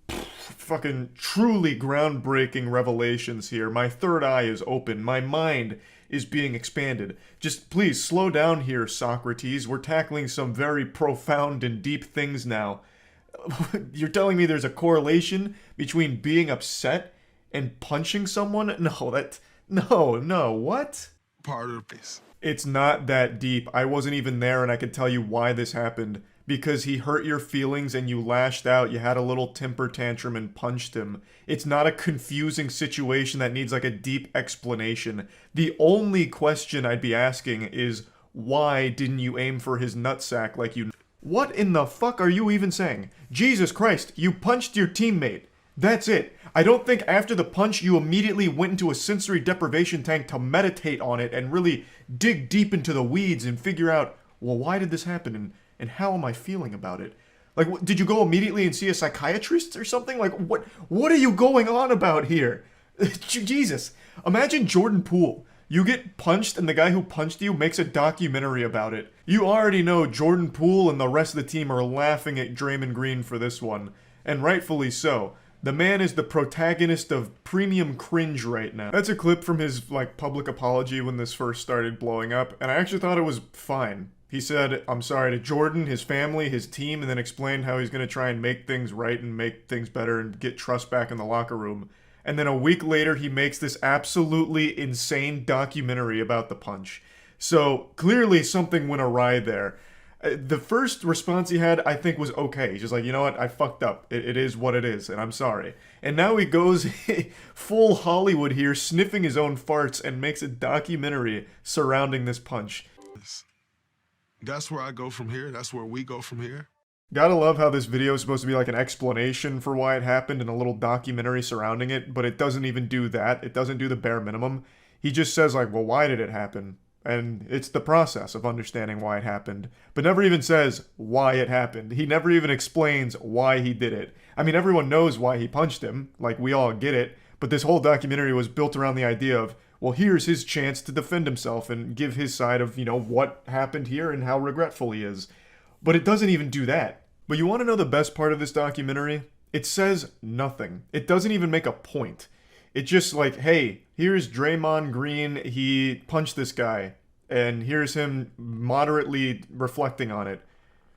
Fucking truly groundbreaking revelations here. My third eye is open. My mind is being expanded. Just please slow down here, Socrates. We're tackling some very profound and deep things now. You're telling me there's a correlation between being upset and punching someone? No, what? Part of the piece. It's not that deep. I wasn't even there and I could tell you why this happened. Because he hurt your feelings and you lashed out, you had a little temper tantrum and punched him. It's not a confusing situation that needs like a deep explanation. The only question I'd be asking is, why didn't you aim for his nutsack like you... What in the fuck are you even saying? Jesus Christ, you punched your teammate. That's it. I don't think after the punch you immediately went into a sensory deprivation tank to meditate on it and really dig deep into the weeds and figure out, well, why did this happen and how am I feeling about it? Like, did you go immediately and see a psychiatrist or something? Like, what are you going on about here? Jesus. Imagine Jordan Poole. You get punched and the guy who punched you makes a documentary about it. You already know Jordan Poole and the rest of the team are laughing at Draymond Green for this one. And rightfully so. The man is the protagonist of premium cringe right now. That's a clip from his, like, public apology when this first started blowing up, and I actually thought it was fine. He said, I'm sorry to Jordan, his family, his team, and then explained how he's going to try and make things right and make things better and get trust back in the locker room. And then a week later, he makes this absolutely insane documentary about the punch. So, clearly something went awry there. The first response he had, I think, was okay. He's just like, you know what, I fucked up. It is what it is, and I'm sorry. And now he goes full Hollywood here, sniffing his own farts, and makes a documentary surrounding this punch. That's where I go from here. That's where we go from here. Gotta love how this video is supposed to be like an explanation for why it happened and a little documentary surrounding it, but it doesn't even do that. It doesn't do the bare minimum. He just says like, well, why did it happen? And it's the process of understanding why it happened, but never even says why it happened. He never even explains why he did it. I mean, everyone knows why he punched him, like we all get it, but this whole documentary was built around the idea of, well, here's his chance to defend himself and give his side of, you know, what happened here and how regretful he is. But it doesn't even do that. But you want to know the best part of this documentary? It says nothing. It doesn't even make a point. It's just like, hey, here's Draymond Green, he punched this guy, and here's him moderately reflecting on it.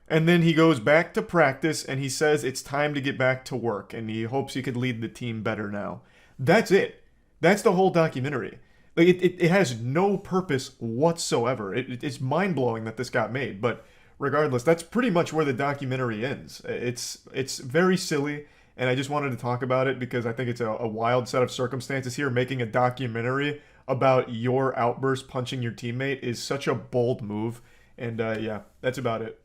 And then he goes back to practice and he says it's time to get back to work and he hopes he could lead the team better now. That's it. That's the whole documentary. Like, it has no purpose whatsoever. It's mind-blowing that this got made, but regardless, that's pretty much where the documentary ends. It's very silly, and I just wanted to talk about it because I think it's a wild set of circumstances here. Making a documentary about your outburst punching your teammate is such a bold move, and yeah, that's about it.